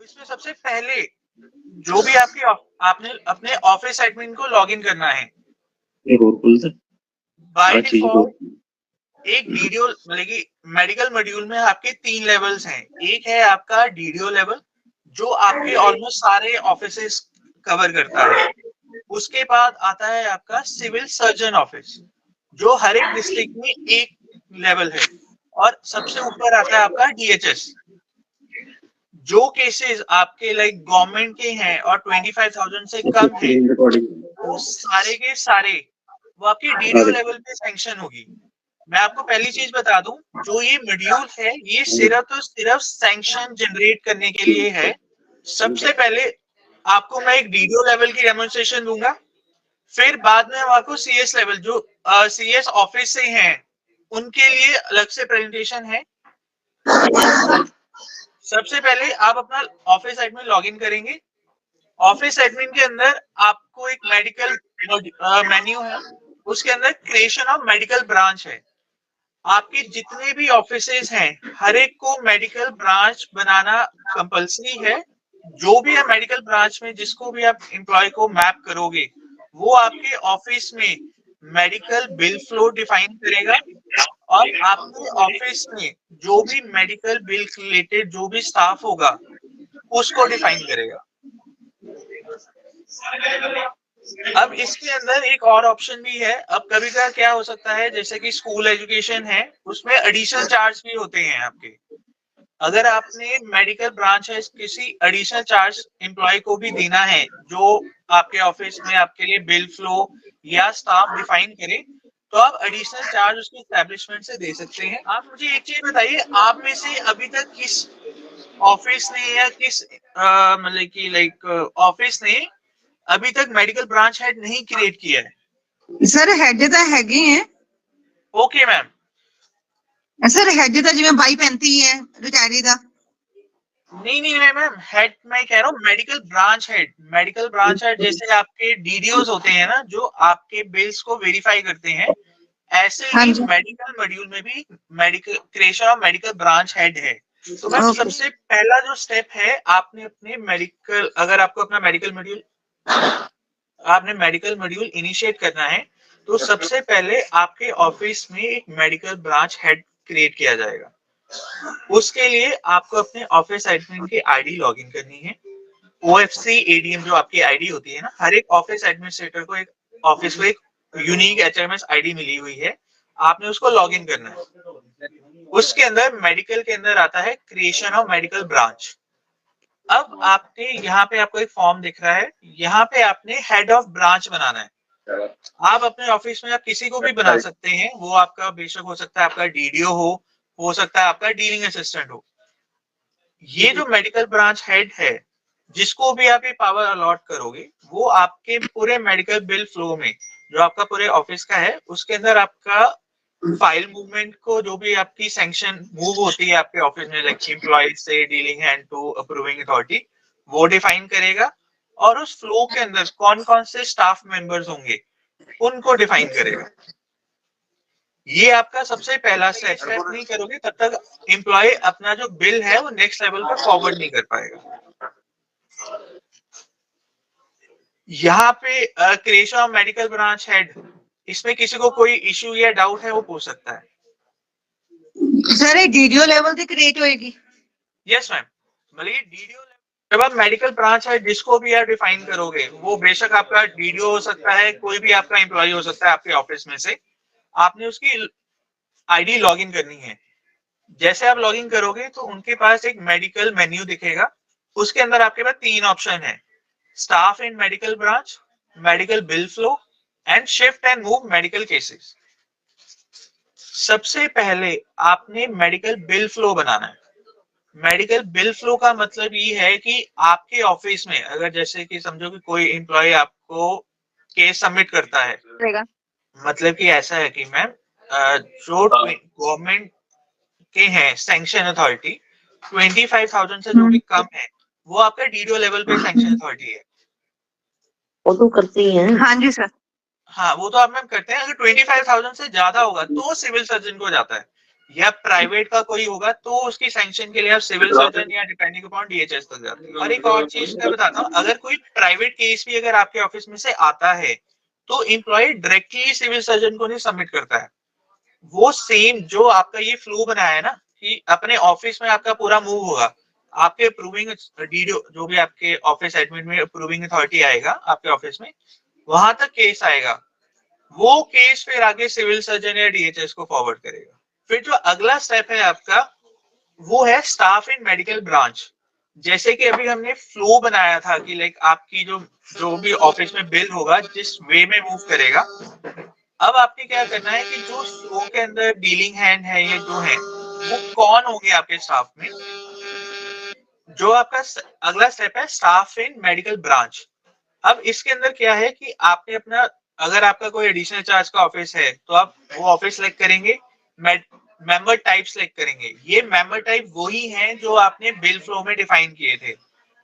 इसमें सबसे पहले जो भी आपने अपने ऑफिस एडमिन को लॉगिन करना है। बाय डिफॉल्ट एक डीडीओ मतलब कि मेडिकल मॉड्यूल में आपके 3 लेवल्स हैं। एक है आपका डीडीओ लेवल जो आपके ऑलमोस्ट सारे ऑफिसेस कवर करता है। उसके बाद आता है आपका सिविल सर्जन ऑफिस जो हर एक डिस्ट्रिक्ट में एक लेवल है। और सबसे ऊपर आता है आपका डीएचएस। जो केसेस आपके लाइक गवर्नमेंट के हैं और 25,000 से कम है वो सारे के सारे वो आपकी डीडीओ लेवल पे सैंक्शन होगी। मैं आपको पहली चीज बता दूं, जो ये मॉड्यूल है ये सिर्फ सैंक्शन जनरेट करने के लिए है। सबसे पहले आपको मैं एक डीडीओ लेवल की डेमोन्स्ट्रेशन दूंगा, फिर बाद में हम आपको सीएस लेवल जो सीएस ऑफिस से हैं उनके लिए अलग से प्रेजेंटेशन है। सबसे पहले आप अपना ऑफिस एडमिन लॉगिन करेंगे। ऑफिस एडमिन के अंदर आपको एक मेडिकल मेन्यू है, उसके अंदर क्रिएशन ऑफ मेडिकल ब्रांच है। आपके जितने भी ऑफिसेज हैं हर एक को मेडिकल ब्रांच बनाना कंपलसरी है। जो भी है मेडिकल ब्रांच में जिसको भी आप एम्प्लॉय को मैप करोगे वो आपके ऑफिस में मेडिकल बिल फ्लो डिफाइन करेगा और आपके ऑफिस में जो भी मेडिकल बिल रिलेटेड जो भी स्टाफ होगा उसको डिफाइन करेगा। अब इसके अंदर एक और ऑप्शन भी है। अब कभी कभी क्या हो सकता है जैसे कि स्कूल एजुकेशन है उसमें एडिशनल चार्ज भी होते हैं आपके। अगर आपने मेडिकल ब्रांच है किसी एडिशनल चार्ज एम्प्लॉय को भी देना है जो आपके ऑफिस में आपके लिए बिल फ्लो या स्टाफ डिफाइन करे तो आप एडिशनल चार्ज उसके एस्टेब्लिशमेंट से दे सकते हैं। आप मुझे एक चीज बताइए, आप में से अभी तक किस ऑफिस ने या किस मतलब कि लाइक ऑफिस ने अभी तक मेडिकल ब्रांच हेड नहीं क्रिएट किया है? सर हेड तो हैगे हैं। Okay ma'am. सर हेड तो जिवें 22-35 है रिटायरी दा। नहीं मैम, हेड मैं कह रहा हूँ medical branch head. Medical branch head जैसे आपके डीडीओज होते हैं ना जो आपके बिल्स को वेरीफाई करते हैं, ऐसे ही मेडिकल मॉड्यूल में भी medical creation of medical branch head है। तो मैम सबसे पहला जो स्टेप है आपने अपने मेडिकल अगर आपको अपना मेडिकल मॉड्यूल इनिशिएट करना है तो सबसे पहले आपके ऑफिस में एक मेडिकल ब्रांच हेड क्रिएट किया जाएगा। उसके लिए आपको अपने ऑफिस एडमिन की आईडी लॉगिन करनी है। OFC ADM जो आपकी आईडी होती है ना, हर एक ऑफिस एडमिनिस्ट्रेटर को एक ऑफिस को एक यूनिक HMS आईडी मिली हुई है, आपने उसको लॉगिन करना है। उसके अंदर मेडिकल के अंदर आता है क्रिएशन ऑफ मेडिकल ब्रांच। अब आपने यहाँ पे आपको एक फॉर्म दिख रहा है, यहाँ पे आपने हेड ऑफ ब्रांच बनाना है। आप अपने ऑफिस में आप किसी को भी बना सकते हैं, वो आपका बेशक हो सकता है आपका डीडीओ हो सकता है आपका डीलिंग असिस्टेंट हो। ये जो मेडिकल ब्रांच हेड है जिसको भी आप ये पावर अलॉट करोगे वो आपके पूरे मेडिकल बिल फ्लो में जो आपका पूरे ऑफिस का है उसके अंदर आपका फाइल मूवमेंट को जो भी आपकी सैंक्शन मूव होती है आपके ऑफिस में लाइक एम्प्लॉय से dealing hand to approving authority वो डिफाइन करेगा और उस फ्लो के अंदर कौन कौन से स्टाफ मेंबर्स होंगे उनको डिफाइन करेगा। ये आपका सबसे पहला स्टेप नहीं करोगे तब तक एम्प्लॉय अपना जो बिल है वो नेक्स्ट लेवल पर फॉरवर्ड नहीं कर पाएगा। यहाँ पे creation of medical branch head, इसमें किसी को कोई इश्यू या डाउट है वो पूछ सकता है। सर ये डीडीओ लेवल पे क्रिएट होएगी? यस मैम, मतलब डीडीओ जब आप मेडिकल ब्रांच है जिसको भी आप डिफाइन करोगे वो बेशक आपका डीडीओ हो सकता है, कोई भी आपका एम्प्लॉय हो सकता है आपके ऑफिस में से, आपने उसकी आईडी लॉगिन करनी है। जैसे आप लॉगिन करोगे तो उनके पास एक मेडिकल मेन्यू दिखेगा, उसके अंदर आपके पास 3 ऑप्शन है, staff in medical branch, medical bill flow and shift and move medical cases. सबसे पहले आपने मेडिकल बिल फ्लो बनाना है। मेडिकल बिल फ्लो का मतलब ये है कि आपके ऑफिस में अगर जैसे कि समझो कि कोई एम्प्लॉय आपको केस सबमिट करता है, मतलब कि ऐसा है कि मैम जो गवर्नमेंट के हैं सैंक्शन अथॉरिटी 25,000 से जो भी कम है वो आपका डीडीओ लेवल पे सैंक्शन अथॉरिटी है। वो तो करती हैं। हाँ जी सर। हाँ वो तो आप मैम करते हैं। अगर 25,000 से ज्यादा होगा तो सिविल सर्जन को जाता है। या प्राइवेट का कोई होगा तो उसकी सैंक्शन के लिए आप सिविल सर्जन या डिपेंडिंग अपॉन डीएचएस तक जाते हैं। और एक और चीज मैं बताता हूँ, अगर कोई प्राइवेट केस भी अगर आपके ऑफिस में से आता है तो एम्प्लॉय डायरेक्टली सिविल सर्जन को नहीं सबमिट करता है। वो सेम जो आपका ये फ्लो बनाया है ना कि अपने ऑफिस में आपका पूरा मूव होगा, आपके अप्रूविंग डीडीओ जो भी आपके ऑफिस एडमिन में अप्रूविंग अथॉरिटी आएगा आपके ऑफिस में, वहां तक केस आएगा। वो केस फिर आगे सिविल सर्जन या डीएचएस को फॉरवर्ड करेगा। फिर जो अगला स्टेप है आपका वो है स्टाफ इन मेडिकल ब्रांच। जैसे कि अभी हमने फ्लो बनाया था कि लाइक आपकी जो जो भी ऑफिस में बिल होगा जिस वे में मूव करेगा, अब आपने क्या करना है कि जो फ्लो के अंदर डीलिंग हैंड है या जो है वो कौन होंगे आपके स्टाफ में। जो आपका अगला स्टेप है स्टाफ इन मेडिकल ब्रांच। अब इसके अंदर क्या है कि आपने अपना, अगर आपका कोई एडिशनल चार्ज का ऑफिस है तो आप वो ऑफिस सेलेक्ट करेंगे, मेंबर टाइप सेलेक्ट करेंगे। ये मेंबर टाइप वही हैं जो आपने बिल फ्लो में डिफाइन किए थे,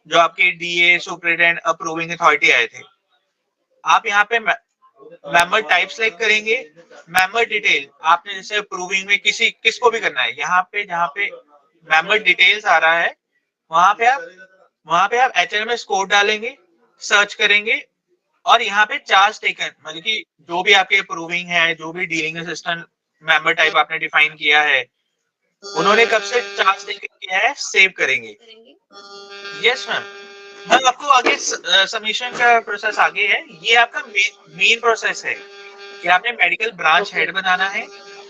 जो आपके डीए सुपरिटेंडेंट अप्रूविंग अथॉरिटी आए थे। आप यहाँ पे मेंबर टाइप सेलेक्ट करेंगे। मेंबर डिटेल आपने जैसे अप्रूविंग में किसी किसको भी करना है, यहाँ पे जहाँ पे मेंबर डिटेल्स आ रहा है वहां पे आप एचएमएस कोड डालेंगे, सर्च करेंगे और यहाँ पे चार्ज टेकन मतलब कि जो भी आपके अप्रूविंग है, जो भी डीलिंग असिस्टेंट मेंबर टाइप आपने डिफाइन किया है, उन्होंने कब से चार्ज टेकन किया है सेव करेंगे। Yes ma'am. मैम आपको आगे सबमिशन का प्रोसेस आगे है। ये आपका मेन प्रोसेस है कि आपने मेडिकल ब्रांच हेड बनाना है,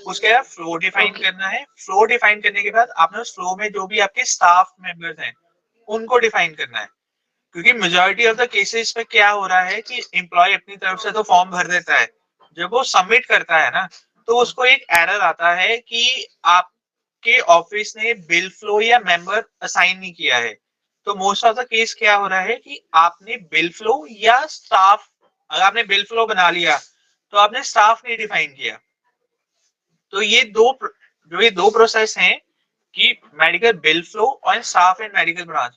उसके बाद फ्लो डिफाइन करना है। फ्लो डिफाइन करने के बाद आपने उस फ्लो में जो भी आपके स्टाफ मेंबर्स हैं उनको डिफाइन करना है। क्योंकि मेजॉरिटी ऑफ द केसेस में क्या हो रहा है कि एम्प्लॉय अपनी तरफ से तो फॉर्म भर देता है, जब वो सबमिट करता है ना तो उसको एक एरर आता है कि आपके ऑफिस ने बिल फ्लो या मेंबर असाइन नहीं किया है। तो मोस्ट ऑफ द केस क्या हो रहा है कि आपने बिल फ्लो या स्टाफ, अगर आपने बिल फ्लो बना लिया तो आपने स्टाफ नहीं डिफाइन किया। तो ये दो प्रोसेस हैं कि मेडिकल बिल फ्लो और स्टाफ एंड मेडिकल ब्रांच,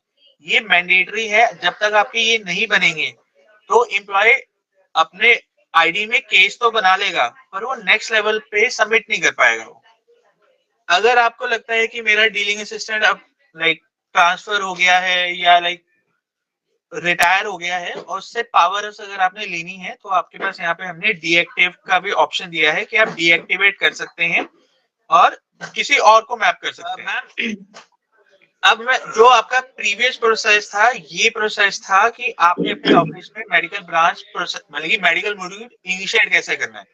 ये मैंडेटरी है। जब तक आपके ये नहीं बनेंगे तो एम्प्लॉय अपने आईडी में केस तो बना लेगा पर वो नेक्स्ट लेवल पे सबमिट नहीं कर पाएगा। अगर आपको लगता है कि मेरा डीलिंग असिस्टेंट अब लाइक ट्रांसफर हो गया है या लाइक रिटायर हो गया है और उससे पावर्स अगर आपने लेनी है तो आपके पास यहाँ पे हमने डीएक्टिव का भी ऑप्शन दिया है कि आप डीएक्टिवेट कर सकते हैं और किसी और को मैप कर सकते हैं। मैम अब मैं जो आपका प्रीवियस प्रोसेस था, ये प्रोसेस था कि आपने अपने ऑफिस में मेडिकल ब्रांच मतलब कि मेडिकल मॉड्यूल इनिशिएट कैसे करना है।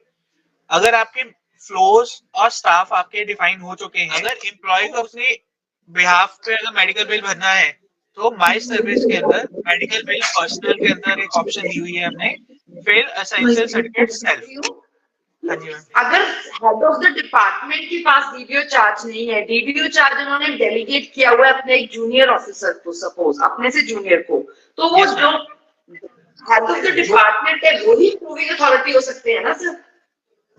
अगर आपके फ्लोस और स्टाफ आपके डिफाइन हो चुके हैं, अगर एम्प्लॉय को अपने बिहाफ पे अगर मेडिकल बिल भरना है तो माई सर्विस के अंदर मेडिकल बिल पर्सनल के अंदर एक ऑप्शन दी हुई है हमने, फिल एसेंशियल सर्टिफिकेट सेल्फ। हाँ जी मैम। अगर हेड ऑफ द डिपार्टमेंट के पास डीडीओ चार्ज नहीं है, डीडीओ चार्ज उन्होंने डेलीगेट किया हुआ है अपने एक जूनियर ऑफिसर को, सपोज अपने से जूनियर को, तो वो Yes, जो हेड ऑफ द डिपार्टमेंट है वही अप्रूविंग अथॉरिटी हो सकते हैं ना सर?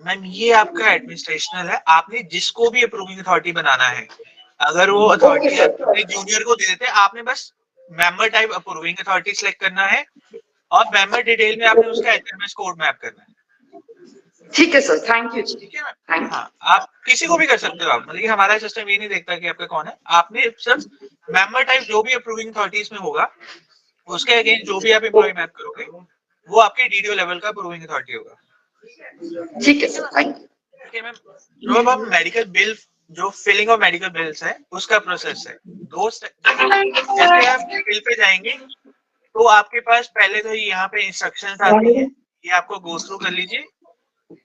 मैम ये आपका एडमिनिस्ट्रेशनल है, आपने जिसको भी अप्रूविंग अथॉरिटी बनाना है, अगर वो अथॉरिटी अपने जूनियर को दे देते हैं, आपने बस member type approving authority select करना है और मेंबर डिटेल में आपने उसका एचएमएस कोड मैप करना है। ठीक है सर, थैंक यू। ठीक है मैम। हाँ, आप किसी को भी कर सकते हो आप, मतलब हमारा सिस्टम ये नहीं देखता कि आपका कौन है, आपने सिर्फ मेंबर टाइप जो भी अप्रूविंग अथॉरिटीज में होगा उसके अगेंस्ट जो भी आप एम्प्लॉय मैप करोगे वो आपके डीडीओ लेवल का अप्रूविंग अथॉरिटी होगा। ठीक है सर, थैंक यू। ठीक है मैम। जो अब हम मेडिकल बिल, जो फिलिंग ऑफ मेडिकल बिल्स है उसका प्रोसेस है दो स्टेप। जैसे आप बिल पे जाएंगे तो आपके पास पहले तो यहाँ पे इंस्ट्रक्शंस आती हैं, ये आपको गो थ्रू कर लीजिए।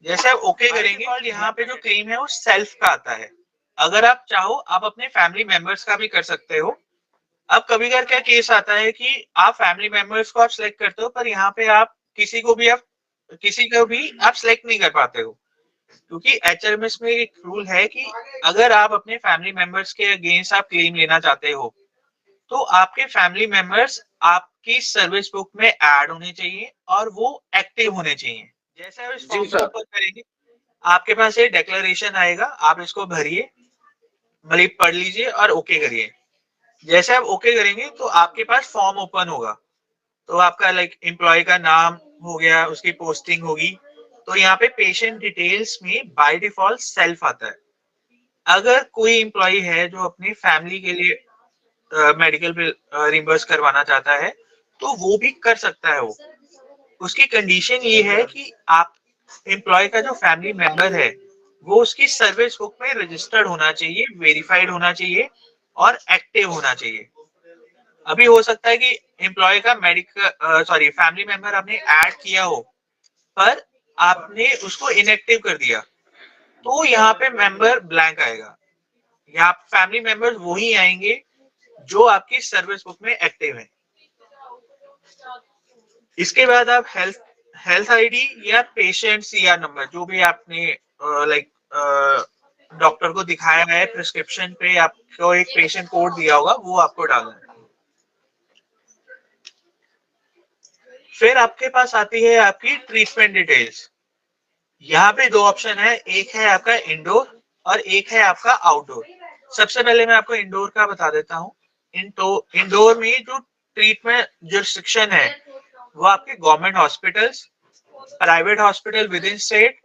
जैसे आप ओके करेंगे और यहाँ पे जो क्लेम है वो सेल्फ का आता है। अगर आप चाहो आप अपने फैमिली मेंबर्स का भी कर सकते हो। अब कभी कभार क्या केस आता है कि आप फैमिली मेंबर्स को आप सिलेक्ट करते हो पर यहाँ पे आप किसी को भी आप सिलेक्ट नहीं कर पाते हो, क्योंकि एचआरएमएस में एक रूल है कि अगर आप अपने फैमिली मेंबर्स के अगेंस्ट आप क्लेम लेना चाहते हो तो आपके फैमिली मेंबर्स आपकी सर्विस बुक में ऐड होने चाहिए और वो एक्टिव होने चाहिए। जैसे आप इस फॉर्म को ओपन करेंगे आपके पास ये डिक्लेरेशन आएगा, आप इसको भरिए, मतलब पढ़ लीजिए और ओके करिए। जैसे आप ओके करेंगे तो आपके पास फॉर्म ओपन होगा, तो आपका लाइक एम्प्लॉय का नाम हो गया, उसकी पोस्टिंग होगी, तो यहाँ पे पेशेंट डिटेल्स में बाय डिफॉल्ट सेल्फ आता है। अगर कोई एम्प्लॉय है जो अपनी फैमिली के लिए मेडिकल बिल रिम्बर्स करवाना चाहता है तो वो भी कर सकता है। वो उसकी कंडीशन ये है कि आप एम्प्लॉय का जो फैमिली मेंबर है वो उसकी सर्विस बुक में रजिस्टर्ड होना चाहिए, वेरीफाइड होना चाहिए और एक्टिव होना चाहिए। अभी हो सकता है कि एम्प्लॉय का फैमिली मेंबर आपने ऐड किया हो पर आपने उसको इनएक्टिव कर दिया तो यहाँ पे मेंबर ब्लैंक आएगा। यहाँ फैमिली मेंबर्स वही आएंगे जो आपकी सर्विस बुक में एक्टिव है। इसके बाद आप हेल्थ आईडी या पेशेंट सीआर नंबर जो भी आपने डॉक्टर को दिखाया है प्रिस्क्रिप्शन पे, आपको एक पेशेंट कोड दिया होगा वो आपको डालना है। फिर आपके पास आती है आपकी ट्रीटमेंट डिटेल्स। यहाँ पे दो ऑप्शन है, एक है आपका इंडोर और एक है आपका आउटडोर। सबसे पहले मैं आपको इंडोर का बता देता हूँ। इंडोर में जो ट्रीटमेंट जुरिस्डिक्शन है वो आपके government hospitals, private hospital with in state,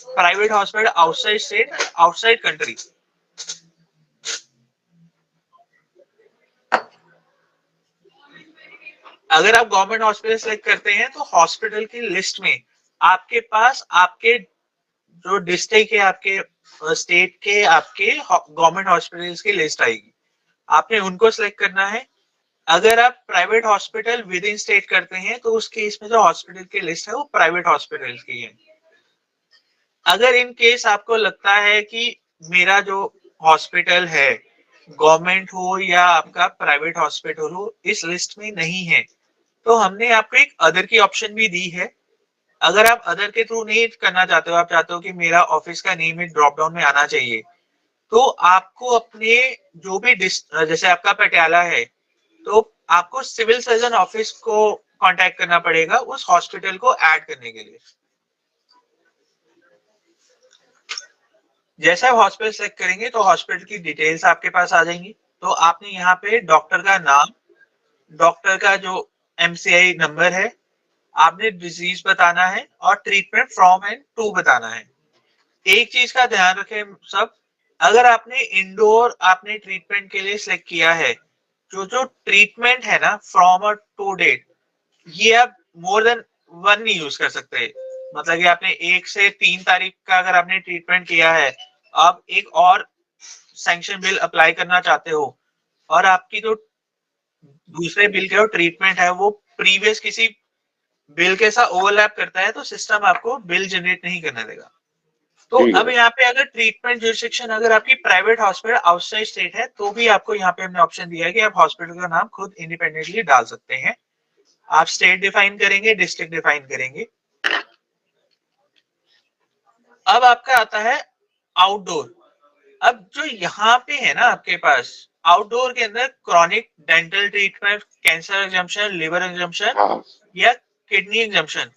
private hospital outside state, outside country. अगर आप गवर्नमेंट हॉस्पिटल सेलेक्ट करते हैं तो हॉस्पिटल की लिस्ट में आपके पास आपके जो डिस्ट्रिक्ट है, आपके स्टेट के आपके गवर्नमेंट हॉस्पिटल्स की लिस्ट आएगी, आपने उनको सिलेक्ट करना है। अगर आप private hospital with in state करते हैं तो उस केस में जो हॉस्पिटल की लिस्ट है वो प्राइवेट हॉस्पिटल की है। अगर इन केस आपको लगता है कि मेरा जो हॉस्पिटल है गवर्नमेंट हो या आपका प्राइवेट हॉस्पिटल हो इस लिस्ट में नहीं है तो हमने आपको एक अदर की ऑप्शन भी दी है। अगर आप अदर के थ्रू नहीं करना चाहते हो, आप चाहते हो कि मेरा ऑफिस का नेम एक ड्रॉप डाउन में आना चाहिए, तो आपको अपने जो भी जैसे आपका पटियाला है तो आपको सिविल सर्जन ऑफिस को कांटेक्ट करना पड़ेगा उस हॉस्पिटल को ऐड करने के लिए। जैसे आप हॉस्पिटल सेलेक्ट करेंगे तो हॉस्पिटल की डिटेल्स आपके पास आ जाएंगी। तो आपने यहाँ पे डॉक्टर का नाम, डॉक्टर का जो एमसीआई नंबर है, आपने डिजीज बताना है और ट्रीटमेंट फ्रॉम एंड टू बताना है। एक चीज का ध्यान रखें सब, अगर आपने इंडोर आपने ट्रीटमेंट के लिए सिलेक्ट किया है, जो ट्रीटमेंट है ना फ्रॉम और टू डेट, ये आप मोर देन वन नहीं यूज कर सकते। मतलब कि आपने 1 से 3 तारीख का अगर आपने ट्रीटमेंट किया है, आप एक और सैंक्शन बिल अप्लाई करना चाहते हो और आपकी जो दूसरे बिल के ट्रीटमेंट है वो प्रीवियस किसी बिल के साथ ओवरलैप करता है तो सिस्टम आपको बिल जनरेट नहीं करने देगा। तो अब यहाँ पे अगर ट्रीटमेंट जुरिस्डिक्शन अगर आपकी प्राइवेट हॉस्पिटल आउटसाइड स्टेट है तो भी आपको यहाँ पे हमने ऑप्शन दिया है कि आप हॉस्पिटल का नाम खुद इंडिपेंडेंटली डाल सकते हैं। आप स्टेट डिफाइन करेंगे, डिस्ट्रिक्ट डिफाइन करेंगे। अब आपका आता है आउटडोर। अब जो यहाँ पे है ना आपके पास आउटडोर के अंदर chronic dental treatment, cancer exemption, liver exemption या किडनी एग्जम्पन,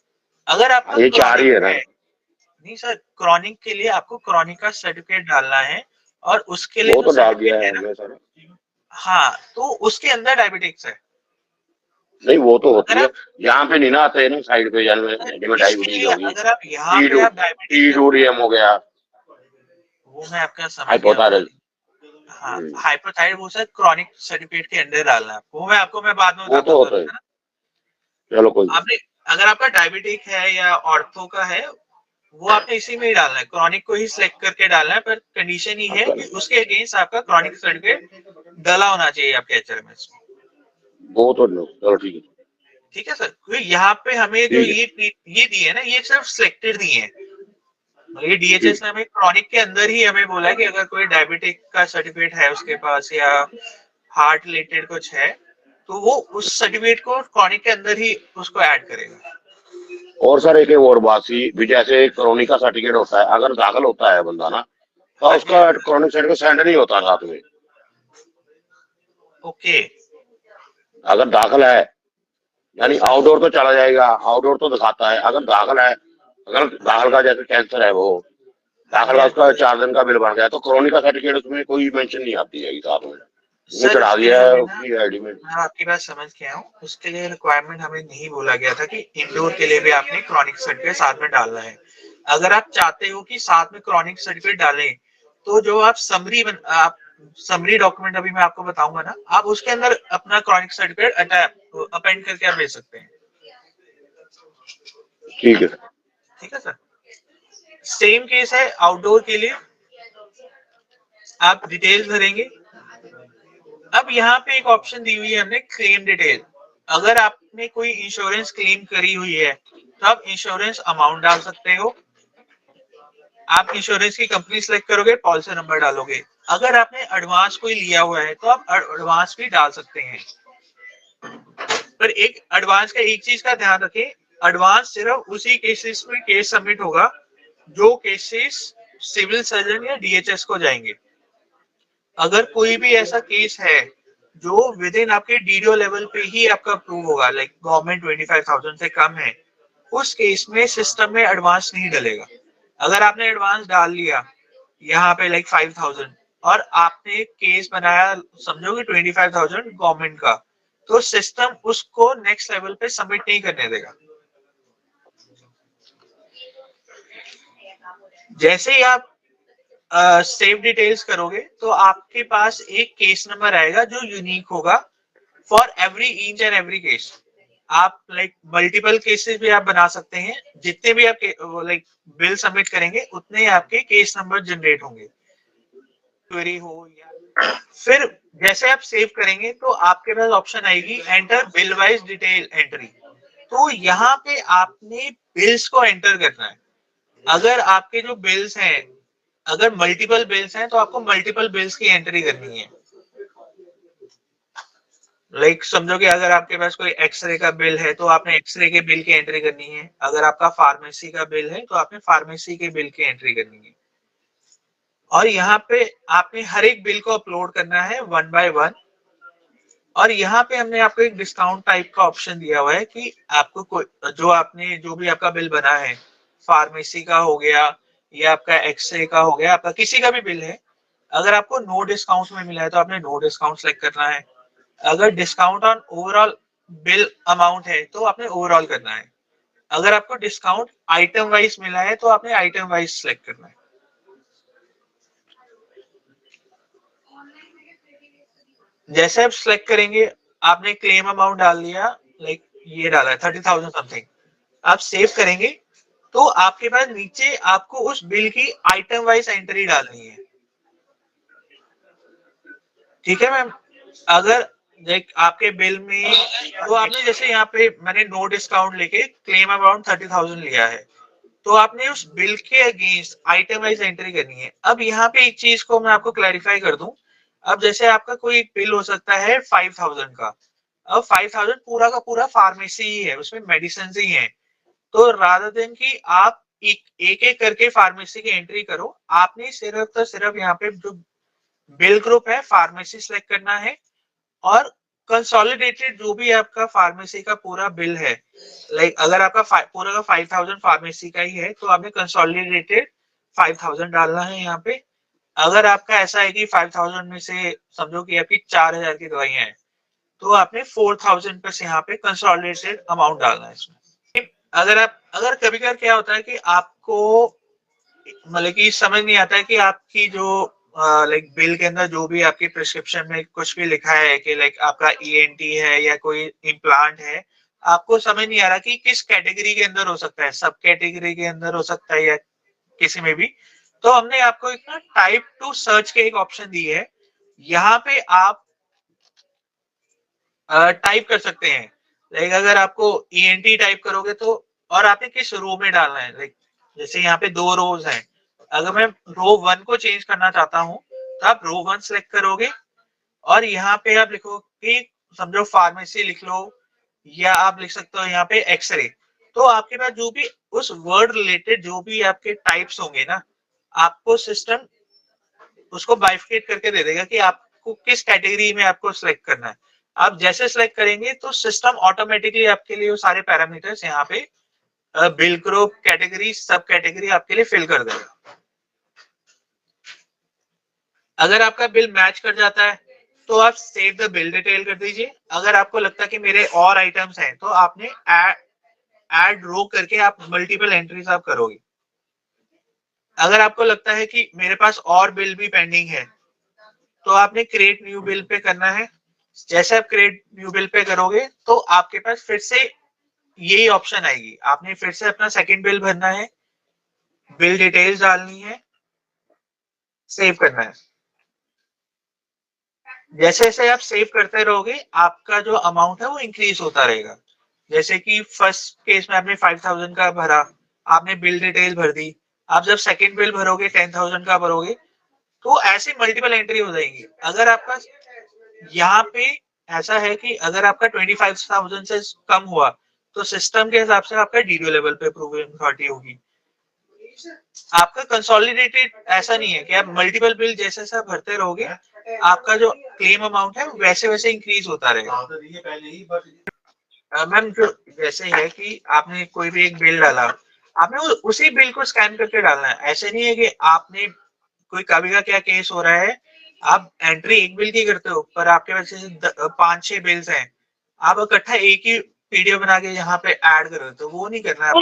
अगर आपका ये चार ही है ना? नहीं सर, क्रॉनिक के लिए आपको क्रॉनिक का सर्टिफिकेट डालना है और उसके लिए वो तो डाल दिया है हमने सर। हाँ, तो उसके अंदर डायबिटिक्स है। नहीं वो तो होती है, यहाँ पे नहीं ना आते है ना साइड पे, डायबिटीज होगी, अगर आप यहाँ पे आप डायबिटीज हो गया, वो मैं आपका समझ हाइपोथायराइड, हाँ हाइपोथायराइड वो सर क्रॉनिक सर्टिफिकेट के अंदर डालना है, वो मैं आपको बाद में बताता हूँ। चलो कोई, आपने अगर आपका डायबिटिक है या ऑर्थो का है वो आपने इसी में ही डालना है, क्रॉनिक को ही सिलेक्ट करके डालना है, पर कंडीशन ही है कि उसके अगेंस्ट आपका क्रॉनिक सर्टिफिकेट डला होना चाहिए आपके एचआरएमएस में। वो तो चलो ठीक है, ठीक है सर। तो यहाँ पे हमें जो ये दिए है ना, ये सिर्फ सिलेक्टेड दिए हैं। ये डीएचएस ने हमें क्रॉनिक के अंदर ही हमें बोला है कि अगर कोई डायबिटिक का सर्टिफिकेट है उसके पास या हार्ट रिलेटेड कुछ है तो वो उस सर्टिफिकेट को क्रॉनिक के अंदर ही उसको ऐड करेगा। और सर एक और बात सी भी, जैसे क्रॉनिक का सर्टिफिकेट होता है, अगर दाखिल होता है बंदा ना तो उसका क्रॉनिक सर्टिफिकेट सेंड नहीं होता साथ में। ओके, अगर दाखिल है यानी आउटडोर तो चला जाएगा, आउटडोर तो दिखाता है, अगर दाखिल है, अगर दाखिल का जैसे कैंसर है वो दाखिल का उसका 4 दिन का बिल बन गया तो क्रॉनिक का सर्टिफिकेट उसमें कोई मेंशन नहीं आती है साथ में, चढ़ा दिया है उसकी आईडी में। मैं आपकी बात समझ गया हूँ, उसके लिए रिक्वायरमेंट हमें नहीं बोला गया था कि इंडोर के लिए भी आपने क्रॉनिक सर्टिफिकेट साथ में डालना है। अगर आप चाहते हो कि साथ में क्रॉनिक सर्टिफिकेट डालें तो जो आप समरी डॉक्यूमेंट अभी मैं आपको बताऊंगा ना, आप उसके अंदर अपना क्रॉनिक सर्टिफिकेट अपेंड करके आप भेज सकते हैं। ठीक है सर। ठीक है सर। सेम केस है आउटडोर के लिए, आप डिटेल्स भरेंगे। अब यहाँ पे एक ऑप्शन दी हुई है हमने, क्लेम डिटेल। अगर आपने कोई इंश्योरेंस क्लेम करी हुई है तो आप इंश्योरेंस अमाउंट डाल सकते हो, आप इंश्योरेंस की कंपनी सेलेक्ट करोगे, पॉलिसी नंबर डालोगे। अगर आपने एडवांस कोई लिया हुआ है तो आप एडवांस भी डाल सकते हैं। पर एक एडवांस का एक चीज का ध्यान रखें, एडवांस सिर्फ उसी केसेस में केस सबमिट होगा जो केसेस सिविल सर्जन या डीएचएस को जाएंगे। अगर कोई भी ऐसा केस है जो विद इन आपके डीडीओ लेवल पे ही आपका अप्रूव होगा, लाइक गवर्नमेंट 25,000 से कम है, उस केस में सिस्टम में एडवांस नहीं डलेगा। अगर आपने एडवांस डाल लिया यहाँ पे लाइक 5,000 और आपने केस बनाया समझो कि 25,000 गवर्नमेंट का, तो सिस्टम उसको नेक्स्ट लेवल पे सबमिट नहीं करने देगा। जैसे ही आप सेव डिटेल्स करोगे तो आपके पास एक केस नंबर आएगा जो यूनिक होगा for every each and every case. आप लाइक मल्टीपल केसेस भी आप बना सकते हैं, जितने भी आप लाइक बिल सबमिट करेंगे उतने ही आपके केस नंबर जनरेट होंगे, क्वेरी हो या फिर जैसे आप सेव करेंगे तो आपके पास ऑप्शन आएगी enter bill wise detail entry. तो यहाँ पे आपने बिल्स को एंटर करना है। अगर आपके जो बिल्स हैं, अगर मल्टीपल बिल्स हैं तो आपको मल्टीपल बिल्स की एंट्री करनी है। लाइक समझो कि अगर आपके पास कोई एक्सरे का बिल है तो आपने एक्सरे के बिल की एंट्री करनी है, अगर आपका फार्मेसी का बिल है तो आपने फार्मेसी के बिल की एंट्री करनी है। और यहाँ पे आपने हर एक बिल को अपलोड करना है 1 by 1। और यहाँ पे हमने आपको एक डिस्काउंट टाइप का ऑप्शन दिया हुआ है कि आपको कोई जो भी आपका बिल बना है, फार्मेसी का हो गया या आपका एक्सरे का हो गया, आपका किसी का भी बिल है, अगर आपको नो डिस्काउंट में मिला है तो आपने नो डिस्काउंट सेलेक्ट करना है। अगर discount on overall bill amount है तो आपने ओवरऑल करना है। अगर आपको डिस्काउंट आइटम वाइज मिला है तो आपने आइटम वाइज सेलेक्ट करना है। जैसे आप सिलेक्ट करेंगे, आपने क्लेम अमाउंट डाल दिया, लाइक ये डाला है 30,000 समथिंग, आप सेव करेंगे तो आपके पास नीचे आपको उस बिल की आइटम वाइज एंट्री डालनी है। ठीक है मैम। अगर लाइक आपके बिल में तो आपने जैसे यहाँ पे मैंने नो डिस्काउंट लेके क्लेम अमाउंट 30,000 लिया है, तो आपने उस बिल के अगेंस्ट आइटम वाइज एंट्री करनी है। अब यहाँ पे एक चीज को मैं आपको क्लैरिफाई कर दूं, अब जैसे आपका कोई बिल हो सकता है 5,000 का, अब 5,000 पूरा का पूरा फार्मेसी ही है, उसमें मेडिसिन ही है, तो रादर देन कि आप एक एक करके फार्मेसी की एंट्री करो, आपने सिर्फ यहाँ पे जो बिल ग्रुप है फार्मेसी सेलेक्ट करना है और कंसोलिडेटेड जो भी आपका फार्मेसी का पूरा बिल है, लाइक अगर आपका पूरा का 5,000 फार्मेसी का ही है तो आपने कंसोलिडेटेड 5,000 डालना है यहाँ पे। अगर आपका ऐसा है कि 5,000 में से समझो कि आपकी 4,000 की दवाइयां हैं तो आपने 4,000 पे से यहाँ पे कंसोलिडेटेड अमाउंट डालना है इसमें। अगर कभी कभी क्या होता है कि आपको मतलब कि समझ नहीं आता है कि आपकी जो लाइक बिल के अंदर जो भी आपकी प्रिस्क्रिप्शन में कुछ भी लिखा है कि लाइक आपका ईएनटी है या कोई इम्प्लांट है, आपको समझ नहीं आ रहा कि किस कैटेगरी के अंदर हो सकता है, सब कैटेगरी के अंदर हो सकता है या किसी में भी, तो हमने आपको एक ना टाइप टू सर्च के एक ऑप्शन दी है, यहाँ पे आप टाइप कर सकते हैं। लाइक अगर आपको ईएनटी टाइप करोगे तो, और आपने किस रो में डालना है, लाइक जैसे यहाँ पे 2 रोज हैं, अगर मैं रो 1 को चेंज करना चाहता हूँ तो आप रो 1 सेलेक्ट करोगे और यहाँ पे आप लिखो कि समझो फार्मेसी लिख लो या आप लिख सकते हो यहाँ पे एक्सरे। तो आपके पास जो भी उस वर्ड रिलेटेड जो भी आपके टाइप्स होंगे ना, आपको सिस्टम उसको बाइफिकेट करके दे देगा कि आपको किस कैटेगरी में आपको सिलेक्ट करना है। आप जैसे सिलेक्ट करेंगे तो सिस्टम ऑटोमेटिकली आपके लिए वो सारे पैरामीटर्स यहाँ पे बिल ग्रुप, कैटेगरी, सब कैटेगरी आपके लिए फिल कर देगा। अगर आपका बिल मैच कर जाता है तो आप सेव द बिल डिटेल कर दीजिए। अगर आपको लगता है कि मेरे और आइटम्स हैं तो आपने ऐड रो करके आप मल्टीपल एंट्रीज आप करोगे। अगर आपको लगता है कि मेरे पास और बिल भी पेंडिंग है, तो आपने क्रिएट न्यू बिल पे करना है। जैसे आप क्रिएट न्यू बिल पे करोगे तो आपके पास फिर से यही ऑप्शन आएगी, आपने फिर से अपना सेकंड बिल भरना है, बिल डिटेल्स डालनी है, सेव करना है। जैसे जैसे आप सेव करते रहोगे आपका जो अमाउंट है वो इंक्रीज होता रहेगा। जैसे कि फर्स्ट केस में आपने 5000 का भरा, आपने बिल डिटेल भर दी, आप जब सेकंड बिल भरोगे 10,000 का भरोगे, तो ऐसे मल्टीपल एंट्री हो जाएंगी। अगर आपका यहाँ पे ऐसा है कि अगर आपका 25,000 से कम हुआ तो सिस्टम के हिसाब से आपका डीडीओ लेवल पे अप्रूविंग अथॉरिटी होगी। आपका कंसोलिडेटेड ऐसा नहीं है कि आप मल्टीपल बिल जैसे जैसे भरते रहोगे आपका जो क्लेम अमाउंट है वैसे वैसे इंक्रीज होता रहेगा। मैम जो जैसे है कि आपने कोई भी एक बिल डाला, आपने उसी बिल को स्कैन करके डालना है। ऐसे नहीं है कि आपने कोई कभी का क्या केस हो रहा है, आप एंट्री एक बिल की करते हो पर आपके पास 5-6 बिल्स हैं, आप इकट्ठा एक ही पीडीएफ बना के यहाँ पे ऐड कर देते हो, वो नहीं करना है।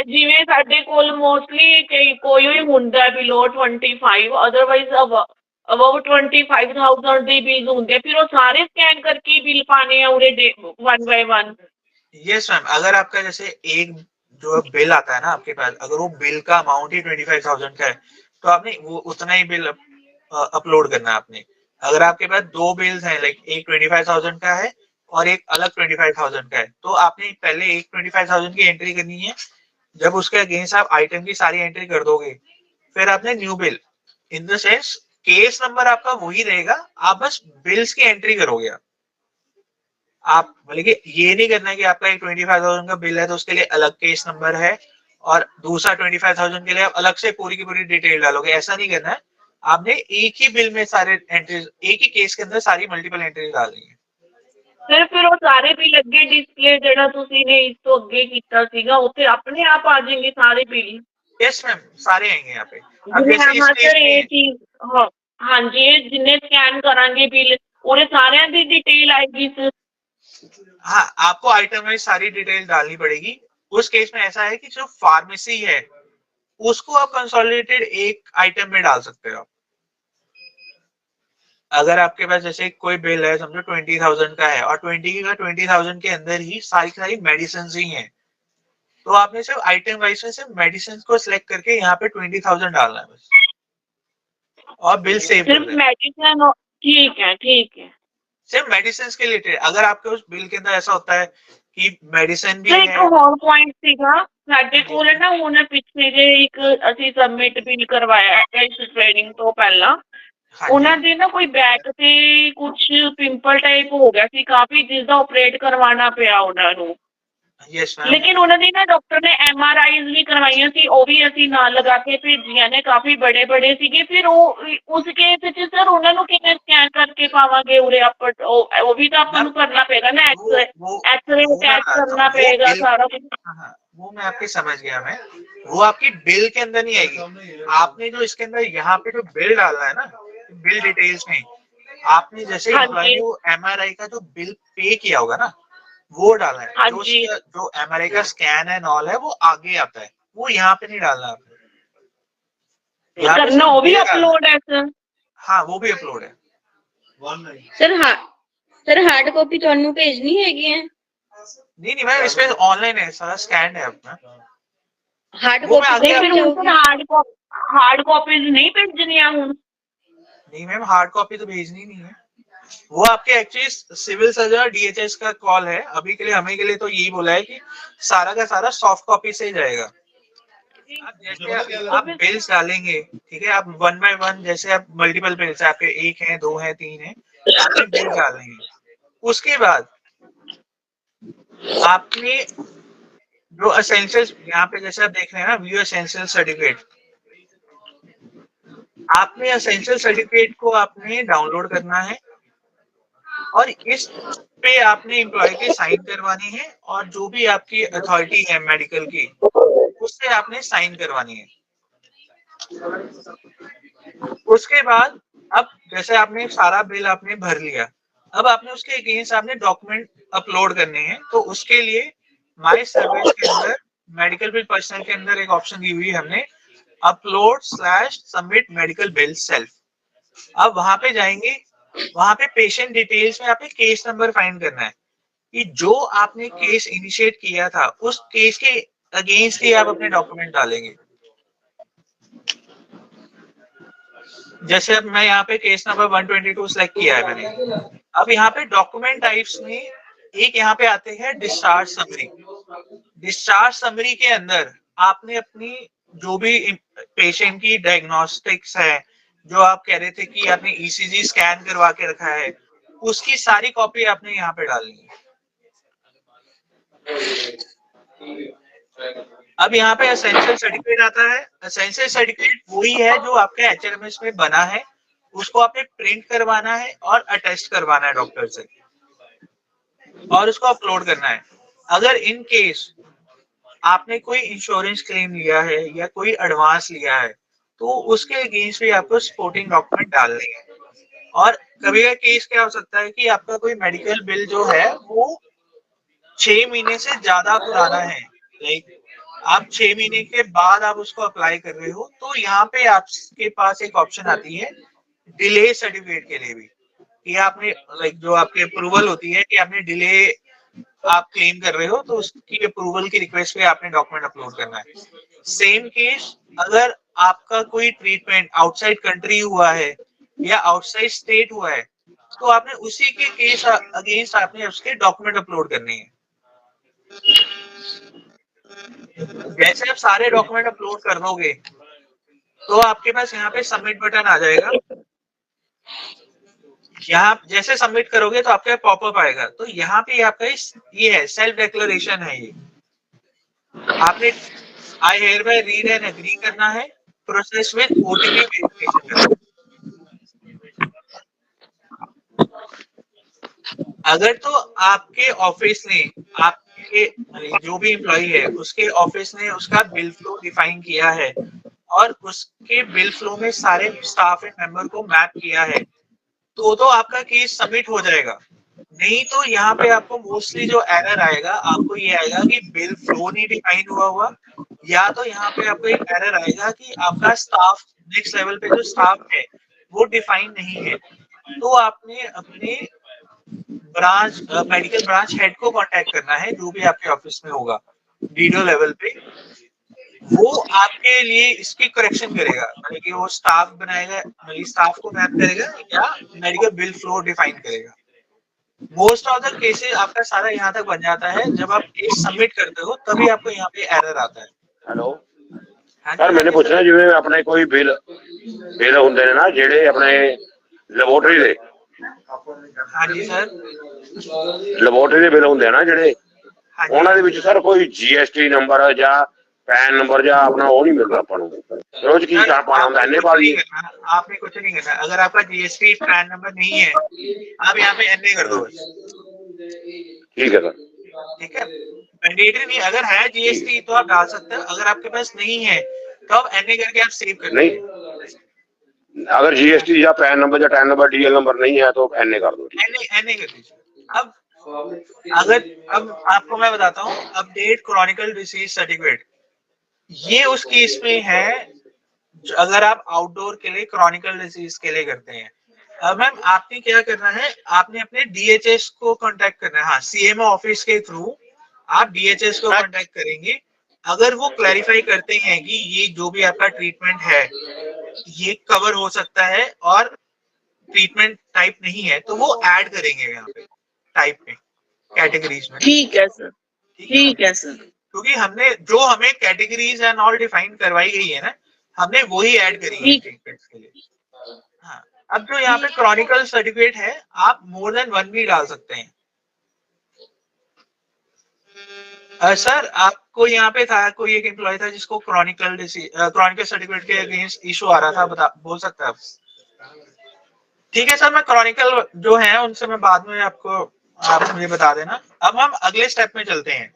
ਜਿਵੇਂ ਸਾਡੇ ਕੋਲ ਮੋਸਟਲੀ ਕੋਈ ਵੀ ਹੁੰਦਾ ਬਿਲੋ 25 ਅਦਰਵਾਈਜ਼ ਅਬਵ 25,000 ਦੇ ਬਿਲ ਹੁੰਦੇ, ਫਿਰ ਉਹ ਸਾਰੇ ਸਕੈਨ ਕਰਕੇ ਬਿਲ ਪਾਣੇ ਆ ਉਰੇ 1 बाय 1। यस मैम, अगर आपका जैसे एक जो बिल आता है ना आपके पास, अगर वो बिल का अमाउंट ही 25,000 का है तो आपने वो उतना ही बिल अपलोड करना है आपने। अगर आपके पास दो बिल्स हैं, लाइक एक 25,000 का है और एक अलग 25,000 का है, तो आपने पहले एक 25,000 की एंट्री करनी है। जब उसके अगेंस्ट आप आइटम की सारी एंट्री कर दोगे फिर आपने new bill, in the sense case number आपका वही रहेगा, आप बस बिल्स की एंट्री करोगे। आप बल्कि ये नहीं करना है कि आपका एक 25,000 का बिल है तो उसके लिए अलग केस नंबर है और दूसरा 25,000 के लिए आप अलग से पूरी की पूरी डिटेल डालोगे, ऐसा नहीं करना है। आपने एक ही बिल में सारे एंट्रीज, एक ही केस के अंदर सारी मल्टीपल एंट्रीज डालनी है। ਸਰ ਫਿਰ ਉਹ ਸਾਰੇ ਬਿੱਲ ਅੱਗੇ ਡਿਸਪਲੇ ਜਿਹੜਾ ਤੁਸੀਂ ਨੇ ਇਸ ਤੋਂ ਅੱਗੇ ਕੀਤਾ ਸੀਗਾ ਉੱਥੇ ਆਪਣੇ ਆਪ ਆ ਜਾਣਗੇ ਸਾਰੇ ਬਿੱਲ? यस मैम, सारे आएंगे यहाँ पे। ਹਾਂ ਸਰ ਇਹ ਚੀਜ਼ ਹਾਂਜੀ, ਇਹ ਜਿੰਨੇ ਸਕੈਨ ਕਰਾਂਗੇ ਬਿੱਲ ਉਹਦੇ ਸਾਰਿਆਂ ਦੀ डिटेल आएगी सर? हाँ, आपको आइटम में सारी डिटेल डालनी पड़ेगी। उस केस में ऐसा है कि जो फार्मेसी है उसको आप कंसोलिडेटेड एक आइटम में डाल सकते हो। अगर आपके पास जैसे कोई बिल है समझो 20,000 का है और 20,000 के अंदर ही सारी मेडिसिन ही हैं, तो आपने सिर्फ आइटम वाइज में सिर्फ मेडिसिन को सिलेक्ट करके यहाँ पे 20,000 डालना है बस और बिल सेव कर सिर्फ देना। मेडिसिन? ठीक है। सिर्फ मेडिसिन के रिलेटेड अगर आपके उस बिल के अंदर ऐसा होता है कि मेडिसिन भी ਸਰ है। ਇੱਕ ਹੋਰ ਪੁਆਇੰਟ ਸੀਗਾ ਸਾਡੇ ਕੋਲ ਨਾ, ਹੁਣ ਪਿੱਛੇ ਜੇ ਇੱਕ ਅਸੀਂ ਸਬਮਿਟ ਬਿੱਲ ਕਰਵਾਇਆ ਹੈ ਇਸ ਟ੍ਰੇਨਿੰਗ ਤੋਂ ਪਹਿਲਾਂ, हाँ ਉਹਨਾਂ जी, ਦੇ ਨਾ ਕੋਈ ਬੈਕ ਤੇ ਕੁਝ ਪਿੰਪਲ ਟਾਈਪ ਹੋ ਗਿਆ ਸੀ ਕਾਫੀ, ਜਿਸ ਦਾ ਆਪਰੇਟ ਕਰਵਾਉਣਾ ਪਿਆ ਉਹਨਾਂ ਨੂੰ। Yes ma'am. ਲੇਕਿਨ ਉਹਨਾਂ ਦੀ ਨਾ ਡਾਕਟਰ ਨੇ MRIs ਵੀ ਕਰਵਾਈਆਂ ਸੀ, ਉਹ ਵੀ ਅਸੀਂ ਨਾਲ ਲਗਾ ਕੇ ਭੇਜੀਆਂ ਨੇ, ਕਾਫੀ ਬੜੇ ਸੀਗੇ। ਫਿਰ ਉਹ ਉਸ ਕੇਸ ਵਿੱਚ ਸਰ ਉਹਨਾਂ ਨੂੰ ਕਿਵੇਂ ਸਕੈਨ ਕਰਕੇ ਪਾਵਾਂਗੇ ਉਰੇ ਆਪਾਂ? ਉਹ ਵੀ ਤਾਂ ਆਪਾਂ ਨੂੰ ਕਰਨਾ ਪਏਗਾ ना, एक्सरे अटैच करना पड़ेगा सारा कुछ। हाँ, वो मैं आपकी समझ गया। मैं वो आपकी बिल के अंदर नहीं आएगी। आपने जो इसके अंदर यहाँ पे जो बिल डालना है ना, बिल डिटेल्स में आपने जैसे हाँ एम्प्लॉय जी। ने वो MRI का जो बिल पे किया होगा ना वो डालना है। हाँ जो जी। जो MRI का स्कैन है नॉल है वो आगे आता है, वो यहाँ पे नहीं डालना आपने। यहाँ पे करना सिर्फ वो भी बिल डालना है। अपलोड है सर? हाँ, वो भी अपलोड है। सर हार्ड कॉपी ਤੁਹਾਨੂੰ ਭੇਜਣੀ ਹੈਗੀ ਹੈ? नहीं मैम, इसमें ऑनलाइन है, सारा स्कैन है अपना। हार्ड वो मैं कॉपी आगे फिर उनको हार्ड कॉपीज नहीं भेजनिया हूँ? नहीं मैम, हार्ड कॉपी तो भेजनी नहीं है। वो आपके एक्चुअली सिविल सर्जन DHS का कॉल है। अभी के लिए हमें के लिए तो यही बोला है कि सारा का सारा सॉफ्ट कॉपी से ही जाएगा। आप जैसे आप बिल्स डालेंगे, ठीक है, आप 1 बाय 1 जैसे आप मल्टीपल बिल्स आपके 1 है 2 है 3 है, आपने बिल डालेंगे। उसके बाद आपने जो एसेंशियल यहाँ पे जैसे आप देख रहे हैं ना, व्यू एसेंशियल सर्टिफिकेट, आपने एसेंशियल सर्टिफिकेट को आपने डाउनलोड करना है और इस पे आपने एम्प्लॉय के साइन करवानी है और जो भी आपकी अथॉरिटी है मेडिकल की उससे आपने साइन करवानी है। उसके बाद अब जैसे आपने सारा बिल आपने भर लिया, अब आपने उसके अगेंस्ट आपने डॉक्यूमेंट अपलोड करने हैं। तो उसके लिए माय सर्विस के अंदर मेडिकल बिल पर्सनल के अंदर एक ऑप्शन दी हुई है हमने, upload/submit medical bill self। अब वहां पे जाएंगे, वहां पे पेशेंट डिटेल्स में आपने केस नंबर फाइंड करना है कि जो आपने केस इनिशिएट किया था उस केस के अगेंस्ट ही आप अपने डॉक्यूमेंट डालेंगे। जैसे अब मैं यहाँ पे केस नंबर 122 सेलेक्ट किया है मैंने। अब यहाँ पे डॉक्यूमेंट टाइप्स में एक यहाँ पे आते हैं डिस्चार्ज समरी। डिस्चार्ज समरी के अंदर आपने अपनी जो भी पेशेंट की डायग्नोस्टिक्स है, जो आप कह रहे थे कि आपने ईसीजी स्कैन करवा के रखा है, उसकी सारी कॉपी आपने यहाँ पे डालनी है। अब यहाँ पे एसेंशियल सर्टिफिकेट आता है। एसेंशियल सर्टिफिकेट वही है जो आपके एचएमएस में बना है, उसको आपने प्रिंट करवाना है और अटेस्ट करवाना है डॉक्टर से और उसको अपलोड करना है। अगर इन केस आपने कोई इंश्योरेंस क्लेम लिया है या कोई एडवांस लिया है तो उसके अगेंस्ट भी आपको सपोर्टिंग डॉक्यूमेंट डालने हैं। और कभी का केस क्या हो सकता है कि आपका कोई मेडिकल बिल जो है वो 6 महीने से ज्यादा पुराना है, लाइक आप 6 महीने के बाद आप उसको अप्लाई कर रहे हो, तो यहाँ पे आपके पास एक ऑप्शन आती है डिले सर्टिफिकेट के लिए भी कि आपने लाइक जो आपकी अप्रूवल होती है कि आपने डिले आप क्लेम कर रहे हो तो उसकी अप्रूवल की रिक्वेस्ट पे आपने डॉक्यूमेंट अपलोड करना है। सेम केस अगर आपका कोई ट्रीटमेंट आउटसाइड कंट्री हुआ है या आउटसाइड स्टेट हुआ है तो आपने उसी के केस अगेंस्ट आपने उसके डॉक्यूमेंट अपलोड करने हैं। जैसे आप सारे डॉक्यूमेंट अपलोड कर दोगे तो आपके पास यहाँ पे सबमिट बटन आ जाएगा। यहाँ जैसे सबमिट करोगे तो आपका पॉपअप आएगा, तो यहाँ पे आपका ये है सेल्फ डिक्लेरेशन है। ये आपने I hereby read and agree करना है, प्रोसेस विद ओटीपी वेरिफिकेशन करना है। अगर तो आपके ऑफिस ने आपके जो भी एम्प्लॉय है उसके ऑफिस ने उसका बिल फ्लो डिफाइन किया है और उसके बिल फ्लो में सारे स्टाफ एंड मेंबर को मैप किया है तो आपका केस सबमिट हो जाएगा। नहीं तो यहाँ पे आपको मोस्टली जो एरर आएगा आपको ये आएगा कि बिल फ्लो नहीं डिफाइन हुआ या तो यहाँ पे आपको एक एरर आएगा कि आपका स्टाफ नेक्स्ट लेवल पे जो स्टाफ है वो डिफाइन नहीं है। तो आपने अपने ब्रांच मेडिकल ब्रांच हेड को कांटेक्ट करना है जो भी आपके ऑफिस में होगा वीडियो लेवल पे, वो आपके लिए इसकी करेक्शन करेगा, मतलब कि वो स्टाफ बनाएगा, मतलब स्टाफ को मैप करेगा या मेडिकल बिल फ्लो डिफाइन करेगा। मोस्ट ऑफ द केसेस आपका सारा यहाँ तक बन जाता है, जब आप केस सबमिट करते हो तभी आपको यहाँ पे एरर आता है। हेलो सर, मैंने पूछना जिवें अपने कोई बिल होंदे ने ना जेडे अपने ਲੈਬੋਰਟਰੀ ਦੇ। ਹਾਂਜੀ ਸਰ, ਲੈਬੋਰਟਰੀ ਦੇ ਬਿਲ ਹੁੰਦੇ ਨਾ ਜਿਹੜੇ, ਉਹਨਾਂ ਦੇ ਵਿੱਚ ਸਰ ਕੋਈ GST ਨੰਬਰ ਜਾਂ पैन नंबर या अपना वो नहीं मिल रहा अपन रोज की क्या पाना होता है, पा दी आपने कुछ नहीं करना। अगर आपका GST पैन नंबर नहीं है आप यहाँ पे NA कर दो बस। ठीक है सर, ठीक है, मैंडेटरी नहीं। अगर है GST तो आप डाल सकते हो, अगर आपके पास नहीं है तो आप NA करके आप सेव कर नहीं। अगर GST या पैन नंबर या टैन नंबर DL नंबर नहीं है तो NA कर दो। NA कर दीजिए। अब आपको मैं बताता हूँ, अपडेट क्रॉनिकल डिसीज सर्टिफिकेट, ये उस केस में है अगर आप आउटडोर के लिए क्रॉनिकल डिसीज के लिए करते हैं। अब मैम आपने क्या करना है, आपने अपने DHS को कांटेक्ट करना है। हाँ, CMO ऑफिस के थ्रू आप DHS को कांटेक्ट करेंगे। अगर वो क्लैरिफाई करते हैं कि ये जो भी आपका ट्रीटमेंट है ये कवर हो सकता है और ट्रीटमेंट टाइप नहीं है तो वो ऐड करेंगे यहाँ पे टाइप में, कैटेगरीज में। ठीक है सर, ठीक है सर, क्योंकि हमने जो हमें कैटेगरीज एंड ऑल डिफाइन करवाई गई है ना, हमने वही ऐड करी है ट्रीटमेंट्स के लिए। हाँ, अब जो यहाँ पे क्रॉनिकल सर्टिफिकेट है आप मोर देन 1 भी डाल सकते हैं। सर आपको यहाँ पे था कोई एक एम्प्लॉय था जिसको क्रॉनिकल सर्टिफिकेट के अगेंस्ट इशू आ रहा था, बोल सकते हैं आप? ठीक है सर, मैं क्रॉनिकल जो है उनसे मैं बाद में आपको आप मुझे बता देना। अब हम अगले स्टेप में चलते हैं।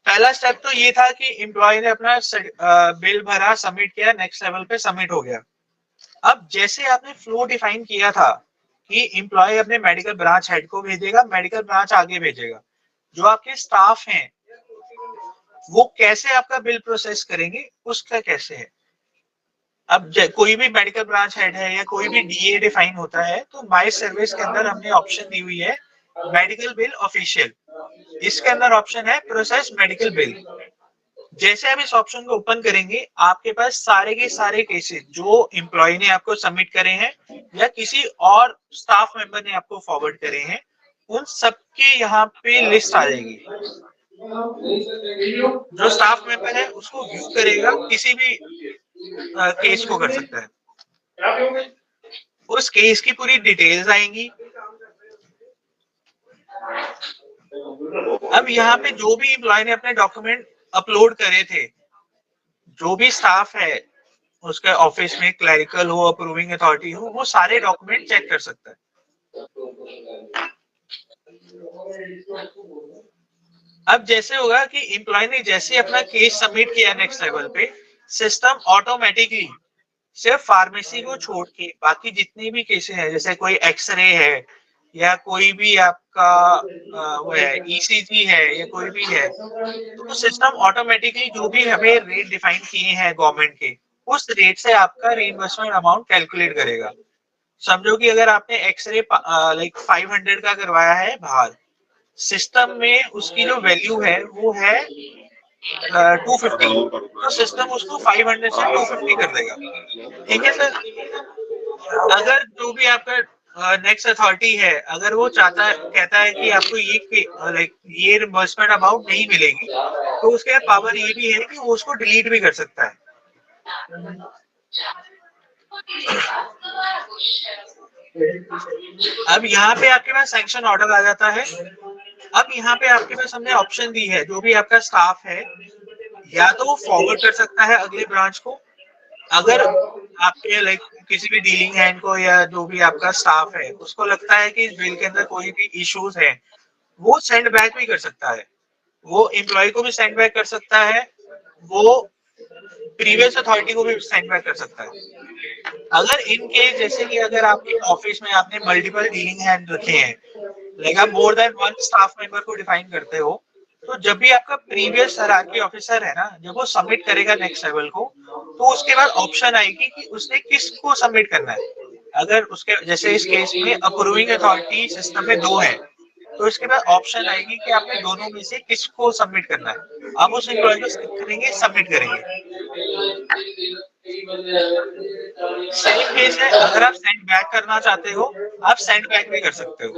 पहला स्टेप तो ये था कि एम्प्लॉय ने अपना बिल भरा, सबमिट किया, नेक्स्ट लेवल पे सबमिट हो गया। अब जैसे आपने फ्लो डिफाइन किया था कि एम्प्लॉय अपने मेडिकल ब्रांच हेड को भेजेगा, मेडिकल ब्रांच आगे भेजेगा, जो आपके स्टाफ हैं वो कैसे आपका बिल प्रोसेस करेंगे उसका कैसे है, अब कोई भी मेडिकल ब्रांच हेड है या कोई भी डीए डिफाइन होता है तो माई सर्विस के अंदर हमने ऑप्शन दी हुई है मेडिकल बिल ऑफिशियल, इसके अंदर ऑप्शन है प्रोसेस मेडिकल बिल। जैसे आप इस ऑप्शन को ओपन करेंगे आपके पास सारे के सारे केसेस जो एम्प्लॉय ने आपको सबमिट करे हैं या किसी और स्टाफ मेंबर ने आपको फॉरवर्ड करे हैं उन सबके यहाँ पे लिस्ट आ जाएगी। जो स्टाफ मेंबर है उसको व्यू करेगा, किसी भी केस को कर सकता है, उस केस की पूरी डिटेल्स आएंगी। अब यहाँ पे जो भी एम्प्लॉय ने अपने डॉक्यूमेंट अपलोड करे थे, जो भी स्टाफ है उसके ऑफिस में क्लरिकल हो अप्रूविंग अथॉरिटी हो, वो सारे डॉक्यूमेंट चेक कर सकता है। अब जैसे होगा कि एम्प्लॉय ने जैसे अपना केस सबमिट किया नेक्स्ट लेवल पे, सिस्टम ऑटोमेटिकली सिर्फ फार्मेसी को छोड़ के बाकी जितने भी केसेस हैं, जैसे कोई एक्सरे है या कोई भी आपका वो है ईसीजी है या कोई भी है, तो सिस्टम ऑटोमेटिकली जो भी हमें रेट डिफाइन किए हैं गवर्नमेंट के, उस रेट से आपका रीइंबर्समेंट अमाउंट कैलकुलेट करेगा। समझो कि अगर आपने एक्सरे लाइक 500 का करवाया है बाहर, सिस्टम में उसकी जो वैल्यू है वो है 250, तो सिस्टम उसको 500 से 250 कर देगा। ठीक है सर। अगर जो भी आपका नेक्स्ट अथॉरिटी है अगर वो कहता है कि आपको ये रिम्बर्समेंट अमाउंट नहीं मिलेगी, तो उसके पावर ये भी है कि वो उसको डिलीट भी कर सकता है। अब यहाँ पे आपके पास सैंक्शन ऑर्डर आ जाता है। अब यहाँ पे आपके पास हमने ऑप्शन दी है, जो भी आपका स्टाफ है या तो वो फॉरवर्ड कर सकता है अगले ब्रांच को, अगर आपके किसी भी डीलिंग हैंड को या जो भी आपका स्टाफ है उसको लगता है कि इस बिल के अंदर कोई भी इश्यूज है, वो सेंड बैक भी कर सकता है, वो एम्प्लॉय को भी सेंड बैक कर सकता है, वो प्रीवियस अथॉरिटी को भी सेंड बैक कर सकता है। अगर इन केस जैसे कि अगर आपके ऑफिस में आपने मल्टीपल डीलिंग हैंड रखे हैं, लाइक आप more than one staff member को डिफाइन करते हो, तो जब भी आपका प्रीवियस हायरार्की ऑफिसर है ना, जब वो सबमिट करेगा नेक्स्ट लेवल को, तो उसके बाद ऑप्शन आएगी कि उसने किसको सबमिट करना है। अगर उसके जैसे इस केस में अप्रूविंग अथॉरिटी सिस्टम में 2 है, तो इसके बाद ऑप्शन आएगी कि आपने दोनों में से किसको सबमिट करना है। आप उस एम्प्लॉय को क्लिक करेंगे, सबमिट करेंगे। सेम केस है, अगर आप सेंड बैक करना चाहते हो आप सेंड बैक भी कर सकते हो।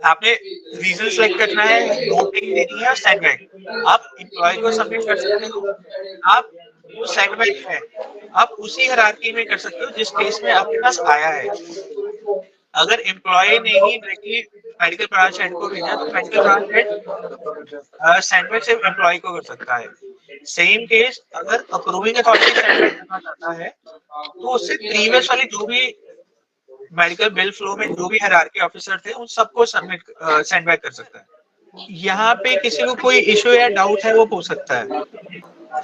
आपने रीजन सेलेक्ट करना है, नोटिंग देनी है, सेंड बैक। आप एम्प्लॉय को सबमिट कर सकते हो, आप सेंड बैक है आप उसी हायरार्की में कर सकते हो जिस केस में आपके पास आया है। अगर एम्प्लॉय ने ही मेडिकल ब्रांच हेड को भेजा तो medical branch head send back सिर्फ एम्प्लॉय को कर सकता है। सेम केस अगर अप्रूविंग अथॉरिटी सेंड बैक करना चाहता है तो उससे प्रीवियस वाली जो भी मेडिकल बिल फ्लो में जो भी हायरार्की ऑफिसर थे उन सबको सबमिट सेंड बैक कर सकता है। यहाँ पे किसी को कोई इश्यू या डाउट है वो पूछ सकता है।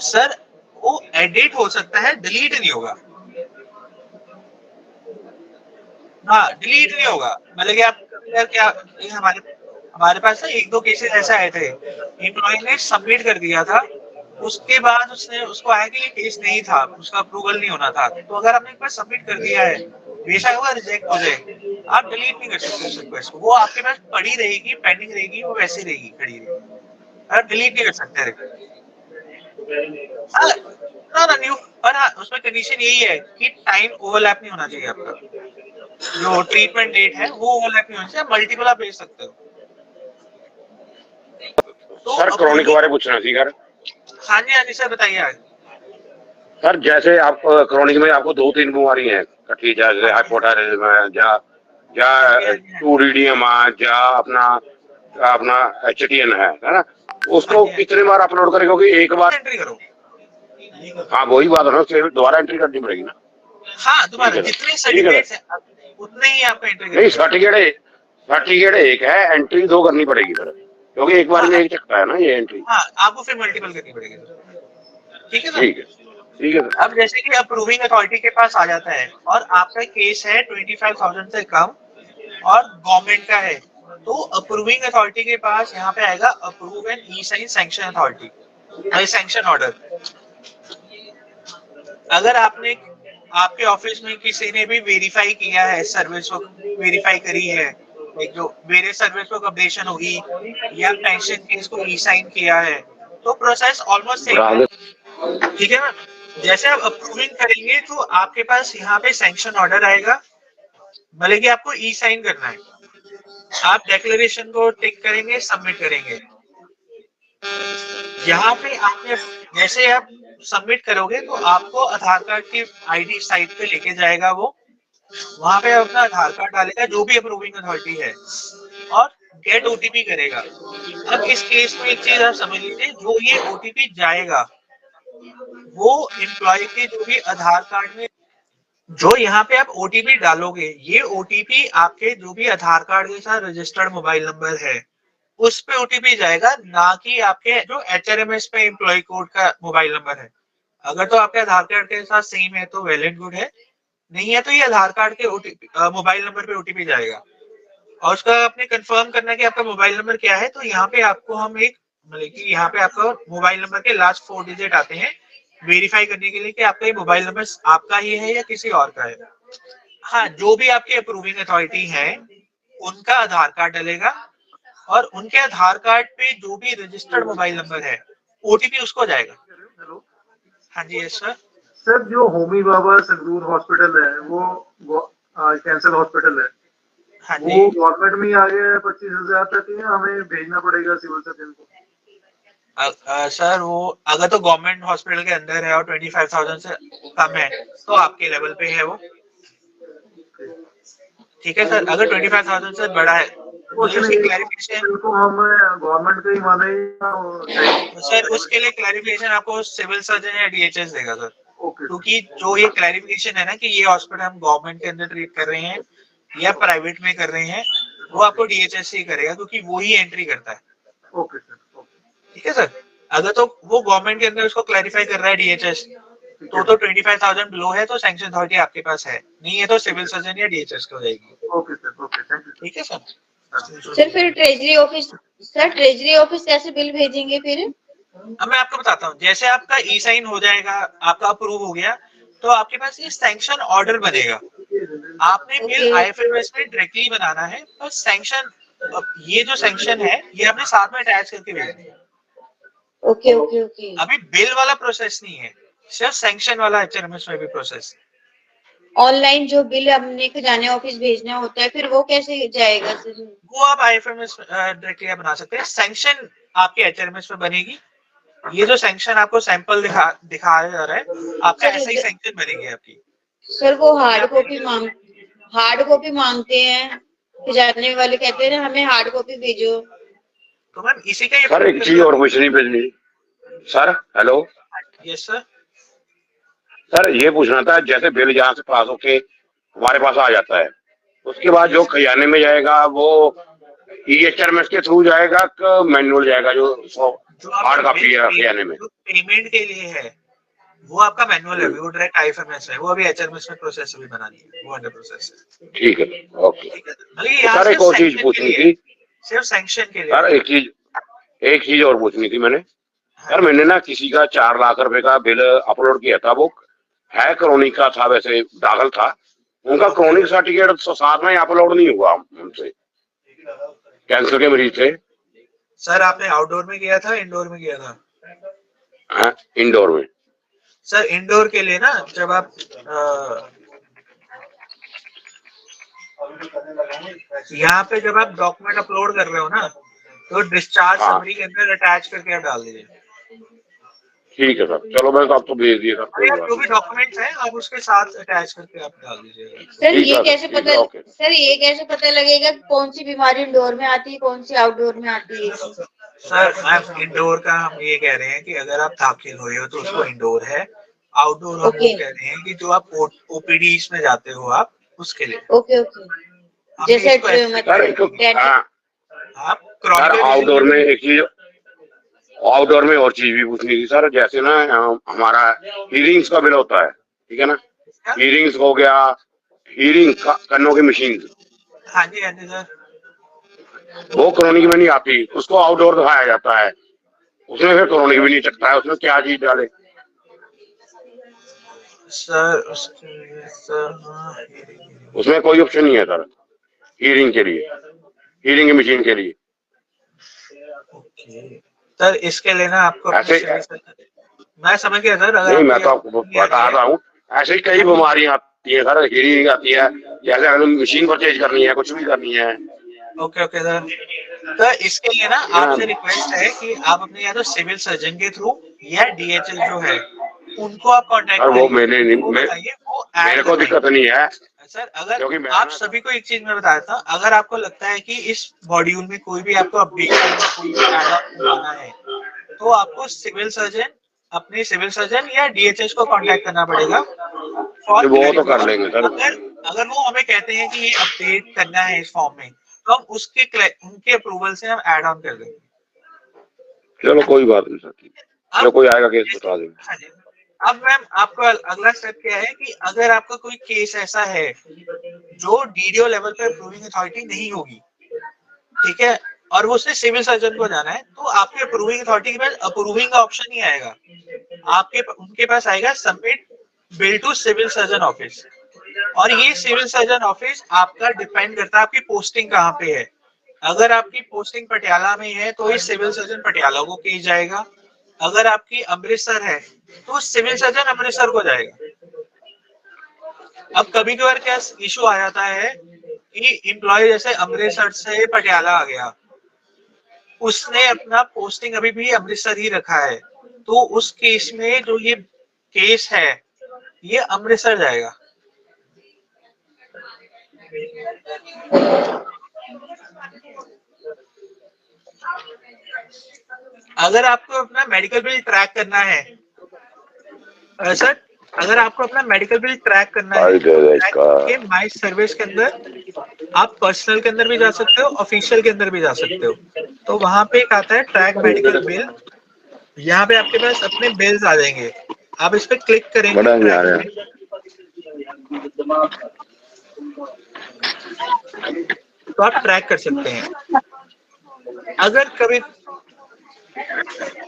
सर वो एडिट हो सकता है, डिलीट नहीं होगा। हाँ, डिलीट नहीं होगा। मतलब कि आप क्या हमारे पास ना 1-2 केसेस ऐसा आए थे, एम्प्लॉय ने सबमिट कर दिया था, उसके बाद उसको आया कि ये केस नहीं था, उसका अप्रूवल नहीं होना था। तो अगर आपने एक बार सबमिट कर दिया है, बेशक वो रिजेक्ट हो जाए, आप डिलीट नहीं कर सकते उस रिक्वेस्ट को, वो आपके पास पड़ी रहेगी, पेंडिंग रहेगी, वो वैसी रहेगी, खड़ी रहेगी। आप डिलीट नहीं कर सकते रिक्वेस्ट। ना न्यू, पर हाँ उसमें कंडीशन यही है कि टाइम ओवरलैप नहीं होना चाहिए आपका, जो ट्रीटमेंट डेट है वो ओवरलैप नहीं होना चाहिए। मल्टीपल आप भेज सकते हो। तो सर क्रॉनिक के बारे में पूछना थी सर। हाँ जी सर बताइए। आज सर जैसे आप क्रॉनिक में आपको 2-3 बीमारी है कटी, जैसे हाइपोथायराइडिज्म है या टूरिडियम है या अपना एचटीएन है ना, उसको कितने बार अपलोड करें? क्योंकि एक बार एंट्री करो। हाँ वही बात है ना, दोबारा एंट्री करनी पड़ेगी ना। हाँ दोबारा जितने सर्टिफिकेट्स हैं उतने ही आपको एंट्री करनी। नहीं सर्टिफिकेट एक है, एंट्री 2 करनी पड़ेगी सर, क्योंकि एक बार में एक चक्कर है ना ये एंट्री। हाँ आपको फिर मल्टीपल करनी पड़ेगी। ठीक है ठीक है। अब जैसे कि अप्रूविंग अथॉरिटी के पास आ जाता है और आपका केस है 25,000 से कम और गवर्नमेंट का है, तो अप्रूविंग अथॉरिटी के पास यहाँ पे आएगा approve and e sign sanction authority, sanction order. अगर आपने आपके ऑफिस में किसी ने भी वेरीफाई किया है, सर्विस को वेरीफाई करी है, एक जो वेरियस सर्विस को अपडेशन होगी या पेंशन केस को ई साइन किया है, तो प्रोसेस ऑलमोस्ट सेम है, ठीक है ना। जैसे आप अप्रूविंग करेंगे तो आपके पास यहाँ पे सैंक्शन ऑर्डर आएगा, भले कि आपको ई साइन करना है, आप डिक्लेरेशन को टिक करेंगे, सबमिट करेंगे। यहाँ पे आपने जैसे आप सबमिट करोगे तो आपको आधार कार्ड की आईडी साइट पे लेके जाएगा, वो वहां पे अपना आधार कार्ड डालेगा जो भी अप्रूविंग अथॉरिटी है और गेट ओटीपी करेगा। अब इस केस में एक चीज आप समझ लीजिए, जो ये ओटीपी जाएगा वो एम्प्लॉय के जो भी आधार कार्ड में जो यहाँ पे आप ओटीपी डालोगे, ये ओटीपी आपके जो भी आधार कार्ड के साथ रजिस्टर्ड मोबाइल नंबर है उस पे ओटीपी जाएगा, ना कि आपके जो एचआरएमएस पे एम्प्लॉय कोड का मोबाइल नंबर है। अगर तो आपके आधार कार्ड के साथ सेम है तो वेल एंड गुड है, नहीं है तो ये आधार कार्ड के ओटीपी मोबाइल नंबर पे ओटीपी जाएगा और उसका आपने कंफर्म करना है कि आपका मोबाइल नंबर क्या है। तो यहाँ पे आपको हम एक मतलब कि यहाँ पे आपका मोबाइल नंबर के लास्ट 4 डिजिट आते हैं वेरीफाई करने के लिए कि आपका ये मोबाइल नंबर आपका ही है या किसी और का है। हाँ, जो भी आपके अप्रूविंग अथॉरिटी है उनका आधार कार्ड डलेगा और उनके आधार कार्ड पे जो भी रजिस्टर्ड मोबाइल नंबर है ओटीपी उसको जाएगा। हेलो हाँ जी, यस सर। सर, जो होमी बाबा संगरूर हॉस्पिटल है वो कैंसर हॉस्पिटल है, हाँ वो जी गवर्नमेंट में ही आ गया है 25,000 तक, या हमें भेजना पड़ेगा सिविल सर्जन को? सर वो अगर तो गवर्नमेंट हॉस्पिटल के अंदर है और 25,000 से कम है तो आपके लेवल पे है वो, ठीक है सर। अगर 25,000 से बड़ा है उसकी क्लैरिफिकेशन तो हम गवर्नमेंट का ही माने सर, उसके लिए क्लैरिफिकेशन आपको सिविल सर्जन या डीएचएस देगा सर, ओके क्योंकि जो ये क्लैरिफिकेशन है ना कि ये हॉस्पिटल हम गवर्नमेंट के अंदर ट्रीट कर रहे हैं या प्राइवेट में कर रहे हैं, वो आपको डीएचएस ही करेगा क्योंकि वो ही एंट्री करता है, ओके सर, ठीक है सर। अगर तो वो गवर्नमेंट के अंदर उसको क्लैरिफाई कर रहा है डीएचएस तो 25,000 बिलो है तो सैंक्शन अथॉरिटी आपके पास है, नहीं है तो सिविल सर्जन या डीएचएस को जाएगी, okay sir, okay, thank you ठीक है सर। सर फिर ट्रेजरी ऑफिस कैसे बिल भेजेंगे फिर? अब मैं आपको बताता हूँ, जैसे आपका ई साइन हो जाएगा, आपका अप्रूव हो गया तो आपके पास ये सैंक्शन ऑर्डर बनेगा। आपने बिल आईएफएमएस में डायरेक्टली बनाना है और सैंक्शन, ये जो सैंक्शन है ये आपने साथ में अटैच करके भेजना है। Okay okay okay. अभी बिल वाला प्रोसेस नहीं है, सिर्फ सैंक्शन वाला एचआरएमएस में भी प्रोसेस। ऑनलाइन जो बिल हमने खजाने ऑफिस भेजना होता है फिर वो कैसे जाएगा सर? वो आप आईएफएमएस डायरेक्टली बना सकते हैं, सैंक्शन आपके एचआरएमएस में बनेगी। ये जो सैंक्शन आपको सैंपल दिखाया जा रहा है, आपका ऐसे ही सैंक्शन बनेगी आपकी। सर वो हार्ड कॉपी मांगते हैं, खजाने वाले कहते हैं ना हमें हार्ड कॉपी भेजो। तो मैम इसी का सर एक चीज और पूछनी भेजनी sir. Hello yes sir. Sir ये पूछना था, जैसे बिल जहाँ से पास होके हमारे पास आ जाता है उसके बाद जो खजाने में जाएगा वो ईएचआरएमएस के थ्रू जाएगा कि मैनुअल जाएगा? जो हार्ड कॉपी है खजाने में पेमेंट के लिए है वो आपका मैनुअल है, वो डायरेक्ट आईएफएमएस है, वो अभी एचआरएमएस में प्रोसेस अभी बनानी है, वो अंडर प्रोसेस है। ठीक है, ओके। मतलब सर एक और चीज पूछनी थी सिर्फ सैंक्शन के लिए। सर एक चीज और पूछनी थी मैंने। सर मैंने ना किसी का 4 लाख रुपए का बिल अपलोड किया था, वो है क्रॉनिक का था, वैसे दाखिल था, उनका क्रॉनिक सर्टिफिकेट साथ में अपलोड नहीं हुआ उनसे, कैंसर के मरीज थे। सर आपने आउटडोर में किया था इंडोर में किया था? हाँ, इंडोर में। सर इंडोर के लिए ना जब आप यहाँ पे जब आप डॉक्यूमेंट अपलोड कर रहे हो ना तो डिस्चार्ज समरी के अंदर अटैच करके आप डाल दीजिए। ठीक है सर, चलो मैं आप तो भेज दिए सर। जो भी डॉक्यूमेंट्स हैं आप उसके साथ अटैच करके आप डाल दीजिएगा। सर ये कैसे पता लगेगा कौन सी बीमारी इंडोर में आती है कौन सी आउटडोर में आती है? सर मैम इंडोर का हम ये कह रहे हैं कि अगर आप दाखिल हुए हो तो उसको इंडोर है, आउटडोर हम वो कह रहे हैं कि जो आप ओपीडी में जाते हो आप उसके लिए। Okay okay. जैसे आप आउटडोर में और चीज भी पूछनी थी सर। जैसे ना हमारा हीरिंग्स का बिल होता है, ठीक है ना, हीरिंग्स हो गया, हीरिंग करने की मशीन। हाँ जी सर। वो क्रॉनिक में नहीं आती, उसको आउटडोर दिखाया जाता है, उसमें फिर क्रॉनिक भी नहीं चकता है, उसमें क्या चीज डाले? सर सर हाँ, उसमें कोई ऑप्शन नहीं है सर हीयरिंग के लिए, हीयरिंग की मशीन के लिए। ओके सर, इसके लिए ना आपको अपने ऐसे सिविल सर्जन, मैं समझ गया सर, अगर नहीं, मैं आपको तो आपको ये आ बता रही रहा है। हूँ, ऐसे ही कई बीमारियां आती है सर, हीयरिंग आती है, जैसे अगर मशीन परचेज करनी है, कुछ भी करनी है। ओके ओके सर, तो इसके लिए ना ठीक है आपसे ना? रिक्वेस्ट है कि आप अपने या तो सिविल सर्जन के थ्रू या डीएचएल जो है उनको आप कांटेक्ट सर वो करिए, मेरे नहीं, वो बताइए, वो मेरे ऐड को दिक्कत नहीं है, सर। अगर क्योंकि मैं आप ना सभी को एक चीज मैं बताया था, अगर आपको लगता है कि इस मॉड्यूल में कोई भी आपको अपडेट करना, कोई भी ऐड ऑन करवाना है, तो आपको सिविल सर्जन, अपने सिविल सर्जन या डीएचएस को कांटेक्ट करना पड़ेगा फॉर वो तो कर क्लैरिफिकेशन। लेंगे सर। अगर अगर वो हमें कहते हैं कि ये अपडेट करना है इस फॉर्म में, तो हम उनके अप्रूवल से हम ऐड ऑन कर देंगे। चलो कोई बात नहीं सर, जो अब कोई आएगा केस बता देंगे। हाँ जी। अब मैम आपका अगला स्टेप क्या है कि अगर आपका कोई केस ऐसा है जो डीडीओ लेवल पे अप्रूविंग अथॉरिटी नहीं होगी, ठीक है, और वो उससे सिविल सर्जन को जाना है, तो आपके अप्रूविंग अथॉरिटी के पास अप्रूविंग का ऑप्शन ही आएगा, उनके पास आएगा submit bill to civil surgeon office. और ये सिविल सर्जन ऑफिस आपका डिपेंड करता है आपकी पोस्टिंग कहाँ पे है। अगर आपकी पोस्टिंग पटियाला में है तो ये सिविल सर्जन पटियाला को केस जाएगा, अगर आपकी अमृतसर है तो सिविल सर्जन अमृतसर को जाएगा। अब कभी कभार क्या इशू आ जाता है कि एम्प्लॉय जैसे अमृतसर से पटियाला आ गया, उसने अपना पोस्टिंग अभी भी अमृतसर ही रखा है, तो उस केस में जो ये केस है ये अमृतसर जाएगा। अगर आपको अपना मेडिकल बिल ट्रैक करना है सर, अगर आपको अपना मेडिकल बिल ट्रैक करना है, ट्रैक के माई सर्विस के अंदर आप पर्सनल के अंदर भी जा सकते हो, ऑफिशियल के अंदर भी जा सकते हो। तो वहां पे एक आता है ट्रैक मेडिकल बिल, यहाँ पे आपके पास अपने बिल्स आ जाएंगे, आप इस पे क्लिक करेंगे बड़ा नहीं आ ट्रैक रहा में, तो आप ट्रैक कर सकते हैं। अगर कभी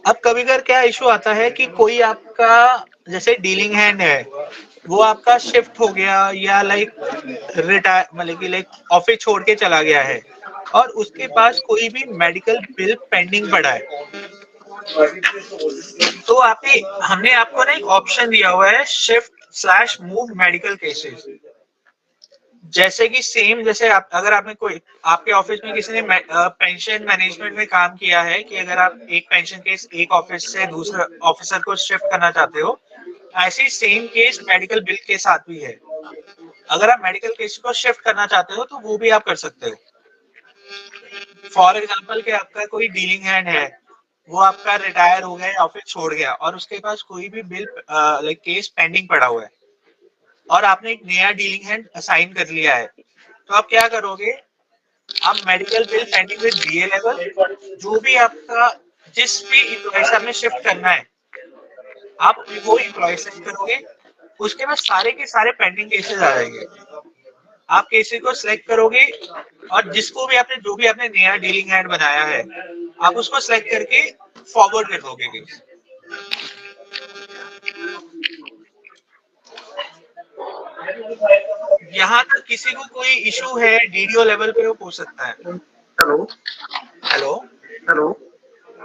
अब कभी कभार क्या इशू आता है कि कोई आपका जैसे डीलिंग हैंड है, वो आपका शिफ्ट हो गया या लाइक रिटायर, मतलब कि लाइक ऑफिस छोड़ के चला गया है और उसके पास कोई भी मेडिकल बिल पेंडिंग पड़ा है, तो हमने आपको ना एक ऑप्शन दिया हुआ है शिफ्ट/मूव मेडिकल केसेस। जैसे कि सेम जैसे अगर आपने कोई आपके ऑफिस में किसी ने पेंशन मैनेजमेंट में काम किया है कि अगर आप एक पेंशन केस एक ऑफिस से दूसरे ऑफिसर को शिफ्ट करना चाहते हो, ऐसी सेम केस मेडिकल बिल के साथ भी है। अगर आप मेडिकल केस को शिफ्ट करना चाहते हो तो वो भी आप कर सकते हो। फॉर एग्जाम्पल कि आपका कोई डीलिंग हैंड है, वो आपका रिटायर हो गया, ऑफिस छोड़ गया और उसके पास कोई भी बिल लाइक केस पेंडिंग पड़ा हुआ है और आपने एक नया डीलिंग हैंड असाइन कर लिया है, तो आप क्या करोगे, आप medical bill pending with DA level, जो भी आपका जिस भी एम्प्लॉय से आपने शिफ्ट करना है, आप वो एम्प्लॉय सेलेक्ट करोगे, उसके बाद सारे के सारे पेंडिंग केसेस आ जाएंगे। आप केसेस को सिलेक्ट करोगे और जिसको भी आपने जो भी आपने नया डीलिंग हैंड बनाया है, आप उसको सिलेक्ट करके फॉरवर्ड कर दोगे केस। यहाँ तक किसी को कोई इशू है डीडीओ लेवल पे वो पूछ सकता है। Hello hello hello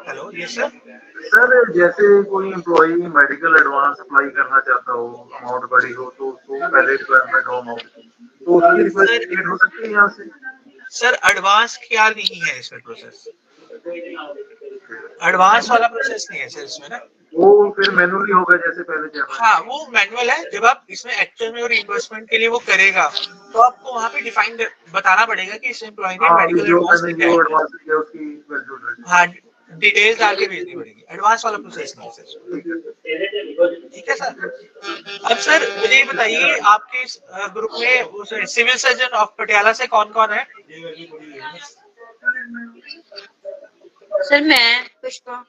hello, yes sir. Sir, जैसे कोई एम्प्लॉई मेडिकल एडवांस अप्लाई करना चाहता हो, अमाउंट बड़ी हो तो उसको पहले रिक्वायरमेंट हो अमाउंट, तो उसकी रिक्वेस्ट क्रिएट हो सकती है यहाँ से? सर एडवांस क्या नहीं है इसमें प्रोसेस, एडवांस वाला प्रोसेस नहीं है सर इसमें ना। वो फिर मैनुअली होगा जैसे पहले चल रहा है। हाँ, वो मैनुअल है। जब आप इसमें एक्चुअल में रिइंबर्समेंट के लिए वो करेगा तो आपको वहाँ पे डिफाइन बताना पड़ेगा कि इस एम्प्लॉय ने हाँ, मेडिकल जो एडवांस मैंने लिया जो है। एडवांस किया उसकी वैल्यू रहेगी। हाँ, डिटेल्स डाल के भेजनी पड़ेगी, एडवांस वाला प्रोसेस नहीं है सर। ठीक है सर। अब सर मुझे ये बताइए, आपके ग्रुप में सिविल सर्जन ऑफ पटियाला से कौन कौन है? सर मैं पुष्पा।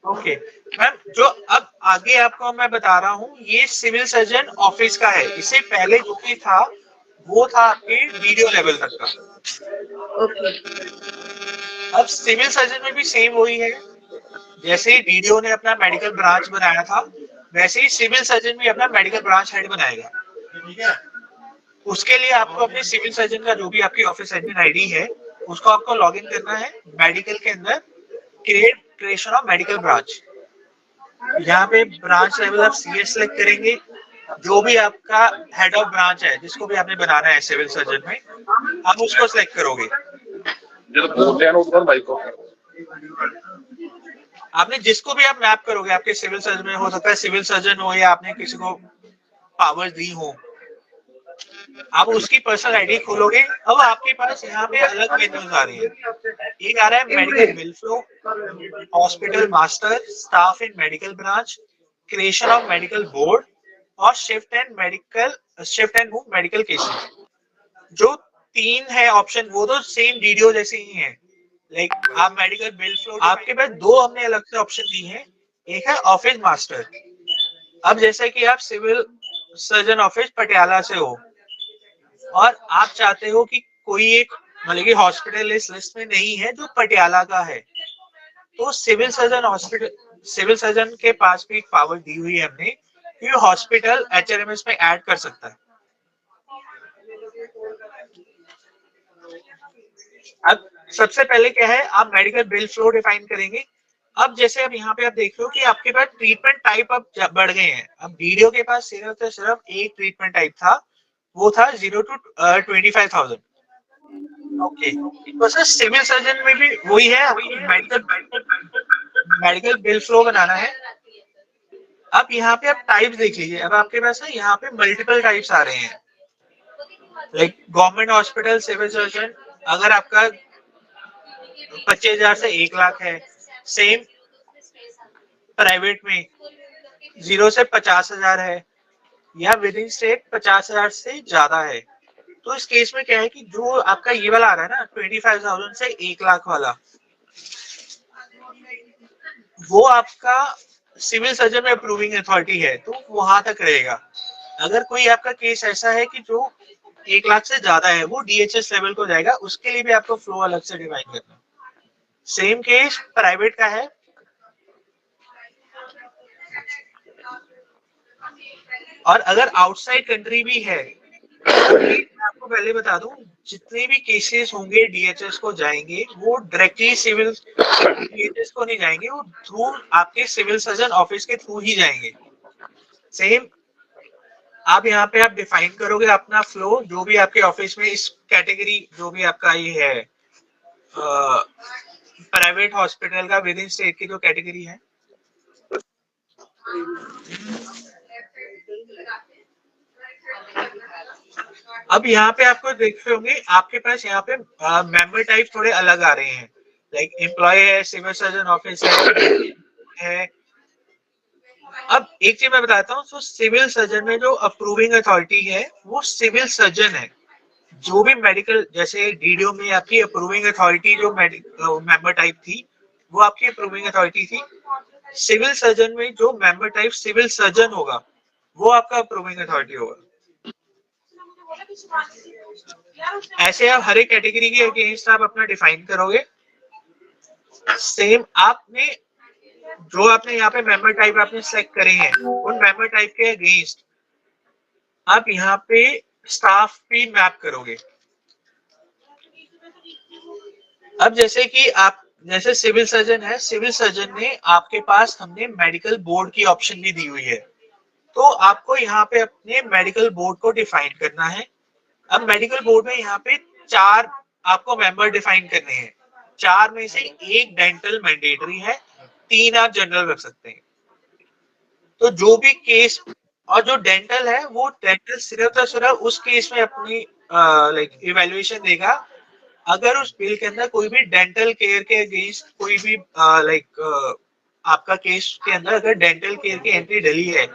ओके मैम, जो अब आगे आपको मैं बता रहा हूँ ये सिविल सर्जन ऑफिस का है, इससे पहले जो भी था वो था आपके वीडियो लेवल तक का। ओके। अब सिविल सर्जन में भी सेम वही है, जैसे वीडियो ने अपना मेडिकल ब्रांच बनाया था वैसे ही सिविल सर्जन भी अपना मेडिकल ब्रांच हेड बनाएगा। उसके लिए आपको अपने सिविल सर्जन का जो भी आपकी ऑफिस एडमिन आईडी है उसको आपको लॉग इन करना है मेडिकल के अंदर, क्रिएशन ऑफ मेडिकल ब्रांच। यहाँ पे ब्रांच लेवल आप सीएस सेलेक्ट करेंगे, जो भी आपका हेड ऑफ ब्रांच है जिसको भी आपने बनाना है सिविल सर्जन में, आप उसको सिलेक्ट करोगे। आपने जिसको भी आप मैप करोगे आपके सिविल सर्जन में, हो सकता है सिविल सर्जन हो या आपने किसी को पावर दी हो, आप उसकी पर्सनल आईडी खोलोगे। अब आपके पास यहाँ पे अलग मेन्यूज आ रही है। एक आ रहा है medical bill flow, hospital master, staff in medical branch, creation of medical board और shift and move medical cases. जो तीन है ऑप्शन वो तो सेम डीडीओ जैसे ही है। लाइक आप मेडिकल बिल फ्लो, आपके पास दो हमने अलग से ऑप्शन दी है। एक है ऑफिस मास्टर। अब जैसे कि आप सिविल सर्जन ऑफिस पटियाला से हो और आप चाहते हो कि कोई एक मतलब कि हॉस्पिटल इस लिस्ट में नहीं है जो पटियाला का है, तो सिविल सर्जन के पास भी एक पावर दी हुई है हमने कि हॉस्पिटल एचआरएमएस में ऐड कर सकता है। अब सबसे पहले क्या है, आप मेडिकल बिल फ्लो डिफाइन करेंगे। अब जैसे अब यहाँ पे आप देख रहे हो कि आपके पास ट्रीटमेंट टाइप अब बढ़ गए हैं। अब वीडियो के पास सिर्फ एक ट्रीटमेंट टाइप था, वो था 0 to 25,000। ओके, तो सर सिविल सर्जन में भी वही है, मेडिकल बिल फ्लो बनाना है। अब यहाँ पे आप टाइप्स देख लीजिए। अब आपके पास है यहाँ पे मल्टीपल टाइप्स आ रहे हैं। Like government hospital civil surgeon, अगर आपका 25,000 से 1 लाख है। सेम प्राइवेट में 0 से 50,000 है, या विद इन स्टेट 50,000 से ज्यादा है। तो इस केस में क्या है कि जो आपका ये वाला आ रहा है ना 25,000 से 1 लाख वाला, वो आपका सिविल सर्जन में अप्रूविंग अथॉरिटी है, तो वहां तक रहेगा। अगर कोई आपका केस ऐसा है कि जो 1 लाख से ज्यादा है, वो डीएचएस लेवल को जाएगा, उसके लिए भी आपको फ्लो अलग से डिवाइड करना। सेम केस प्राइवेट का है। और अगर आउटसाइड कंट्री भी है, मैं आपको पहले बता दूं, जितने भी केसेस होंगे डीएचएस को जाएंगे, वो डायरेक्टली सिविल डीएचएस को नहीं जाएंगे, वो थ्रू आपके सिविल सर्जन ऑफिस के थ्रू ही जाएंगे। सेम आप यहाँ पे आप डिफाइन करोगे अपना फ्लो, जो भी आपके ऑफिस में इस कैटेगरी जो भी आपका ये है प्राइवेट हॉस्पिटल का विद इन स्टेट की जो कैटेगरी है। अब यहाँ पे आपको देख रहे होंगे आपके पास यहाँ पे मेंबर टाइप थोड़े अलग आ रहे हैं। लाइक एम्प्लॉय है, सिविल सर्जन ऑफिस है। अब एक चीज मैं बताता हूँ, तो सिविल सर्जन में जो अप्रूविंग अथॉरिटी है वो सिविल सर्जन है। जो भी मेडिकल, जैसे डीडीओ में आपकी अप्रूविंग अथॉरिटी जो मेंबर टाइप थी वो आपकी अप्रूविंग अथॉरिटी थी। सिविल सर्जन में जो मेंबर टाइप सिविल सर्जन होगा वो आपका अप्रूविंग अथॉरिटी होगा। ऐसे आप हर एक कैटेगरी के अगेंस्ट आप अपना डिफाइन करोगे। सेम आपने जो आपने यहाँ पे मेंबर टाइप आपने सेलेक्ट करे हैं, उन मेंबर टाइप के अगेंस्ट आप यहाँ पे स्टाफ भी मैप करोगे। अब जैसे कि आप जैसे सिविल सर्जन है, सिविल सर्जन ने आपके पास हमने मेडिकल बोर्ड की ऑप्शन भी दी हुई है, तो आपको यहाँ पे अपने मेडिकल बोर्ड को डिफाइन करना है। अब मेडिकल बोर्ड में यहाँ पे 4 आपको मेंबर डिफाइन करने हैं। 4 में से 1 डेंटल मैंडेटरी है, 3 आप जनरल रख सकते हैं। तो जो भी केस, और जो डेंटल है वो डेंटल सिर्फ और सिर्फ उस केस में अपनी लाइक इवैल्यूएशन देगा अगर उस बिल के अंदर कोई भी डेंटल केयर के अगेंस्ट कोई भी आपका केस के अंदर अगर डेंटल केयर की एंट्री डली है,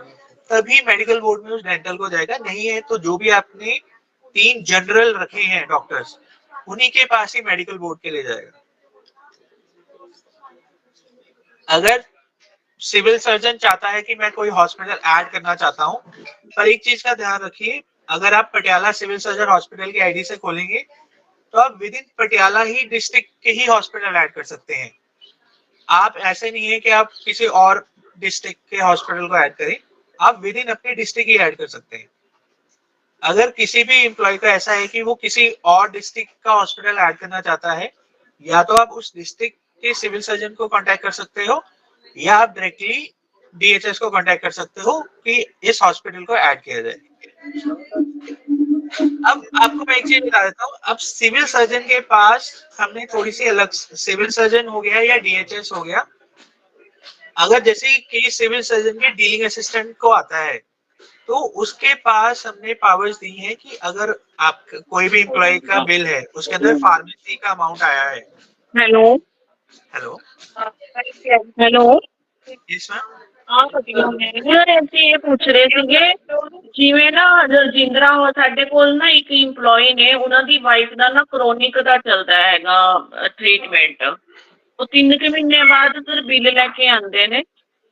तभी मेडिकल बोर्ड में उस डेंटल को जाएगा। नहीं है तो जो भी आपने 3 जनरल रखे हैं डॉक्टर्स, उन्हीं के पास ही मेडिकल बोर्ड के ले जाएगा। अगर सिविल सर्जन चाहता है कि मैं कोई हॉस्पिटल ऐड करना चाहता हूं, पर एक चीज का ध्यान रखिए, अगर आप पटियाला सिविल सर्जन हॉस्पिटल की आईडी से खोलेंगे तो आप with in Patiala he district के ही हॉस्पिटल ऐड कर सकते हैं। आप ऐसे नहीं है कि आप किसी और डिस्ट्रिक्ट के हॉस्पिटल को ऐड करें, आप विद इन अपने डिस्ट्रिक्ट ही ऐड कर सकते हैं। अगर किसी भी एम्प्लॉय का ऐसा है कि वो किसी और डिस्ट्रिक्ट का हॉस्पिटल ऐड करना चाहता है, या तो आप उस डिस्ट्रिक्ट के सिविल सर्जन को कांटेक्ट कर सकते हो, या आप डायरेक्टली डीएचएस को कांटेक्ट कर सकते हो कि इस हॉस्पिटल को ऐड किया जाए। अब आपको मैं एक चीज बता देता हूँ, अब सिविल सर्जन के पास हमने थोड़ी सी अलग, सिविल सर्जन हो गया या डीएचएस हो गया, अगर जैसे कि सिविल सर्जन के डीलिंग असिस्टेंट को आता है, तो उसके पास हमने पावर्स दी हैं कि अगर आप कोई भी एम्प्लॉय का बिल है, उसके अंदर फार्मेसी का अमाउंट आया है। Hello hello, hello yes ma'am. ਅਸੀਂ ਇਹ ਪੁੱਛ ਰਹੇ ਸੀਗੇ, ਜਿਵੇਂ ਨਾ ਰਜਿੰਦਰਾ ਸਾਡੇ ਕੋਲ ਨਾ ਇੱਕ EMPLOYE ਨੇ, ਉਹਨਾਂ ਦੀ ਵਾਈਫ ਦਾ ਨਾ ਕਰੋਨਿਕ ਦਾ ਚੱਲਦਾ ਹੈਗਾ ਟ੍ਰੀਟਮੈਂਟ, ਉਹ 3 ਮਹੀਨੇ ਬਾਅਦ ਸਰ ਬਿੱਲ ਲੈ ਕੇ ਆਉਂਦੇ ਨੇ,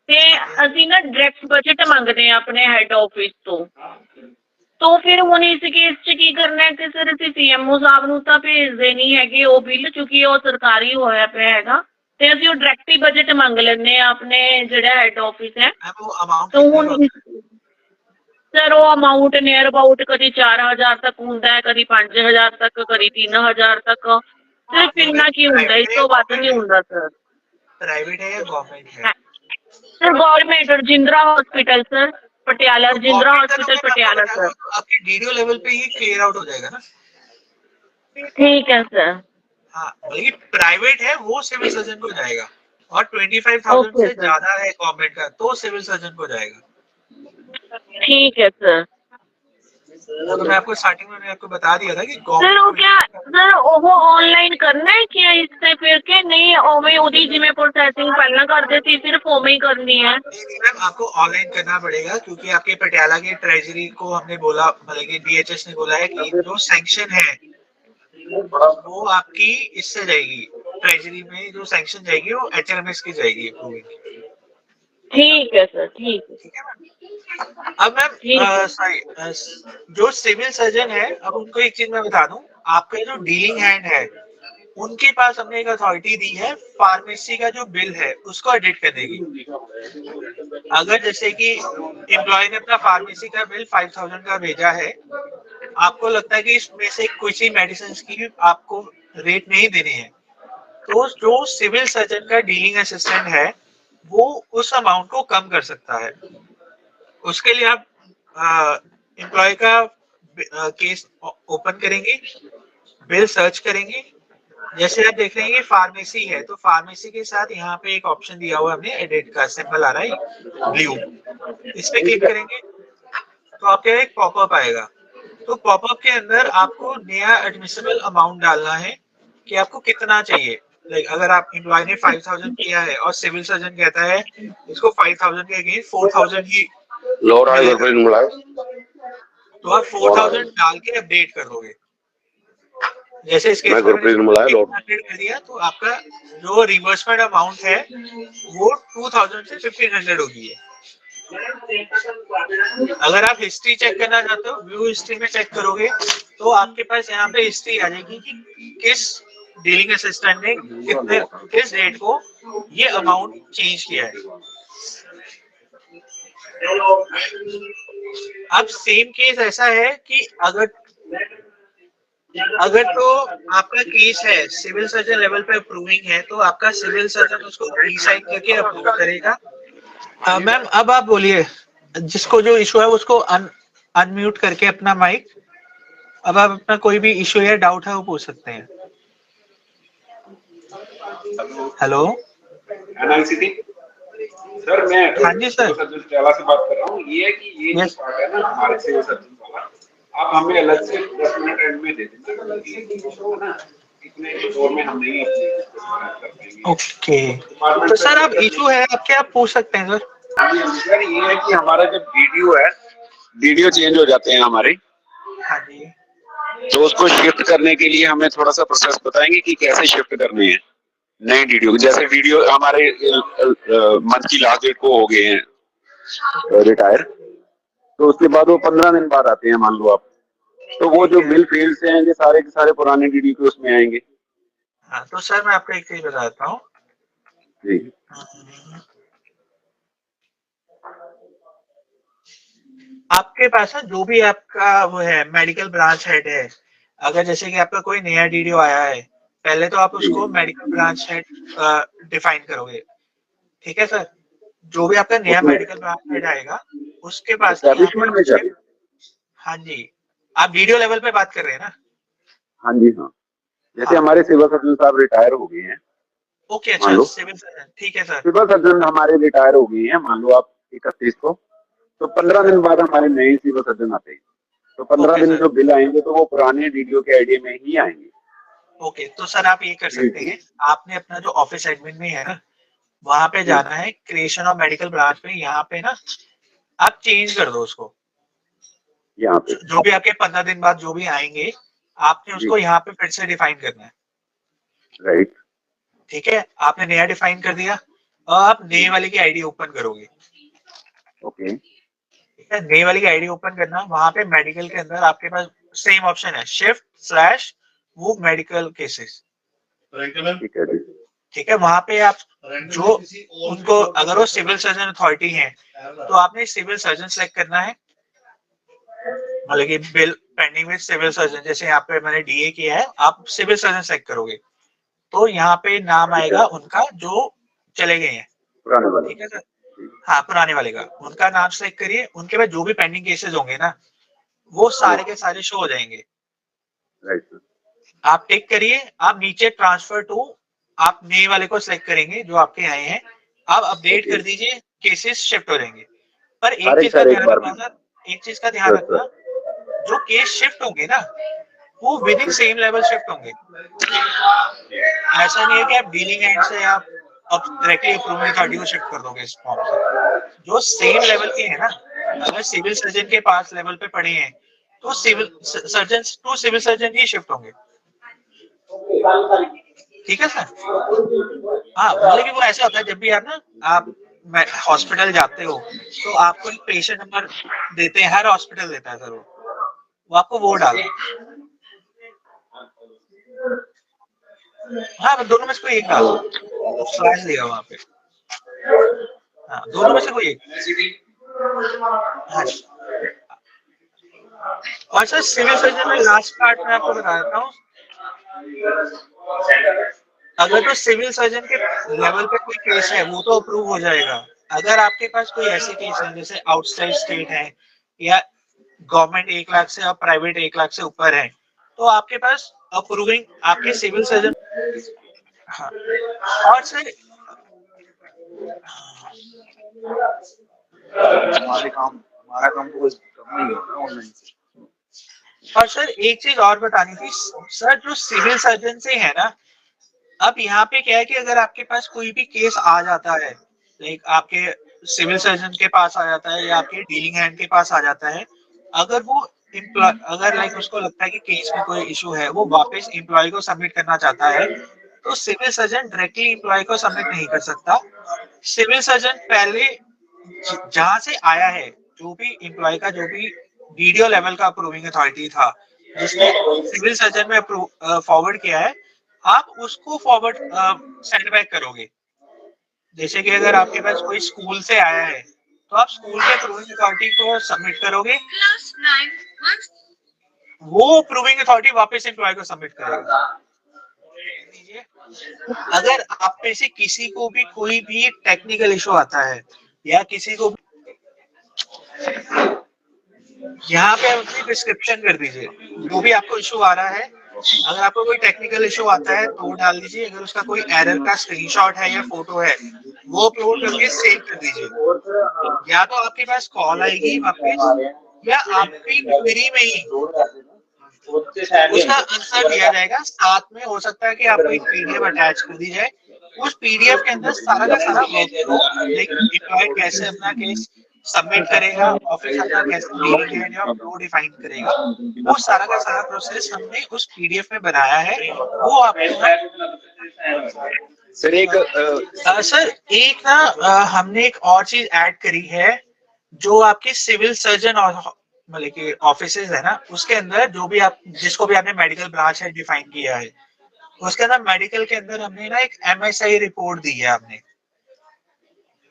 ਤੇ ਅਸੀਂ ਨਾ ਡਾਇਰੈਕਟ ਬਜਟ ਮੰਗਦੇ ਆ ਆਪਣੇ ਹੈਡ ਆਫਿਸ ਤੋਂ ਫਿਰ ਹੁਣ ਇਸ ਕੇਸ 'ਚ ਕੀ ਕਰਨਾ ਹੈ ਕਿ ਸਰ ਅਸੀਂ CMO ਸਾਹਿਬ ਨੂੰ ਤਾਂ ਭੇਜਦੇ ਨਹੀਂ ਹੈਗੇ ਉਹ ਬਿੱਲ, ਕਿਉਂਕਿ ਉਹ ਸਰਕਾਰੀ ਹੋਇਆ ਪਿਆ ਹੈਗਾ, ਤੇ ਅਸੀਂ ਉਹ ਡਾਇਰੈਕਟ ਹੀ ਬਜਟ ਮੰਗ ਲੈਂਦੇ ਆ ਆਪਣੇ ਜਿਹੜਾ ਹੈਡ ਆਫਿਸ ਹੈ। तो ਹੁਣ ਸਰ ਉਹ ਅਮਾਊਂਟ ਨੀਅਰ ਅਬਾਊਟ ਕਦੀ 4000 ਤੱਕ ਹੁੰਦਾ ਹੈ, ਕਦੀ 5000 ਤੱਕ, ਕਦੀ 3000 ਤੱਕ, ਸਿਰਫ ਇੰਨਾ ਕੀ ਹੁੰਦਾ, ਇਸ ਤੋਂ ਵੱਧ ਨਹੀਂ ਹੁੰਦਾ ਸਰ। प्राइवेट है या गवर्नमेंट है? Sir government Rajindra hospital sir, Patiala Rajindra hospital Patiala sir. आपके डीडीओ लेवल पे ही क्लियर आउट हो जाएगा ना। ठीक है सर। हाँ, बल्कि प्राइवेट है वो सिविल सर्जन को जाएगा, और 25,000 से ज्यादा है गवर्नमेंट का तो सिविल सर्जन को जाएगा। ठीक है सर। वो तो मैं आपको स्टार्टिंग में आपको बता दिया था कि सर वो क्या सर वो ऑनलाइन करना है क्या इससे फिर के नहीं ओवे ओदी जिमें प्रोसेसिंग पहला कर देती सिर्फ ओवे ही करनी है? नहीं मैम, आपको ऑनलाइन करना पड़ेगा, क्योंकि आपके पटियाला के ट्रेजरी को हमने बोला, मतलब कि डीएचएस ने बोला है कि जो सैंक्शन है वो आपकी इससे जाएगी, ट्रेजरी में जो सैंक्शन जाएगी वो HMS की जाएगी अप्रूविंग। ठीक है सर, ठीक है। अब मैम सॉरी, जो सिविल सर्जन है, अब उनको एक चीज मैं बता दूं, आपका जो डीलिंग हैंड है उनके पास हमने एक अथॉरिटी दी है, फार्मेसी का जो बिल है उसको एडिट कर देगी। अगर जैसे कि एम्प्लॉय ने अपना फार्मेसी का बिल 5000 का भेजा है, आपको लगता है कि इसमें से किसी मेडिसिन की आपको रेट नहीं देनी है, तो जो सिविल सर्जन का डीलिंग असिस्टेंट है वो उस अमाउंट को कम कर सकता है। उसके लिए आप एम्प्लॉय का केस ओपन करेंगे, बिल सर्च करेंगे, जैसे आप देख रहे हैं कि फार्मेसी है तो फार्मेसी के साथ यहाँ पे एक ऑप्शन दिया हुआ है हमने, एडिट का सिंबल आ रहा है ब्लू, इस पे क्लिक करेंगे तो आपके एक पॉपअप आएगा। तो पॉपअप के अंदर आपको नया एडमिसिबल अमाउंट डालना है कि आपको कितना चाहिए। लाइक अगर आप एम्प्लॉय ने 5000 किया है और सिविल सर्जन कहता है इसको 5000 के अगेंस्ट 4000 ही, तो आप 4000 डाल के अपडेट कर दोगे। जैसे इसके अपडेट कर दिया तो आपका जो रिमबर्समेंट अमाउंट है वो 2000 से 1500 होगी है। अगर आप हिस्ट्री चेक करना चाहते हो, व्यू हिस्ट्री में चेक करोगे तो आपके पास यहाँ पे हिस्ट्री आ जाएगी कि किस डीलिंग असिस्टेंट ने किस डेट को ये अमाउंट चेंज किया है। अब सेम केस ऐसा है कि अगर तो आपका केस है सिविल सर्जन लेवल पे अप्रूविंग है तो आपका सिविल सर्जन उसको रीसाइन करके अप्रूव करेगा। मैम अब आप बोलिए, जिसको जो इशू है उसको अनम्यूट करके अपना माइक, अब आप अपना कोई भी इशू या डाउट है वो पूछ सकते हैं। हेलो सर, मैं हाँ जी सर, पटियाला से बात कर रहा हूँ। ये है कि ये जो पार्ट है ना हमारे सिविल सर्जन वाला, आप हमें अलग से 10 मिनट एंड में दे देना, इतने दौर में हम नहीं कर पाएंगे। ओके तो सर आप इशू है आपके, आप पूछ सकते हैं सर। सर ये है कि हमारा जो डीडीओ है, डीडीओ चेंज हो जाते हैं हमारे, हाँ जी, तो उसको शिफ्ट करने के लिए हमें थोड़ा सा प्रोसेस बताएंगे कि कैसे शिफ्ट करने हैं नए डीडीओ। जैसे डीडीओ हमारे मंथ की लास्ट डेट को हो गए हैं रिटायर, तो उसके बाद वो 15 दिन बाद आते हैं मान लो आप, तो वो जो बिल फील्ड से आएंगे सारे के सारे पुराने डीडी के उसमें आएंगे। हाँ तो सर मैं आपको एक चीज बताता हूँ जी। आपके पास ना जो भी आपका वो है मेडिकल ब्रांच हेड है, अगर जैसे कि आपका कोई नया डीडीओ आया है, पहले तो आप उसको मेडिकल ब्रांच हेड डिफाइन करोगे, ठीक है सर। जो भी आपका नया उसमें मेडिकल ब्रांच हेड आएगा, उसके पास ना यहाँ एस्टेब्लिशमेंट में पे सर। हाँ जी, आप डीडीओ लेवल पे बात कर रहे हैं ना? हाँ जी हाँ, जैसे हाँ, हमारे सिविल सर्जन साहब रिटायर हो गए हैं, ओके, मान अच्छा, लो सिविल सर्जन, ठीक है सर। सिविल सर्जन हमारे रिटायर हो गए हैं, मान लो आप 31 को, तो 15 दिन बाद हमारे नए सिविल सर्जन आते हैं, तो 15 ओके दिन सर, जो बिल आएंगे तो वो पुराने डीडीओ के आईडी में ही आएंगे। ओके, तो सर आप ये कर सकते हैं, आपने अपना जो ऑफिस एडमिन में है ना, वहां पे जाना है क्रिएशन ऑफ मेडिकल ब्रांच में, यहाँ पे ना आप चेंज कर दो उसको, यहाँ पे जो भी आपके 15 दिन बाद जो भी आएंगे, आपने उसको यहाँ पे फिर से डिफाइन करना है, राइट। ठीक है। आपने नया डिफाइन कर दिया और आप नए वाले की आईडी ओपन करोगे, ओके ठीक है। नई वाली आईडी ओपन करना, वहां पे मेडिकल के अंदर आपके पास सेम ऑप्शन है, shift/वो मेडिकल केसेस, ठीक है जी। ठीक है। वहां पे आप जो उनको, अगर वो सिविल सर्जन अथॉरिटी है तो आपने सिविल सर्जन सेलेक्ट करना है, मतलब कि bill pending with civil surgeon, जैसे यहाँ पे मैंने डीए किया है, आप सिविल सर्जन सेलेक्ट करोगे तो यहाँ पे नाम आएगा उनका जो चले गए हैं, पुराने वाले, ठीक है सर। हाँ, पुराने वाले का उनका नाम सेलेक्ट करिए, उनके बाद जो भी पेंडिंग केसेस होंगे ना, वो सारे के सारे शो हो जाएंगे। Right sir. आप टिक करिए, आप नीचे ट्रांसफर टू, आप नए वाले को सिलेक्ट करेंगे जो आपके आए हैं, आप अपडेट कर दीजिए, केसेस शिफ्ट हो जाएंगे। पर एक अरे चीज का सर एक ध्यान बार रखना सर, एक चीज का ध्यान रखना, जो केस शिफ्ट होंगे ना, वो with in same level shift होंगे। ऐसा नहीं है कि आप डीलिंग एंड से आप अब डायरेक्टली अप्रूवल अथॉरिटी को शिफ्ट कर दोगे इस फॉर्म से। जो सेम लेवल के हैं ना, अगर सिविल सर्जन के पास लेवल पे पड़े हैं तो civil surgeon to civil surgeon ही शिफ्ट होंगे, ठीक है सर। हाँ, मतलब कि वो ऐसा होता है, जब भी आप हॉस्पिटल जाते हो तो आपको एक पेशेंट नंबर देते हैं, हर हॉस्पिटल देता है सर, वो आपको वो डालो। हाँ, दोनों में से कोई एक डालो, स्लैश देगा वहां पे। हाँ, दोनों में से कोई एक। हाँ, और सर सिविल सर्जन में लास्ट पार्ट में आपको बता देता हूँ, अगर तो सिविल सर्जन के लेवल पे कोई केस है वो तो अप्रूव हो जाएगा। अगर आपके पास कोई ऐसे केस है जैसे आउटसाइड स्टेट है या गवर्नमेंट 1 लाख से और प्राइवेट 1 लाख से ऊपर है, तो आपके पास अप्रूविंग आपके सिविल सर्जन। हाँ, और सर हमारा काम तो बस करना ही होगा ऑनलाइन से। और सर एक चीज और बतानी थी सर, जो सिविल सर्जन से है ना, अब यहाँ पे क्या है कि अगर आपके पास कोई भी केस आ जाता है, लाइक आपके सिविल सर्जन के पास आ जाता है या आपके डीलिंग हैंड के पास आ जाता है, अगर वो अगर लाइक उसको लगता है कि केस में कोई इशू है, वो वापस एम्प्लॉय को सबमिट करना चाहता है, तो सिविल सर्जन डायरेक्टली एम्प्लॉय को सबमिट नहीं कर सकता। सिविल सर्जन पहले जहां से आया है, जो भी एम्प्लॉय का जो भी डीडीओ लेवल का अप्रूविंग अथॉरिटी था, जिसने सिविल सर्जन में फॉरवर्ड किया है, आप उसको फॉरवर्ड सेंड बैक करोगे। जैसे कि अगर आपके पास कोई स्कूल से आया है तो आप स्कूल के अप्रूविंग अथॉरिटी को सबमिट करोगे, वो अप्रूविंग अथॉरिटी वापस एम्प्लॉय को सबमिट करेगा। अगर आप में से किसी को भी कोई भी टेक्निकल इशू आता है या किसी को, यहाँ पे अपनी डिस्क्रिप्शन कर दीजिए, जो भी आपको इशू आ रहा है, अगर आपको कोई टेक्निकल इशू आता है तो डाल दीजिए, अगर उसका कोई एरर का स्क्रीनशॉट है या फोटो है वो अपलोड करके सेव कर दीजिए। या तो आपके पास कॉल आएगी वापस, या आपकी क्वेरी में ही उसका आंसर दिया जाएगा। साथ में हो सकता है कि आपको एक पीडीएफ अटैच कर दी जाए, उस पीडीएफ के अंदर सारा का सारा वर्कफ्लो, लाइक एम्प्लॉय कैसे अपना केस सबमिट करेगा, ऑफिस अपना कैसे डीलिंग है या फ्लो डिफाइन करेगा, वो सारा का सारा प्रोसेस हमने उस पीडीएफ में बनाया है। वो आपको सर एक सर एक ना हमने एक और चीज ऐड करी है, जो आपके सिविल सर्जन और मतलब कि ऑफिसेज है ना, उसके अंदर जो भी आप जिसको भी आपने मेडिकल ब्रांच है डिफाइन किया है, उसके अंदर मेडिकल के अंदर हमने ना एक एमएसआई रिपोर्ट दी है आपने।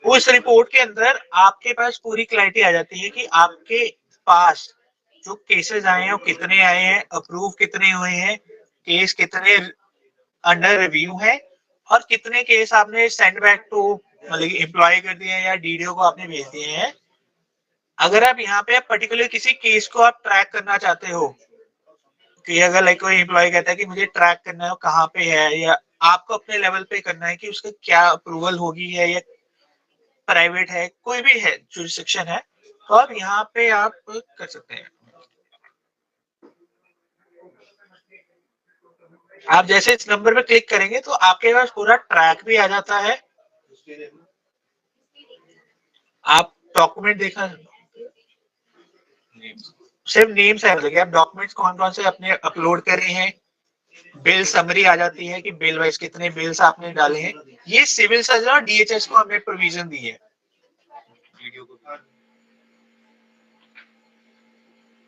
उस रिपोर्ट के अंदर आपके पास पूरी क्लैरिटी आ जाती है कि आपके पास्ट जो केसेस आए हैं वो कितने आए हैं, अप्रूव कितने हुए हैं, केस कितने अंडर रिव्यू है, और कितने केस आपने सेंड बैक टू मतलब एम्प्लॉय कर दिए हैं या डीडीओ को आपने भेज दिए हैं। अगर आप यहाँ पे पर्टिकुलर किसी केस को आप ट्रैक करना चाहते हो कि अगर लाइक कोई एम्प्लॉय कहता है कि मुझे ट्रैक करना है कहाँ पे है, या आपको अपने लेवल पे करना है कि उसका क्या अप्रूवल होगी है या प्राइवेट है, कोई भी है जुरिस्डिक्शन है, तो आप यहाँ पे आप कर सकते हैं। आप जैसे इस नंबर पे क्लिक करेंगे तो आपके पास पूरा ट्रैक भी आ जाता है। आप डॉक्यूमेंट देखा, सिर्फ नेम्स है, मतलब आप डॉक्यूमेंट्स कौन कौन से अपने अपलोड कर रहे हैं, बिल समरी आ जाती है कि बिल वाइज कितने बिल्स आपने डाले हैं। ये सिविल सर्जन और डीएचएस को हमने प्रोविजन दी है।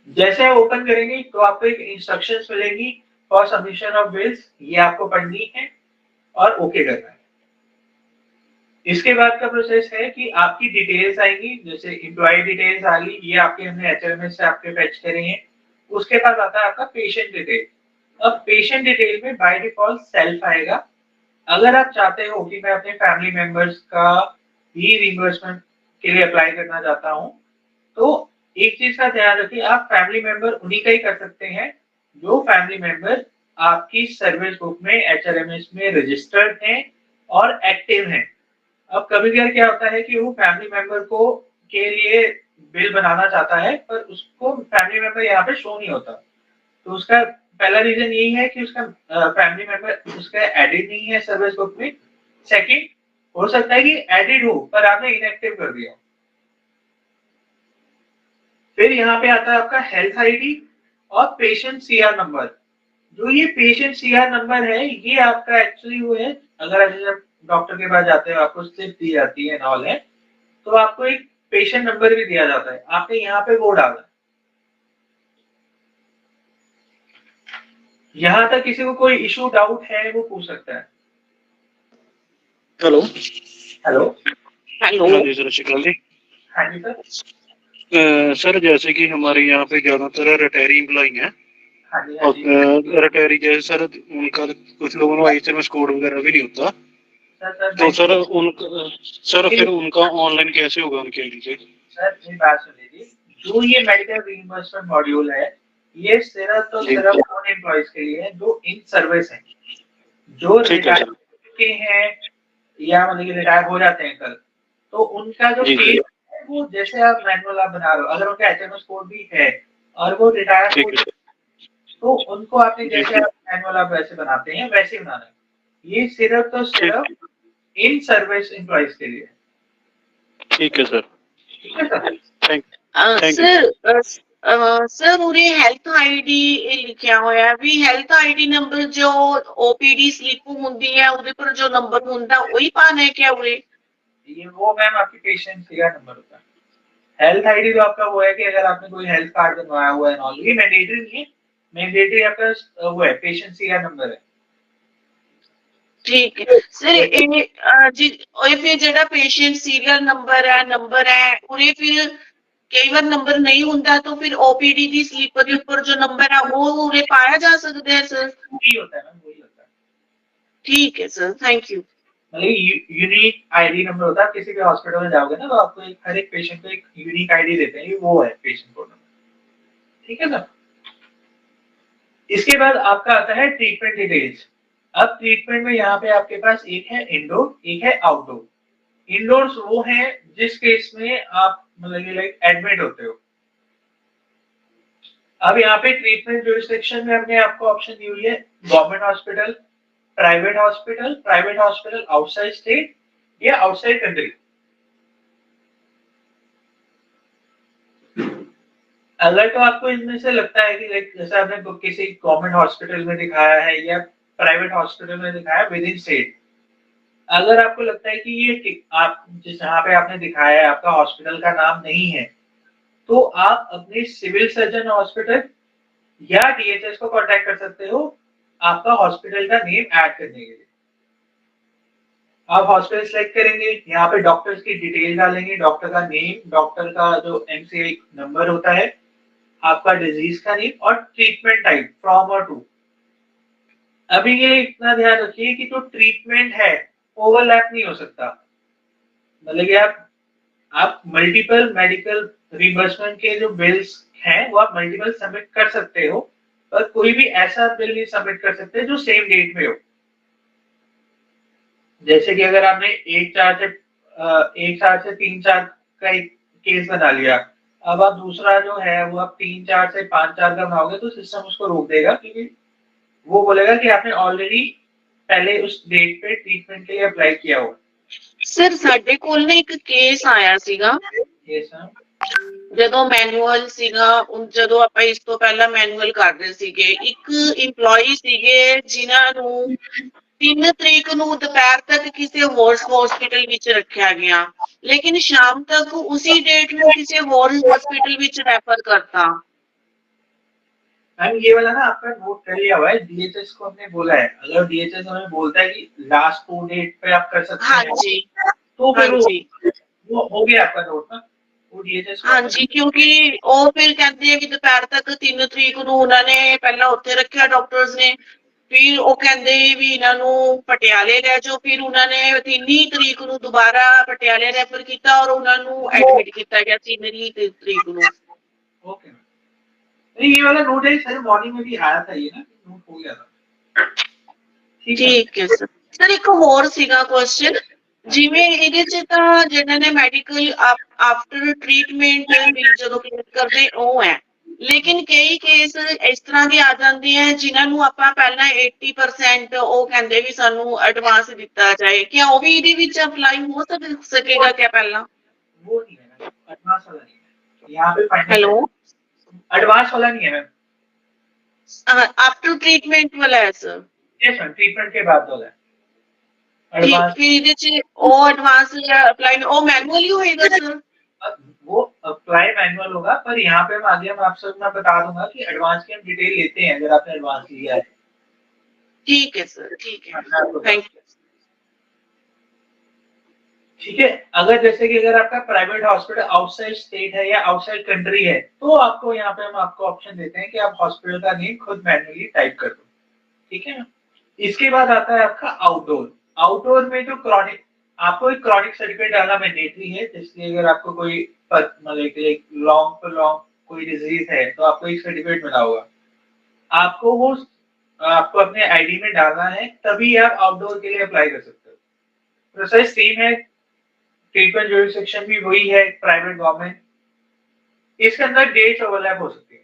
जैसे आप ओपन करेंगे तो आपको एक इंस्ट्रक्शंस मिलेगी फॉर सबमिशन ऑफ बिल्स, ये आपको पढ़नी है और ओके करना है। इसके बाद का प्रोसेस है कि आपकी डिटेल्स आएंगी, जैसे एम्प्लॉय डिटेल्स आ गई, ये आपके हमने एचएमएस से आपके फेच करे हैं। उसके बाद आता है आपका पेशेंट डिटेल। अब पेशेंट डिटेल में बाय डिफॉल्ट सेल्फ आएगा। अगर आप चाहते हो कि मैं अपने फैमिली मेंबर्स का ही रिइंबर्समेंट के लिए अप्लाई करना चाहता हूं, तो एक चीज का ध्यान रखिए, आप फैमिली मेंबर उन्हीं का ही कर सकते हैं जो फैमिली मेंबर आपकी सर्विस बुक में एचआरएमएस में रजिस्टर्ड हैं और एक्टिव हैं। अब कभी कभी क्या होता है कि वो फैमिली मेंबर को के लिए बिल बनाना चाहता है पर उसको फैमिली मेंबर यहाँ पे शो नहीं होता, तो उसका पहला रीजन यही है कि उसका फैमिली मेंबर उसका एडिड नहीं है सर्विस बुक में। सेकंड, हो सकता है कि एडिड हो पर आपने इनएक्टिव कर दिया। फिर यहाँ पे आता है आपका हेल्थ आईडी और पेशेंट सीआर नंबर। जो ये पेशेंट सीआर नंबर है ये आपका एक्चुअली वो है, अगर आप डॉक्टर के पास जाते हो आपको स्लिप दी जाती है नॉल है, तो आपको एक पेशेंट नंबर भी दिया जाता है, आपने यहाँ पे वो डाला। यहाँ तक किसी को कोई इशू डाउट है वो पूछ सकता है। हेलो हेलो हेलो हाँ जी सर, शिकल जी। हाँ जी सर। सर जैसे कि हमारे यहाँ पे ज्यादातर रिटायरी एम्प्लॉई हैं, हाँ जी हाँ और जी रिटायरी जैसे सर उनका कुछ लोगों को आईसीएमएस कोड वगैरह भी नहीं होता, तो सर फिर उनका ऑनलाइन कैसे होगा उनके आईडी से? सर मेरी बात सुनिए, जो ये मेडिकल रिइंबर्समेंट मॉड्यूल है ये सिर्फ तो सिर्फ उन एम्प्लॉइज के लिए है जो इन सर्विस हैं, जो रिटायर के हैं या मतलब कि रिटायर हो जाते हैं कल, तो उनका जो केस है वो जैसे आप मैनुअल आप बना रहे हो, अगर उनका एचएमएस कोड भी है और वो रिटायर हो तो उनको आपने जैसे आप मैनुअल आप वैसे बनाते हैं वैसे बनाना है। ये सिर्फ तो सिर्फ इन सर्विस एम्प्लॉइज के लिए। ठीक है सर, ठीक है सर। सर सर उरे हेल्थ आईडी लिखा होया भी, हेल्थ आईडी नंबर जो ओपीडी स्लिप हुंदी है उदे पर जो नंबर हुंदा वही पाना है क्या उरे? ये वो मैम आपकी पेशेंट सीआर नंबर होता है। हेल्थ आईडी तो आपका वो है कि अगर आपने कोई हेल्थ कार्ड बनवाया हुआ है नॉल, ये मैंडेटरी नहीं है, मैंडेटरी आपका वो है पेशेंट सीआर नंबर है। ठीक है सर, जी फिर जेड़ा पेशेंट सीरियल नंबर है उरे फिर कई बार नंबर नहीं होता तो फिर ओपीडी की स्लिप के ऊपर जो नंबर है वो उरे पाया जा सकता है सर? वही होता है मैम, वही होता है। ठीक है सर, थैंक यू। मतलब यूनिक आईडी नंबर होता है, किसी भी हॉस्पिटल में जाओगे ना तो आपको एक हर एक पेशेंट को एक यूनिक आईडी देते हैं, ये वो है पेशेंट कोड नंबर। ठीक है सर। इसके बाद आपका आता है ट्रीटमेंट डिटेल्स। अब ट्रीटमेंट में यहाँ पे आपके पास एक है इंडोर एक है आउटडोर। इंडोर्स वो है जिस केस में आप मतलब लाइक एडमिट होते हो। अब यहाँ पे ट्रीटमेंट जुरिस्डिक्शन में हमने आपको ऑप्शन दी हुई है government hospital, private hospital outside state या आउटसाइड कंट्री। अगर तो आपको इनमें से लगता है कि लाइक जैसे आपने किसी गवर्नमेंट हॉस्पिटल में दिखाया है या प्राइवेट हॉस्पिटल में दिखाया विद इन स्टेट, अगर आपको लगता है कि ये आप जिस जहाँ पे आपने दिखाया है आपका हॉस्पिटल का नाम नहीं है, तो आप अपने सिविल सर्जन हॉस्पिटल या डीएचएस को कांटेक्ट कर सकते हो आपका हॉस्पिटल का नेम ऐड करने के लिए। आप हॉस्पिटल सेलेक्ट करेंगे, यहाँ पे डॉक्टर्स की डिटेल डालेंगे, डॉक्टर का नेम, डॉक्टर का जो एमसीआई नंबर होता है आपका डिजीज का नेम और ट्रीटमेंट टाइप फ्रॉम और टू। अभी के लिए इतना ध्यान रखिए कि जो ट्रीटमेंट है ओवरलैप नहीं हो सकता, मतलब कि आप मल्टीपल मेडिकल रिइंबर्समेंट के जो बिल्स हैं वो आप मल्टीपल सबमिट कर सकते हो, पर कोई भी ऐसा बिल नहीं सबमिट कर सकते जो सेम डेट में हो। जैसे कि अगर आपने 1/4 से 3/4 का एक केस बना लिया, अब आप दूसरा जो है वो आप 3/4 से 5/4 का बनाओगे तो सिस्टम उसको रोक देगा, क्योंकि वो बोलेगा कि आपने ऑलरेडी पहले उस डेट पे ट्रीटमेंट के लिए अप्लाई किया हो। ਸਰ ਸਾਡੇ ਕੋਲ ਨਾ ਇੱਕ ਕੇਸ ਆਇਆ ਸੀਗਾ ਜਦੋਂ ਮੈਨੂਅਲ ਸੀਗਾ, ਜਦੋਂ ਆਪਾਂ ਇਸ ਤੋਂ ਪਹਿਲਾਂ ਮੈਨੂਅਲ ਕਰ ਰਹੇ ਸੀਗੇ, ਇੱਕ EMPLOYEE ਸੀਗੇ ਜਿਨ੍ਹਾਂ ਨੂੰ 3 ਤਰੀਕ ਨੂੰ ਦੁਪਹਿਰ ਤੱਕ ਕਿਸੇ ਹੋਰ ਹਸਪੀਟਲ ਵਿੱਚ ਰੱਖਿਆ ਗਿਆ, ਲੇਕਿਨ ਸ਼ਾਮ ਤੱਕ ਉसी डेट ਨੂੰ ਕਿਸੇ ਹੋਰ हॉस्पिटल ਵਿੱਚ रेफर करता। मैम ये वाला ना आपका नोट कर लिया हुआ है, डीएचएस को हमने बोला है, अगर डीएचएस हमें बोलता है कि लास्ट 2 डेट पे आप कर सकते हाँ हैं जी, तो फिर हाँ जी, वो हो गया आपका नोट ना, वो डीएचएस हाँ जी, क्योंकि ਉਹ ਫਿਰ ਕਹਿੰਦੇ ਆ ਕਿ ਦੁਪਹਿਰ ਤੱਕ 3 ਤਰੀਕ ਨੂੰ ਉਹਨਾਂ ਨੇ ਪਹਿਲਾਂ ਉੱਥੇ ਰੱਖਿਆ ਡਾਕਟਰਸ ਨੇ, ਫਿਰ ਉਹ ਕਹਿੰਦੇ ਵੀ ਇਹਨਾਂ ਨੂੰ ਪਟਿਆਲੇ ਲੈ ਜਾਓ, ਫਿਰ ਉਹਨਾਂ ਨੇ 3 ਤਰੀਕ ਨੂੰ ਦੁਬਾਰਾ ਪਟਿਆਲੇ ਰੈਫਰ ਕੀਤਾ ਔਰ ਉਹਨਾਂ ਨੂੰ ਐਡਮਿਟ ਕੀਤਾ ਗਿਆ 3 ਤਰੀਕ ਨੂੰ। ओके। नहीं ये वाला नोट है सर, मॉर्निंग में भी आया था ये ना, नोट हो गया था। ਠੀਕ ਹੈ ਸਰ। ਸਰ ਇੱਕ ਹੋਰ ਸੀਗਾ ਕੁਐਸਚਨ, ਜਿਵੇਂ ਇਹਦੇ ਚ ਤਾਂ ਜਿਹਨਾਂ ਨੇ ਮੈਡੀਕਲ ਆਫਟਰ ਟ੍ਰੀਟਮੈਂਟ ਬਿਲ ਜਦੋਂ ਕਲੀਅਰ ਕਰਦੇ ਉਹ ਹੈ, ਲੇਕਿਨ ਕਈ ਕੇਸ ਇਸ ਤਰ੍ਹਾਂ ਦੇ ਆ ਜਾਂਦੇ ਆ ਜਿਨ੍ਹਾਂ ਨੂੰ ਆਪਾਂ ਪਹਿਲਾਂ 80% ਉਹ ਕਹਿੰਦੇ ਵੀ ਸਾਨੂੰ ਐਡਵਾਂਸ ਦਿੱਤਾ ਜਾਏ, ਕੀ ਉਹ ਵੀ ਇਹਦੇ ਵਿੱਚ ਅਪਲਾਈ ਹੋ ਸਕੇਗਾ ਕਿਆ ਪਹਿਲਾਂ? वो नहीं है मैम, एडवांस वाला नहीं है यहाँ पे फाइनल। हेलो, एडवांस वाला नहीं है मैम, आफ्टर ट्रीटमेंट वाला है सर। यस मैम, ट्रीटमेंट के बाद वाला है ठीक, एडवांस। फिर ਇਹਦੇ ਚ ਉਹ ਐਡਵਾਂਸ ਅਪਲਾਈ ਉਹ ਮੈਨੂਅली होएगा सर? वो अप्लाई मैनुअल होगा, पर यहाँ पे मैं आपसे मैं बता दूंगा कि एडवांस की हम डिटेल लेते हैं अगर आपने एडवांस लिया है। ठीक है सर, ठीक है, थैंक यू। ठीक है, अगर जैसे कि अगर आपका प्राइवेट हॉस्पिटल आउटसाइड स्टेट है या आउटसाइड कंट्री है तो आपको यहाँ पे हम आपको ऑप्शन देते हैं कि आप हॉस्पिटल का नेम खुद मैन्युअली टाइप कर दो, ठीक है ना। इसके बाद आता है आपका आउटडोर। आउटडोर में जो क्रॉनिक, आपको एक क्रॉनिक सर्टिफिकेट डालना मैंडेटरी है, इसलिए अगर आपको कोई मतलब लॉन्ग कोई डिजीज है तो आपको एक सर्टिफिकेट मिला होगा, आपको वो आपको अपने आईडी में डालना है, तभी आप आउटडोर के लिए अप्लाई कर सकते हो। प्रोसेस सेम है, ट्रीटमेंट जुरिसडिक्शन भी वही है, प्राइवेट गवर्नमेंट। इसके अंदर डेट ओवरलैप हो सकती है।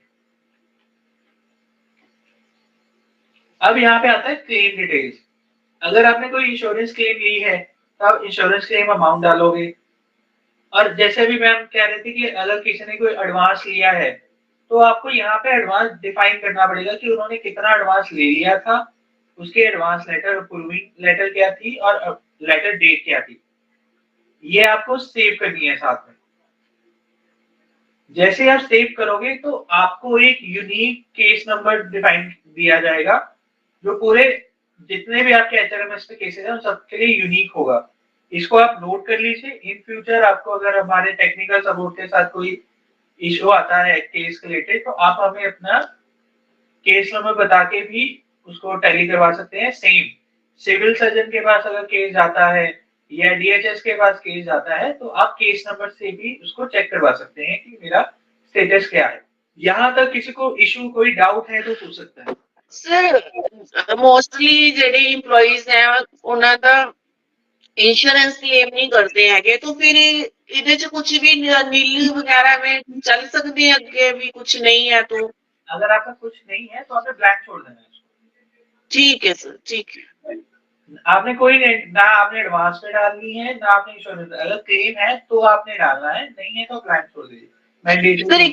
अब यहाँ पे आता है क्लेम डिटेल्स। अगर आपने कोई इंश्योरेंस क्लेम ली है तो आप इंश्योरेंस क्लेम अमाउंट डालोगे, और जैसे भी मैम कह रहे थे कि अगर किसी ने कोई एडवांस लिया है तो आपको यहाँ पे एडवांस डिफाइन करना पड़ेगा कि उन्होंने कितना एडवांस ले लिया था, उसके एडवांस लेटर, अप्रूविंग लेटर क्या थी और लेटर डेट क्या थी, ये आपको सेव करनी है साथ में। जैसे आप सेव करोगे तो आपको एक यूनिक केस नंबर डिफाइन दिया जाएगा, जो पूरे जितने भी आपके एचआरएमएस पे केसेस हैं उन सबके लिए यूनिक होगा। इसको आप नोट कर लीजिए। इन फ्यूचर आपको अगर हमारे टेक्निकल सपोर्ट के साथ कोई इशू आता है केस रिलेटेड तो आप हमें अपना केस नंबर बता के भी उसको टैली करवा सकते हैं। सेम सिविल सर्जन के पास अगर केस जाता है या डीएचएस के पास केस जाता है तो आप केस नंबर से भी उसको चेक करवा सकते हैं कि मेरा स्टेटस क्या है। यहाँ तक किसी को इशू कोई डाउट है तो पूछ सकता है। सर मोस्टली ਜਿਹੜੇ EMPLOYEES ਹੈ ਉਹਨਾਂ ਦਾ इंश्योरेंस क्लेम नहीं करते हैगे, तो फिर ਇਹਦੇ ਚ कुछ भी नील वगैरह में चल सकते हैं आगे भी, कुछ नहीं है तो? अगर आपका कुछ नहीं है तो आपने ब्लैंक छोड़ देना है। ठीक है सर, ठीक है। आपने कोई ना आपने एडवांस में डालनी है ना आपने इंश्योरेंस, अगर क्लेम है तो आपने डालना है, नहीं है तो ब्लैंक छोड़ दीजिए। सर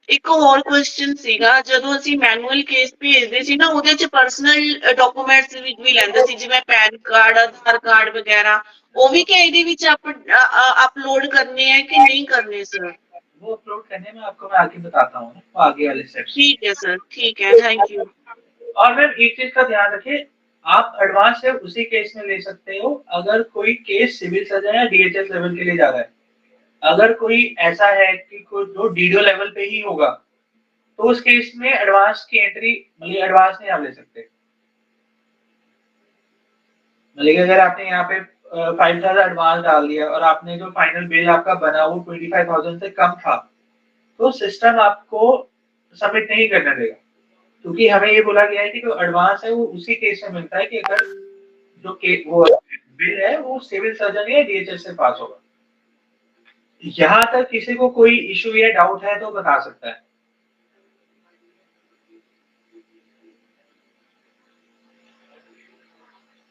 ਇੱਕ ਹੋਰ ਕੁਐਸਚਨ ਸੀਗਾ, ਜਦੋਂ ਅਸੀਂ ਮੈਨੂਅਲ ਕੇਸ ਭੇਜਦੇ ਸੀ ਨਾ ਉਹਦੇ ਚ ਪਰਸਨਲ ਡਾਕੂਮੈਂਟਸ ਵੀ ਲੈਂਦੇ ਸੀ, ਜਿਵੇਂ ਪੈਨ ਕਾਰਡ, ਆਧਾਰ ਕਾਰਡ ਵਗੈਰਾ, ਉਹ ਵੀ ਕਿ ਇਹਦੇ ਵਿੱਚ अपलोड करने हैं कि नहीं करने सर? वो अपलोड करने में आपको मैं आगे बताता हूँ, वो आगे वाले स्टेप्स। ठीक है सर, ठीक है, थैंक यू। और मैम एक चीज का ध्यान रखिए, आप एडवांस सिर्फ उसी केस में ले सकते हो अगर कोई केस सिविल सर्जन या डीएचएस लेवल के लिए जा रहा है। अगर कोई ऐसा है कि कोई जो डीडीओ लेवल पे ही होगा तो उस केस में एडवांस की एंट्री मतलब एडवांस नहीं आप ले सकते। मतलब अगर आपने यहाँ पे 5,000 एडवांस डाल दिया और आपने जो फाइनल बिल आपका बना वो 25,000 से कम था, तो सिस्टम आपको सबमिट नहीं करने देगा, क्योंकि हमें ये बोला गया है कि जो एडवांस है वो उसी केस में मिलता है कि अगर जो वो बिल है वो सिविल सर्जन या डीएचएस से पास होगा। यहाँ तक किसी को कोई इशू या डाउट है तो बता सकता है।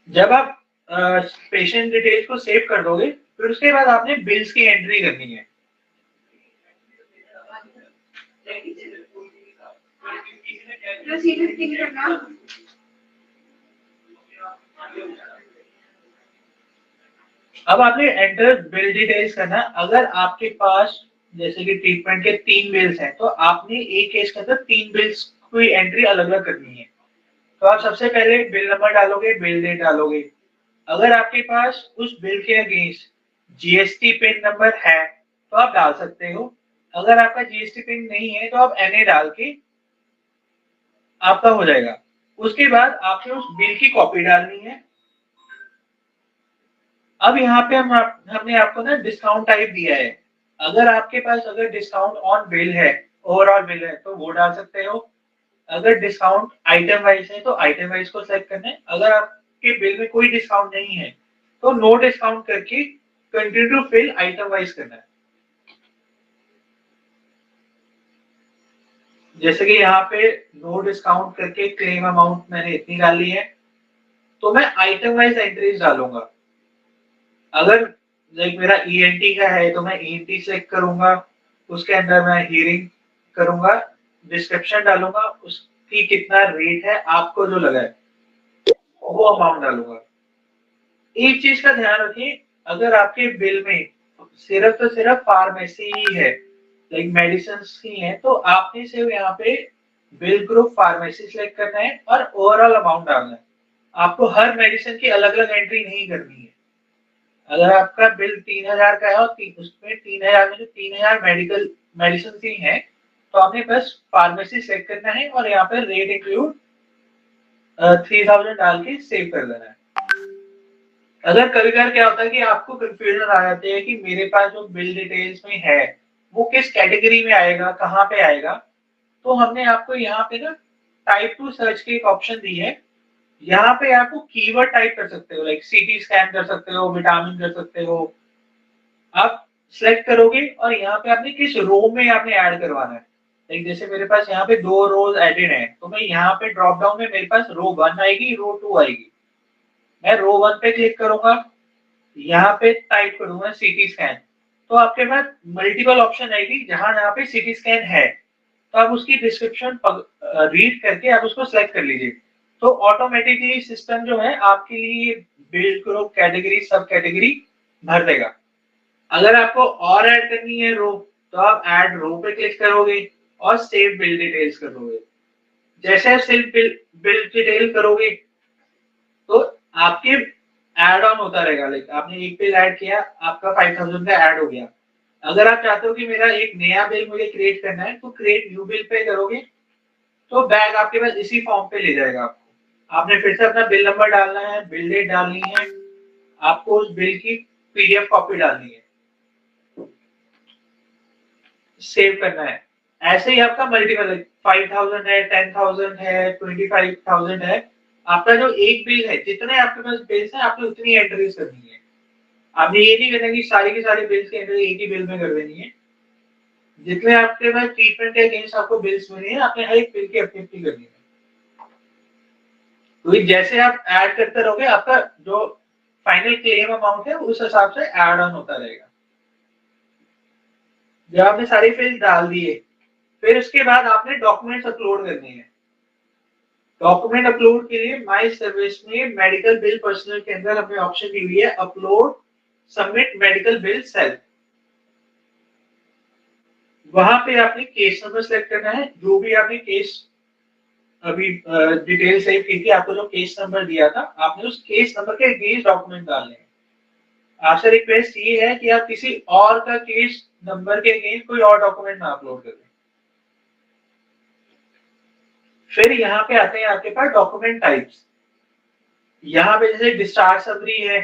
जब आप पेशेंट डिटेल्स को सेव कर दोगे फिर उसके बाद आपने बिल्स की एंट्री करनी है। अब आपने एंटर बिल डिटेल्स करना। अगर आपके पास जैसे कि ट्रीटमेंट के 3 बिल्स हैं तो आपने एक केस के अंदर 3 बिल्स की एंट्री अलग अलग करनी है। तो आप सबसे पहले बिल नंबर डालोगे, बिल डेट डालोगे। अगर आपके पास उस बिल के अगेंस्ट जीएसटी पिन नंबर है तो आप डाल सकते हो। अगर आपका जीएसटी पिन नहीं है तो आप एनए डाल के आपका हो जाएगा। उसके बाद आपने उस बिल की कॉपी डालनी है। अब यहाँ पे हमने आपको ना डिस्काउंट टाइप दिया है। अगर आपके पास अगर डिस्काउंट ऑन बिल है, ओवरऑल बिल है, तो वो डाल सकते हो। अगर डिस्काउंट आइटम वाइज है तो आइटम वाइज को सेलेक्ट करना है। अगर आपके बिल में कोई डिस्काउंट नहीं है तो नो डिस्काउंट करके continue to fill item wise करना है। जैसे कि यहाँ पे नो डिस्काउंट करके क्लेम अमाउंट मैंने इतनी डाली है, तो मैं आइटम वाइज एंट्रीज डालूंगा। अगर लाइक मेरा ईएनटी का है तो मैं ईएनटी सेलेक्ट करूंगा, उसके अंदर मैं हियरिंग करूंगा, डिस्क्रिप्शन डालूंगा, उसकी कितना रेट है आपको जो लगा है वो अमाउंट डालूंगा। एक चीज का ध्यान रखिए, अगर आपके बिल में सिर्फ तो सिर्फ फार्मेसी ही है, लाइक मेडिसिन ही है, तो आपने सिर्फ यहाँ पे बिल ग्रुप फार्मेसी सेलेक्ट करना है और ओवरऑल अमाउंट डालना है। आपको हर मेडिसिन की अलग अलग एंट्री नहीं करनी है। अगर आपका बिल 3,000 का है और उसमें 3,000 में जो 3,000 मेडिकल मेडिसिन ही है तो आपने बस फार्मेसी सेलेक्ट करना है और यहाँ पे रेट इंक्लूड 3,000 डाल के सेव कर देना है। अगर कभी कभार क्या होता है कि आपको कंफ्यूजन आ जाती है कि मेरे पास जो बिल डिटेल्स में है वो किस कैटेगरी में आएगा, कहाँ पे आएगा, तो हमने आपको यहाँ पे ना टाइप टू सर्च की एक ऑप्शन दी है। यहाँ पे आपको कीवर्ड टाइप कर सकते हो, लाइक सीटी स्कैन कर सकते हो, विटामिन कर सकते हो। आप सिलेक्ट करोगे और यहाँ पे आपने किस रो में आपने ऐड करवाना है। लाइक जैसे मेरे पास यहाँ पे 2 रोज एडेड है तो मैं यहाँ पे ड्रॉप डाउन में मेरे पास रो 1 आएगी, रो 2 आएगी। मैं रो 1 पे क्लिक करूंगा, यहाँ पे टाइप करूंगा सीटी स्कैन, तो आपके पास मल्टीपल ऑप्शन आएगी। जहां यहाँ पे सीटी स्कैन है तो आप उसकी डिस्क्रिप्शन रीड करके आप उसको सेलेक्ट कर लीजिए। तो ऑटोमेटिकली सिस्टम जो है आपके लिए बिल ग्रुप कैटेगरी सब कैटेगरी भर देगा। अगर आपको और ऐड करनी है रो तो आप ऐड रो पे क्लिक करोगे और सेव बिल डिटेल्स करोगे। जैसे सेव बिल डिटेल करोगे तो आपके ऐड ऑन होता रहेगा। लाइक आपने एक बिल ऐड किया, आपका 5,000 का ऐड हो गया। अगर आप चाहते हो कि मेरा एक नया बिल मुझे क्रिएट करना है तो क्रिएट न्यू बिल पे करोगे तो बैग आपके पास इसी फॉर्म पे ले जाएगा आपको। आपने फिर से अपना बिल नंबर डालना है, बिल डेट डालनी है, आपको उस बिल की पीडीएफ कॉपी डालनी है, सेव करना है। ऐसे ही आपका मल्टीपल 5,000 है, 10,000 है, 25,000 है। आपका जो एक बिल है, जितने आपके पास बिल्स हैं आपने उतनी एंट्रीज करनी है। आपने ये नहीं करना कि सारी की सारी बिल्स की एंट्री एक ही बिल में कर देनी है। जितने आपके पास ट्रीटमेंट के अगेंस्ट आपको बिल्स मिले हैं आपने हर एक बिल की अपनी अपनी करनी है। तो जैसे आप ऐड करते रहोगे आपका जो फाइनल क्लेम अमाउंट है उस हिसाब से ऐड ऑन होता रहेगा। जब आपने सारी फिल्ड डाल दिए फिर उसके बाद आपने डॉक्यूमेंट्स अपलोड करने हैं। डॉक्यूमेंट अपलोड के लिए माई सर्विस में मेडिकल बिल पर्सनल के अंदर हमने ऑप्शन दी हुई है upload submit medical bill self. वहां पे आपने केस नंबर सेलेक्ट करना है। जो भी आपने केस अभी डिटेल सेव की थी, आपको जो केस नंबर दिया था आपने उस केस नंबर के अगेंस्ट डॉक्यूमेंट डालने हैं। आपसे रिक्वेस्ट ये है कि आप किसी और का केस नंबर के अगेंस्ट कोई और डॉक्यूमेंट ना अपलोड करें। फिर यहाँ पे आते हैं आपके पास डॉक्यूमेंट टाइप्स। यहाँ पे जैसे डिस्चार्ज समरी है,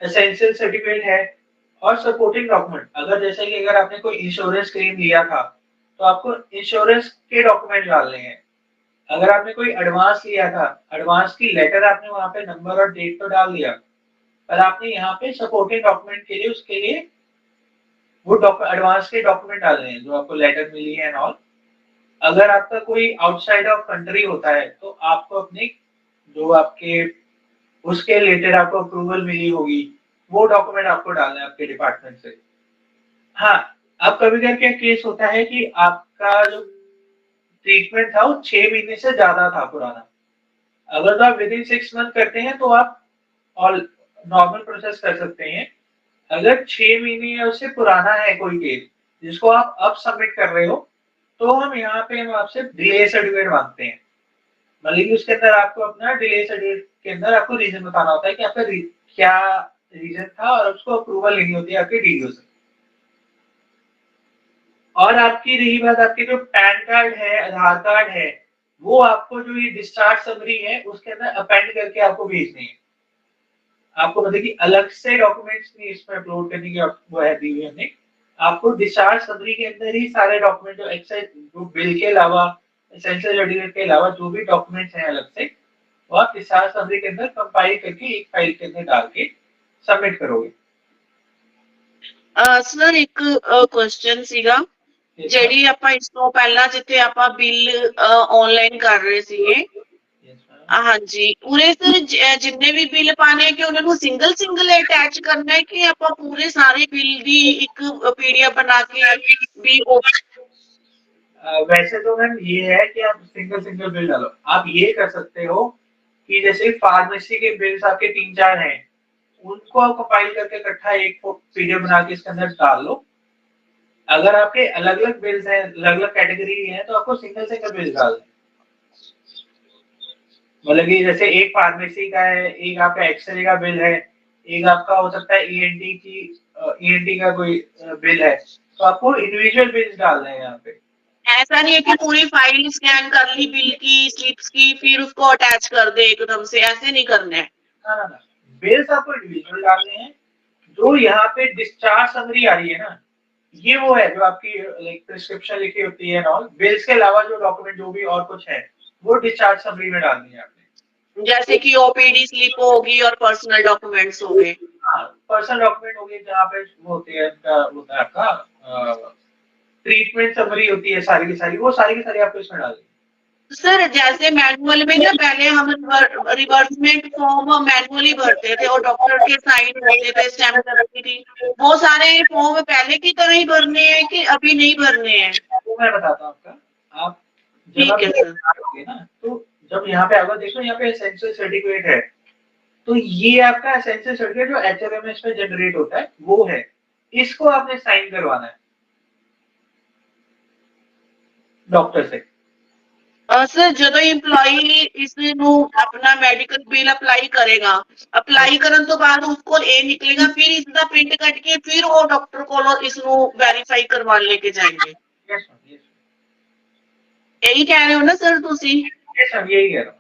एसेंशियल सर्टिफिकेट है और सपोर्टिंग डॉक्यूमेंट। अगर जैसे कि अगर आपने कोई इंश्योरेंस क्लेम लिया था तो आपको इंश्योरेंस के डॉक्यूमेंट डालने हैं। अगर आपने कोई एडवांस लिया था, एडवांस की लेटर आपने वहां पे नंबर और डेट तो डाल दिया, पर आपने यहाँ पे सपोर्टिंग डॉक्यूमेंट के लिए उसके लिए वो एडवांस के डॉक्यूमेंट डालने हैं जो आपको लेटर मिली है एंड ऑल। अगर आपका कोई आउटसाइड ऑफ कंट्री होता है तो आपको अपने जो आपके उसके रिलेटेड आपको अप्रूवल मिली होगी वो डॉक्यूमेंट आपको डालना है आपके डिपार्टमेंट से। हाँ, अब कभी कभी क्या केस होता है कि आपका जो ट्रीटमेंट था वो 6 महीने से ज्यादा था पुराना। अगर तो आप विद इन 6 मंथ करते हैं तो आप ऑल नॉर्मल प्रोसेस कर सकते हैं। अगर 6 महीने या उससे पुराना है कोई केस जिसको आप अब सबमिट कर रहे हो तो हम यहाँ पे हम आपसे डिले सर्टिफिकेट मांगते हैं। मतलब कि उसके अंदर आपको अपना डिले सर्टिफिकेट के अंदर आपको रीजन बताना होता है कि आपका क्या रीजन था और उसको अप्रूवल लेनी होती है आपके डीडीओ से। और आपकी रही बात आपके जो पैन कार्ड है, आधार कार्ड है, वो आपको जो ये डिस्चार्ज समरी है उसके अंदर अपेंड करके आपको भेजनी है। आपको मतलब कि अलग से डॉक्यूमेंट्स नहीं इसमें अपलोड करने की वो है दी हुई हमने। आपको डिस्चार्ज समरी के अंदर ही सारे डॉक्यूमेंट जो एक्साइज जो बिल के अलावा एसेंशियल सर्टिफिकेट के अलावा जो भी डॉक्यूमेंट्स हैं अलग से वो आप डिस्चार्ज समरी के अंदर कंपाइल करके एक फाइल के अंदर डाल के सबमिट करोगे। ਸਰ ਇੱਕ ਕੁਐਸਚਨ ਸੀਗਾ ਜਿਹੜੀ ਆਪਾਂ ਇਸ ਤੋਂ ਪਹਿਲਾਂ ਜਿੱਥੇ ਆਪਾਂ ਬਿੱਲ ਆਨਲਾਈਨ ਕਰ ਰਹੇ ਸੀਗੇ ਹਾਂਜੀ ਪੂਰੇ ਸਰ ਜਿੰਨੇ ਵੀ ਬਿੱਲ ਪਾਣੇ ਕਿ ਉਹਨਾਂ ਨੂੰ ਸਿੰਗਲ ਅਟੈਚ ਕਰਨਾ ਹੈ ਕਿ ਆਪਾਂ ਪੂਰੇ ਸਾਰੇ ਬਿੱਲ ਦੀ ਇੱਕ ਪੀਡੀਐਫ बना के भी वैसे तो मैम ये है कि आप सिंगल बिल डालो। आप ये कर सकते हो कि जैसे फार्मेसी के बिल्स आपके 3-4 हैं उनको आप कंपाइल करके इकट्ठा एक पीडीएफ बना के इसके अंदर डाल लो। अगर आपके अलग अलग बिल्स हैं, अलग अलग कैटेगरी हैं तो आपको सिंगल बिल डाल दें। मतलब कि जैसे एक फार्मेसी का है, एक आपका एक्सरे का बिल है, एक आपका हो सकता है ईएनटी का कोई बिल है, तो आपको इंडिविजुअल बिल्स डालना है यहाँ पे। ऐसा नहीं है कि पूरी फाइल स्कैन कर ली बिल की स्लिप्स की फिर उसको अटैच कर दे एकदम से, ऐसे नहीं करना है। ना बिल्स आपको इंडिविजुअल डालने हैं। जो यहाँ पे डिस्चार्ज समरी आ रही है ना, ये वो है जो आपकी लाइक प्रिस्क्रिप्शन लिखी होती है और बिल्स के अलावा जो डॉक्यूमेंट जो भी और कुछ है वो डिस्चार्ज समरी में डालनी है आपने। जैसे कि ओपीडी स्लिप होगी और पर्सनल डॉक्यूमेंट्स हो गए। हाँ, पर्सनल डॉक्यूमेंट हो गए जहाँ पे वो होती है होता है आपका ट्रीटमेंट समरी होती है सारी की सारी, वो सारी की सारी आपको इसमें डालनी है। सर जैसे मैनुअल में ना पहले हम रिवर्समेंट फॉर्म मैनुअली भरते थे और डॉक्टर के साइन होते थे, स्टैम्प लगती थी, वो सारे फॉर्म पहले की तरह ही भरने हैं कि अभी नहीं भरने हैं? वो मैं बताता हूँ आपका। आप ठीक है सर। ना तो जब यहाँ पे आगे देखो यहाँ पे एसेंशियल सर्टिफिकेट है, तो ये आपका एसेंशियल सर्टिफिकेट जो एचएमएस में जनरेट होता है वो है, इसको आपने साइन करवाना है डॉक्टर से। सर ਜਦੋਂ एम्प्लॉई ਇਸ ਨੂੰ ਆਪਣਾ ਮੈਡੀਕਲ ਬਿੱਲ ਅਪਲਾਈ ਕਰੇਗਾ, ਅਪਲਾਈ ਕਰਨ ਤੋਂ ਬਾਅਦ ਉਸਕੋ ਇਹ ਨਿਕਲੇਗਾ, ਫਿਰ ਇਸ ਦਾ ਪ੍ਰਿੰਟ ਕੱਟ ਕੇ ਫਿਰ ਉਹ ਡਾਕਟਰ ਕੋਲੋਂ ਇਸ ਨੂੰ ਵੈਰੀਫਾਈ ਕਰਵਾ ਲੈ ਕੇ ਜਾएंगे। यस मैम, यही कह रहे हो ना सर ਤੁਸੀਂ? यस मैम, यही कह रहा हूँ।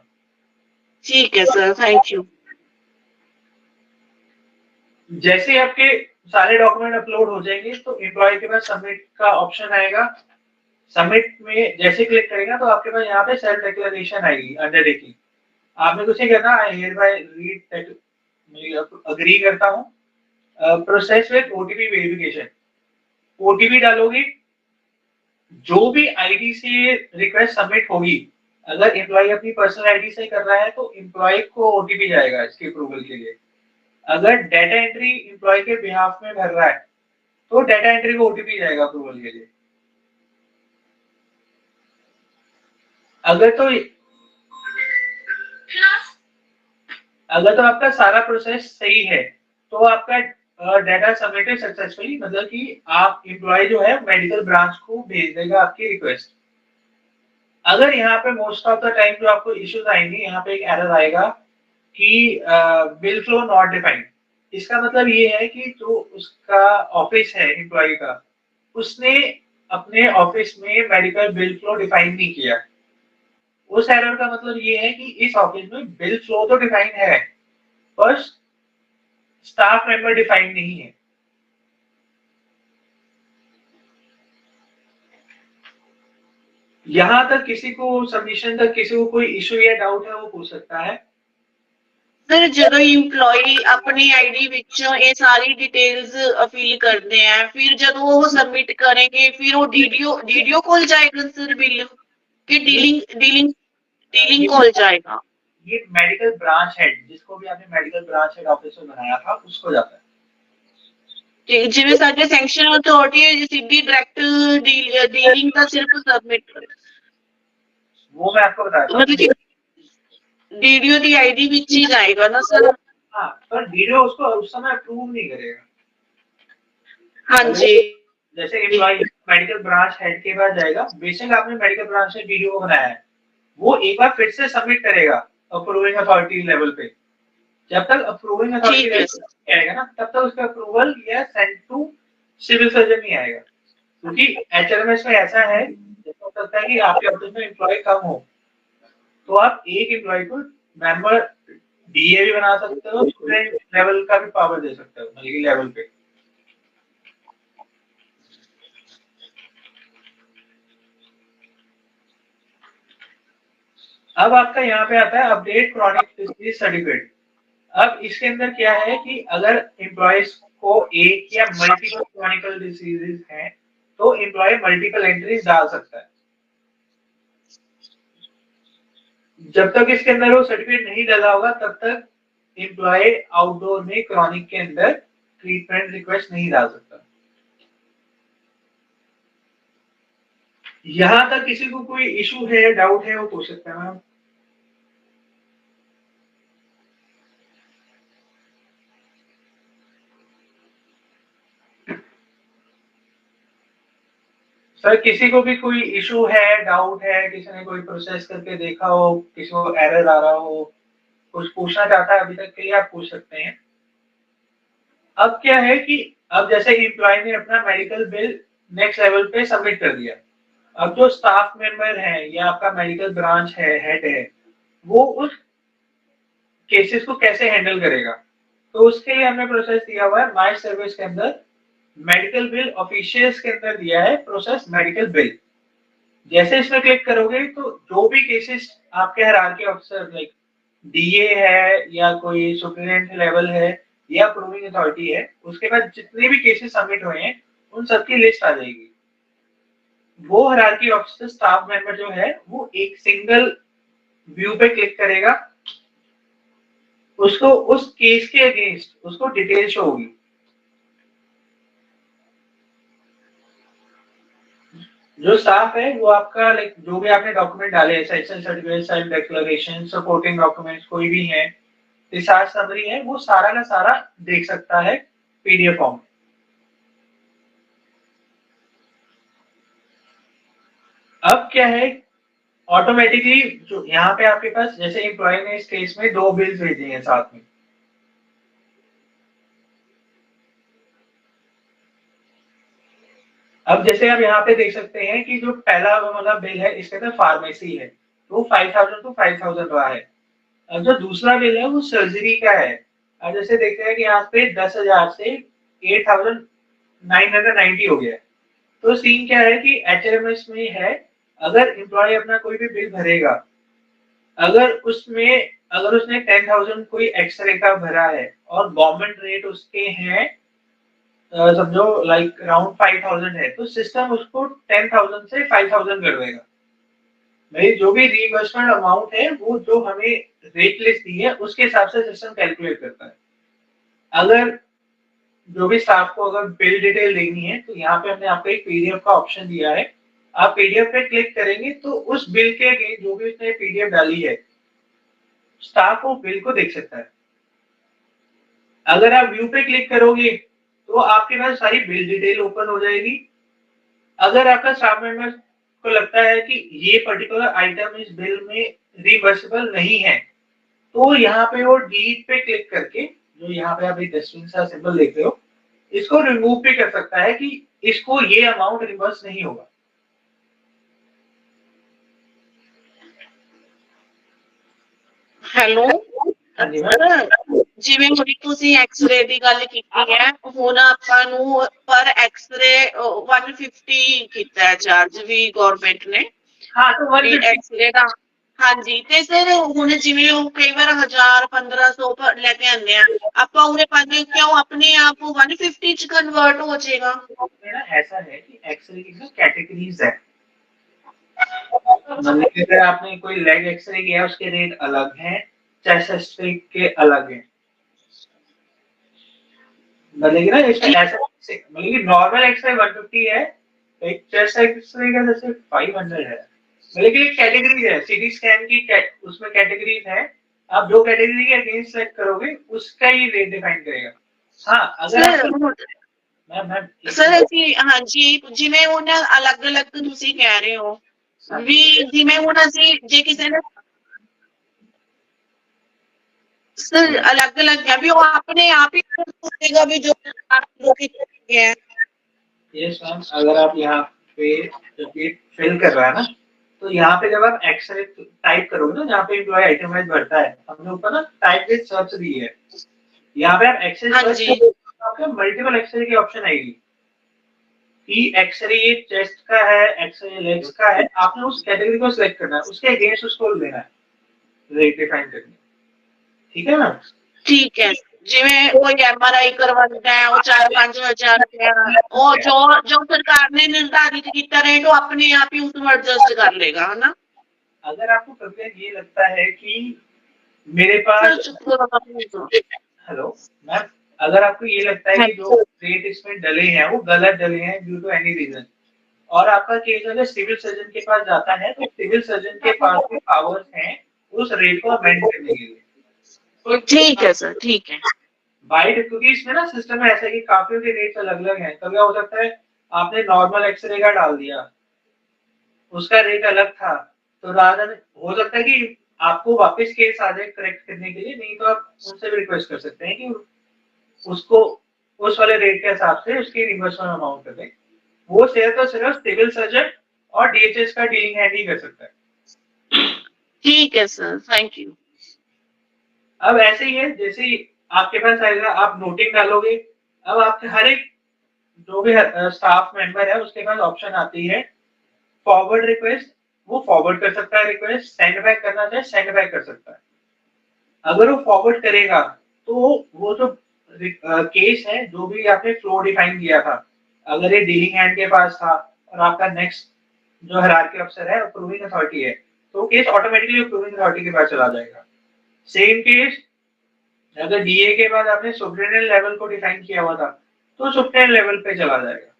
ठीक है सर, थैंक यू। जैसे आपके सारे डॉक्यूमेंट अपलोड हो जाएंगे तो एम्प्लॉय के पास सबमिट का ऑप्शन आएगा। सबमिट में जैसे क्लिक करेगा तो आपके पास यहाँ पे सेल्फ डिक्लेरेशन आएगी, अंडरटेकिंग। आपने कुछ नहीं करना, आई hereby read that agree करता हूँ process with OTP verification. OTP डालोगे, जो भी आईडी से रिक्वेस्ट सबमिट होगी, अगर एम्प्लॉय अपनी पर्सनल आईडी से कर रहा है तो एम्प्लॉय को ओटीपी जाएगा इसके अप्रूवल के लिए। अगर डाटा एंट्री एम्प्लॉय के बिहाफ में भर रहा है तो डाटा एंट्री को ओटीपी जाएगा अप्रूवल के लिए। अगर तो आपका सारा प्रोसेस सही है तो आपका डाटा सबमिटेड सक्सेसफुली, मतलब कि आप एम्प्लॉय जो है मेडिकल ब्रांच को भेज देगा आपकी रिक्वेस्ट। अगर यहाँ पे मोस्ट ऑफ द टाइम जो आपको इश्यूज आएंगे, यहाँ पे एक एरर आएगा कि बिल फ्लो नॉट डिफाइंड। इसका मतलब ये है कि जो उसका ऑफिस है एम्प्लॉय का, उसने अपने ऑफिस में मेडिकल बिल फ्लो डिफाइन नहीं किया। उस एरर का मतलब ये है कि इस ऑफिस में बिल फ्लो तो डिफाइन है पर स्टाफ मेंबर डिफाइन नहीं है। यहां तक किसी को सबमिशन तक किसी को कोई इशू या डाउट है वो पूछ सकता है। सर ਜਦੋਂ EMPLOYEE ਆਪਣੀ ਆਈਡੀ ਵਿੱਚੋਂ ਇਹ ਸਾਰੀ ਡਿਟੇਲਸ ਫਿਲ ਕਰਦੇ ਆ ਫਿਰ ਜਦੋਂ ਉਹ ਸਬਮਿਟ ਕरेंगे फिर वो डीडीओ ਕੋਲ ਜਾਏਗਾ ਸਰ ਬਿਲ कि डीलिंग ਕੋਲ ਜਾਏਗਾ। ये मेडिकल ब्रांच हेड जिसको भी आपने मेडिकल ब्रांच हेड ऑफिस में बनाया था उसको जाता है। ਤੇ ਜਿਵੇਂ ਸਾਡੇ ਸੈਂਕਸ਼ਨ ਅਥਾਰਟੀ ਹੈ ਸਿੱਧੀ डायरेक्ट डीलिंग ਦਾ ਸਿਰਫ सबमिट वो मैं आपको बताता हूँ मतलब कि डीडीओ ਦੀ ਆਈਡੀ ਵਿੱਚ ਹੀ ਜਾਏਗਾ ना सर। हाँ पर डीडीओ उसको उस समय अप्रूव नहीं करेगा। हाँ जी जैसे एम्प्लॉय मेडिकल ब्रांच हेड के पास जाएगा, बेशक आपने मेडिकल ब्रांच में डीडीओ बनाया है वो एक बार फिर से सबमिट करेगा अप्रूविंग अथॉरिटी लेवल पे। जब तक अप्रूविंग अथॉरिटी लेवल आएगा ना तब तक उसका अप्रूवल या सेंड टू सिविल सर्जन नहीं आएगा, क्योंकि एचआरएमएस में ऐसा है हो सकता है कि आपके ऑफिस में एम्प्लॉय कम हो तो आप एक एम्प्लॉय को मेंबर डीए भी बना सकते हो, स्टूडेंट लेवल का भी पावर दे सकते हो मतलब लेवल पे। अब आपका यहाँ पे आता है अपडेट क्रॉनिक डिसीज सर्टिफिकेट। अब इसके अंदर क्या है कि अगर एम्प्लॉयज को एक या मल्टीपल क्रॉनिकल डिसीजेज हैं तो एम्प्लॉय मल्टीपल एंट्रीज डाल सकता है। जब तक इसके अंदर वो सर्टिफिकेट नहीं डाला होगा तब तक एम्प्लॉय आउटडोर में क्रॉनिक के अंदर ट्रीटमेंट रिक्वेस्ट नहीं डाल सकता। यहां तक किसी को कोई इशू है डाउट है वो पूछ सकता है मैम। सर किसी को भी कोई इशू है डाउट है, किसी ने कोई प्रोसेस करके देखा हो, किसी को एरर आ रहा हो, कुछ पूछना चाहता है अभी तक के लिए आप पूछ सकते हैं। अब क्या है कि अब जैसे एम्प्लॉय ने अपना मेडिकल बिल नेक्स्ट लेवल पे सबमिट कर दिया, अब जो स्टाफ मेंबर है या आपका मेडिकल ब्रांच है हेड है वो उस केसेस को कैसे हैंडल करेगा, तो उसके लिए हमने प्रोसेस दिया हुआ है माई सर्विस के अंदर मेडिकल बिल ऑफिशियल्स के अंदर दिया है प्रोसेस मेडिकल बिल। जैसे इसमें क्लिक करोगे तो जो भी केसेस आपके हायरार्की ऑफिसर लाइक डीए है या कोई सुपरिटेंडेंट लेवल है या अप्रूविंग अथॉरिटी है उसके बाद जितने भी केसेस सबमिट हुए हैं उन सबकी लिस्ट आ जाएगी। वो हायरार्की ऑफिसर स्टाफ मेंबर जो है वो एक सिंगल व्यू पे क्लिक करेगा, उसको उस केस के अगेंस्ट उसको डिटेल शो होगी। जो स्टाफ है वो आपका लाइक जो भी आपने डॉक्यूमेंट डाले हैं section certificate self declaration supporting documents कोई भी है रिसर्च समरी है वो सारा का सारा देख सकता है पीडीएफ फॉर्म। अब क्या है ऑटोमेटिकली जो यहाँ पे आपके पास जैसे एम्प्लॉय ने इस केस में 2 बिल्स भेजे हैं साथ में, अब जैसे आप यहाँ पे देख सकते हैं कि जो पहला वाला बिल है इसके अंदर फार्मेसी है तो 5000 टू 5000 रहा है। अब जो दूसरा बिल है वो सर्जरी का है। अब जैसे देखते हैं कि यहाँ पे 10,000 से 8,990 हो गया। तो सीन क्या है कि एचआरएमएस में है अगर एम्प्लॉय अपना कोई भी बिल भरेगा अगर उसने 10,000 कोई एक्सरे का भरा है और गवर्नमेंट रेट उसके हैं समझो लाइक अराउंड 5,000 है तो सिस्टम उसको 10,000 से 5,000 कर देगा। भाई जो भी रीइंबर्समेंट अमाउंट है वो जो हमें रेट लिस्ट दी है उसके हिसाब से सिस्टम कैलकुलेट करता है। अगर जो भी स्टाफ को अगर बिल डिटेल देनी है तो यहाँ पे हमने आपको एक पीडीएफ का ऑप्शन दिया है, आप पीडीएफ पे क्लिक करेंगे तो उस बिल के अगेंस्ट जो भी उसने पीडीएफ डाली है स्टाफ वो बिल को देख सकता है। अगर आप व्यू पे क्लिक करोगे तो आपके पास सारी बिल डिटेल ओपन हो जाएगी। अगर आपका स्टाफ मेंबर को लगता है कि ये पर्टिकुलर आइटम इस बिल में रिवर्सिबल नहीं है तो यहाँ पे वो डिलीट पे क्लिक करके जो यहाँ पे आप डस्टबिन सा सिंबल देख रहे हो इसको रिमूव भी कर सकता है कि इसको ये अमाउंट रिवर्स नहीं होगा। ਹੈਲੋ हाँ जी मैम। ਜਿਵੇਂ ਹੁਣ ਤੁਸੀਂ ਐਕਸ-ਰੇ ਦੀ ਗੱਲ ਕੀਤੀ ਹੈ, ਹੁਣ ਆਪਾਂ ਨੂੰ ਪਰ ਐਕਸ-ਰੇ 150 ਕੀਤਾ ਹੈ ਚਾਰਜ ਵੀ ਗਵਰਨਮੈਂਟ ਨੇ हाँ तो ਵੀ 150 ਐਕਸ-ਰੇ ਦਾ। ਹਾਂਜੀ, ਤੇ ਸਰ ਹੁਣ ਜਿਵੇਂ ਉਹ ਕਈ ਵਾਰ 1000-1500 ਲੈ ਕੇ ਆਉਂਦੇ ਆ, ਆਪਾਂ ਉਹਨੇ ਪਾਉਂਦੇ ਕਿਉਂ ਆਪਣੇ ਆਪ 150 ਚ ਕਨਵਰਟ ਹੋ जाएगा? मेरा ऐसा है कि एक्सरे की जो कैटेगरीज है, मतलब कि अगर आपने कोई लेग एक्सरे किया उसके रेट अलग हैं, चेस्ट एक्सरे के अलग हैं। मतलब कि ना इसमें ऐसा मतलब कि नॉर्मल एक्सरे 150 है, एक चेस्ट एक्सरे का जैसे 500 है। मतलब कि एक कैटेगरी है, सीटी स्कैन की उसमें कैटेगरीज है, आप जो कैटेगरी के अगेंस्ट सेलेक्ट करोगे उसका ही रेट डिफाइन करेगा। हाँ अगर मैम ਸਰ ਅਸੀਂ ਹਾਂਜੀ ਜਿਵੇਂ ਹੁਣ ਅਲੱਗ-ਅਲੱਗ ਤੁਸੀਂ ਕਹਿ ਰਹੇ ਹੋ ਵੀ ਜਿਵੇਂ ਹੁਣ ਅਸੀਂ ਜੇ ਕਿਸੇ ਨੇ ਸਰ ਅਲੱਗ-ਅਲੱਗ ਹੈ ਵੀ ਉਹ ਆਪਣੇ ਆਪ ਹੀ ਦੱਸੇਗਾ ਵੀ ਜੋ ਹੈ। यस मैम, अगर आप यहाँ पे जब ये फिल कर रहा है ना, तो यहाँ पे जब आप एक्सरे टाइप करोगे ना, जहाँ पे एम्प्लॉय आइटम वाइज बढ़ता है, हमने ऊपर ना टाइप विद सर्च दी है, यहाँ पे आप एक्सरे सर्च करोगे तो आपके मल्टीपल एक्सरे की ऑप्शन आएगी कि एक्सरे ये चेस्ट का है, एक्सरे लेग्स का है, आपने उस कैटेगरी को सिलेक्ट करना है, उसके अगेंस्ट उसको लेना है, रेट डिफाइन करनी है। ठीक है मैम? ठीक है, ਜਿਵੇਂ ਕੋਈ ਐਮਆਰਆਈ ਕਰਵਾਉਂਦਾ ਹੈ ਉਹ 4-5 ਹਜ਼ਾਰ ਉਹ ਜੋ ਸਰਕਾਰ ਨੇ ਨਿਰਧਾਰਿਤ ਕੀਤਾ ਰੇਟ ਉਹ ਆਪਣੇ ਆਪ ਹੀ ਉਸ ਨੂੰ ਐਡਜਸਟ ਕਰ ਲੇਗਾ, है ना? अगर आपको कभी ये लगता है कि मेरे पास हेलो मैम, अगर आपको ये लगता है कि जो रेट इसमें डले हैं वो गलत डले हैं ड्यू टू एनी रीजन, और आपका केस अगर सिविल सर्जन के पास जाता है तो सिविल सर्जन के पास भी पावर्स हैं उस रेट को अमेंड करने के लिए। ठीक है सर, ठीक है। बाइट क्योंकि इसमें ना सिस्टम में ऐसा है कि काफियों के रेट अलग अलग हैं। कभी हो सकता है आपने नॉर्मल एक्सरे का डाल दिया, उसका रेट अलग था, तो रादर हो सकता है कि आपको वापस केस आ जाए करेक्ट करने के लिए, नहीं तो आप उनसे भी रिक्वेस्ट कर सकते हैं कि उसको उस वाले रेट के हिसाब से उसकी रिम्बर्समेंट अमाउंट कर दें। वो सिर्फ सिविल सर्जन और डीएचएस का डीलिंग हैंड ही कर सकता है। ठीक है सर, थैंक यू। अब ऐसे ही है, जैसे ही आपके पास आएगा आप नोटिंग डालोगे, अब आपके हर एक जो भी स्टाफ मेंबर है उसके पास ऑप्शन आती है फॉरवर्ड रिक्वेस्ट, वो फॉरवर्ड कर सकता है रिक्वेस्ट, सेंड बैक करना चाहे सेंड बैक कर सकता है। अगर वो फॉरवर्ड करेगा तो वो जो केस है, जो भी आपने फ्लो डिफाइन किया था, अगर ये डीलिंग हैंड के पास था और आपका नेक्स्ट जो हायरार्की अफसर है अप्रूविंग अथॉरिटी है, तो केस ऑटोमेटिकली अप्रूविंग अथॉरिटी के पास चला जाएगा। सेम केस अगर डीए के बाद आपने सुप्रीटेंडेंट लेवल को डिफाइन किया हुआ था तो सुप्रीटेंडेंट लेवल पे चला जाएगा।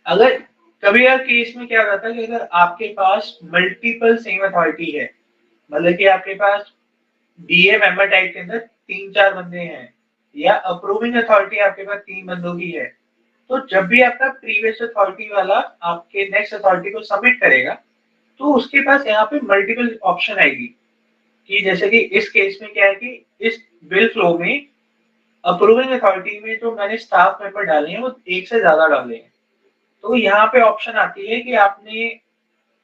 अगर कभी यार केस में क्या रहता है कि अगर आपके पास मल्टीपल सेम अथॉरिटी है, मतलब कि आपके पास डीए मेंबर टाइप के अंदर 3-4 बंदे हैं या अप्रूविंग अथॉरिटी आपके पास 3 बंदों की है, तो जब भी आपका प्रीवियस अथॉरिटी वाला आपके नेक्स्ट अथॉरिटी को सबमिट करेगा तो उसके पास यहाँ पे मल्टीपल ऑप्शन आएगी कि जैसे कि इस केस में क्या है कि इस बिल फ्लो में अप्रूविंग अथॉरिटी में जो मैंने स्टाफ मेंबर डाले हैं वो एक से ज्यादा डाले हैं, तो यहाँ पे ऑप्शन आती है कि आपने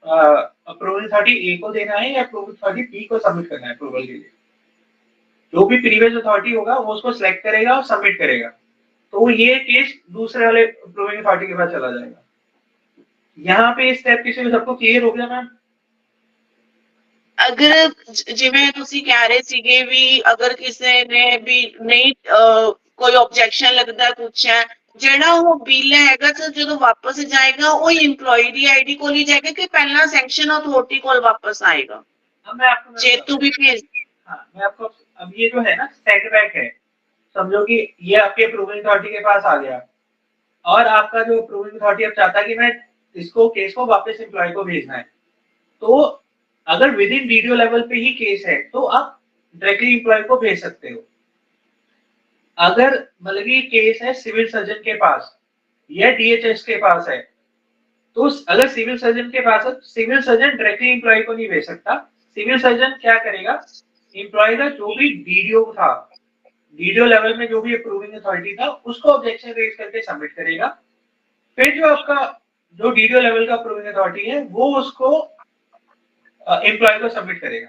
अप्रूवल अथॉरिटी ए को देना है या अप्रूवल अथॉरिटी बी को सबमिट करना है अप्रूवल के लिए। जो भी प्रीवियस अथॉरिटी होगा वो उसको सिलेक्ट करेगा और सबमिट करेगा, तो ये केस दूसरे वाले अप्रूविंग अथॉरिटी के पास चला जाएगा। यहाँ पे स्टेप किसी में सबको क्लियर हो गया मैम? ਅਗਰ ਜਿਵੇਂ ਤੁਸੀਂ ਕਹਿ ਰਹੇ ਸੀਗੇ ਵੀ ਅਗਰ ਕਿਸੇ ਨੇ ਵੀ ਨਹੀਂ ਕੋਈ ਆਬਜੈਕਸ਼ਨ ਲੱਗਦਾ ਕੁਛ ਹੈ, ਜਿਹੜਾ ਉਹ ਬਿੱਲ ਹੈਗਾ ਤਾਂ ਜਦੋਂ ਵਾਪਸ ਜਾਏਗਾ ਉਹ EMPLOYEE ਦੀ ਆਈਡੀ ਕੋਲ ਹੀ जाएगा कि पहला सैंक्शन अथॉरिटी कोल वापस आएगा? मैं आपको जेतु भी भेज। हाँ, मैं आपको अब ये जो है ना सेटबैक है, समझो कि ये आपके अप्रूविंग अथॉरिटी के पास आ गया और आपका जो अप्रूविंग अथॉरिटी अब चाहता है कि मैं इसको केस को वापस एम्प्लॉय को भेजना है, तो अगर विद इन वीडियो लेवल पे ही केस है तो आप डायरेक्टली एम्प्लॉय को भेज सकते हो। अगर मतलब ये केस है सिविल सर्जन के पास या डीएचएस के पास है, तो अगर सिविल सर्जन के पास है, सिविल सर्जन डायरेक्टली एम्प्लॉय को नहीं भेज सकता। सिविल सर्जन क्या करेगा, एम्प्लॉय का जो भी वीडियो था, वीडियो लेवल में जो भी अप्रूविंग अथॉरिटी था उसको ऑब्जेक्शन रेज करके सबमिट करेगा, फिर जो आपका जो वीडियो लेवल का अप्रूविंग अथॉरिटी है वो उसको एम्प्लॉय को सबमिट करेगा।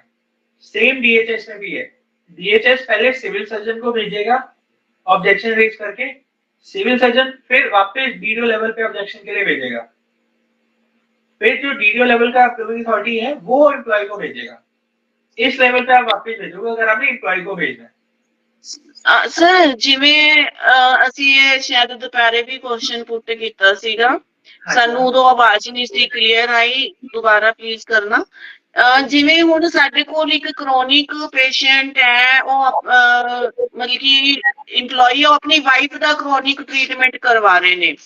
सेम डीएचएस में भी है। डीएचएस पहले सिविल सर्जन को भेजेगा ऑब्जेक्शन रेज करके, सिविल सर्जन फिर वापस डीडीओ लेवल पे ऑब्जेक्शन के लिए भेजेगा, फिर जो डीडीओ लेवल का अप्रूविंग अथॉरिटी है वो एम्प्लॉय को भेजेगा। इस लेवल पे आप वापस भेजोगे अगर आपने एम्प्लॉय को भेजना है। ਸਰ ਜਿਵੇਂ ਅਸੀਂ ਇਹ ਸ਼ਾਇਦ ਦੁਪਹਿਰੇ ਵੀ ਕੁਐਸਚਨ ਪੁੱਟ ਕੀਤਾ ਸੀਗਾ, ਸਾਨੂੰ ਉਦੋਂ ਆਵਾਜ਼ ਨਹੀਂ ਸੀ ਕਲੀਅਰ ਆਈ, ਦੁਬਾਰਾ ਪਲੀਜ਼ ਕਰਨਾ। ਜਿਵੇਂ ਹੁਣ ਸਾਡੇ ਕੋਲ ਇੱਕ ਕ੍ਰੋਨਿਕ ਪੇਸ਼ੈਂਟ ਹੈ, ਉਹ ਮਤਲਬ ਕਿ ਇੰਪਲੋਈ ਉਹ ਆਪਣੀ ਵਾਈਫ ਦਾ ਕ੍ਰੋਨਿਕ ਟ੍ਰੀਟਮੈਂਟ ਕਰਵਾ ਰਹੇ ਨੇ,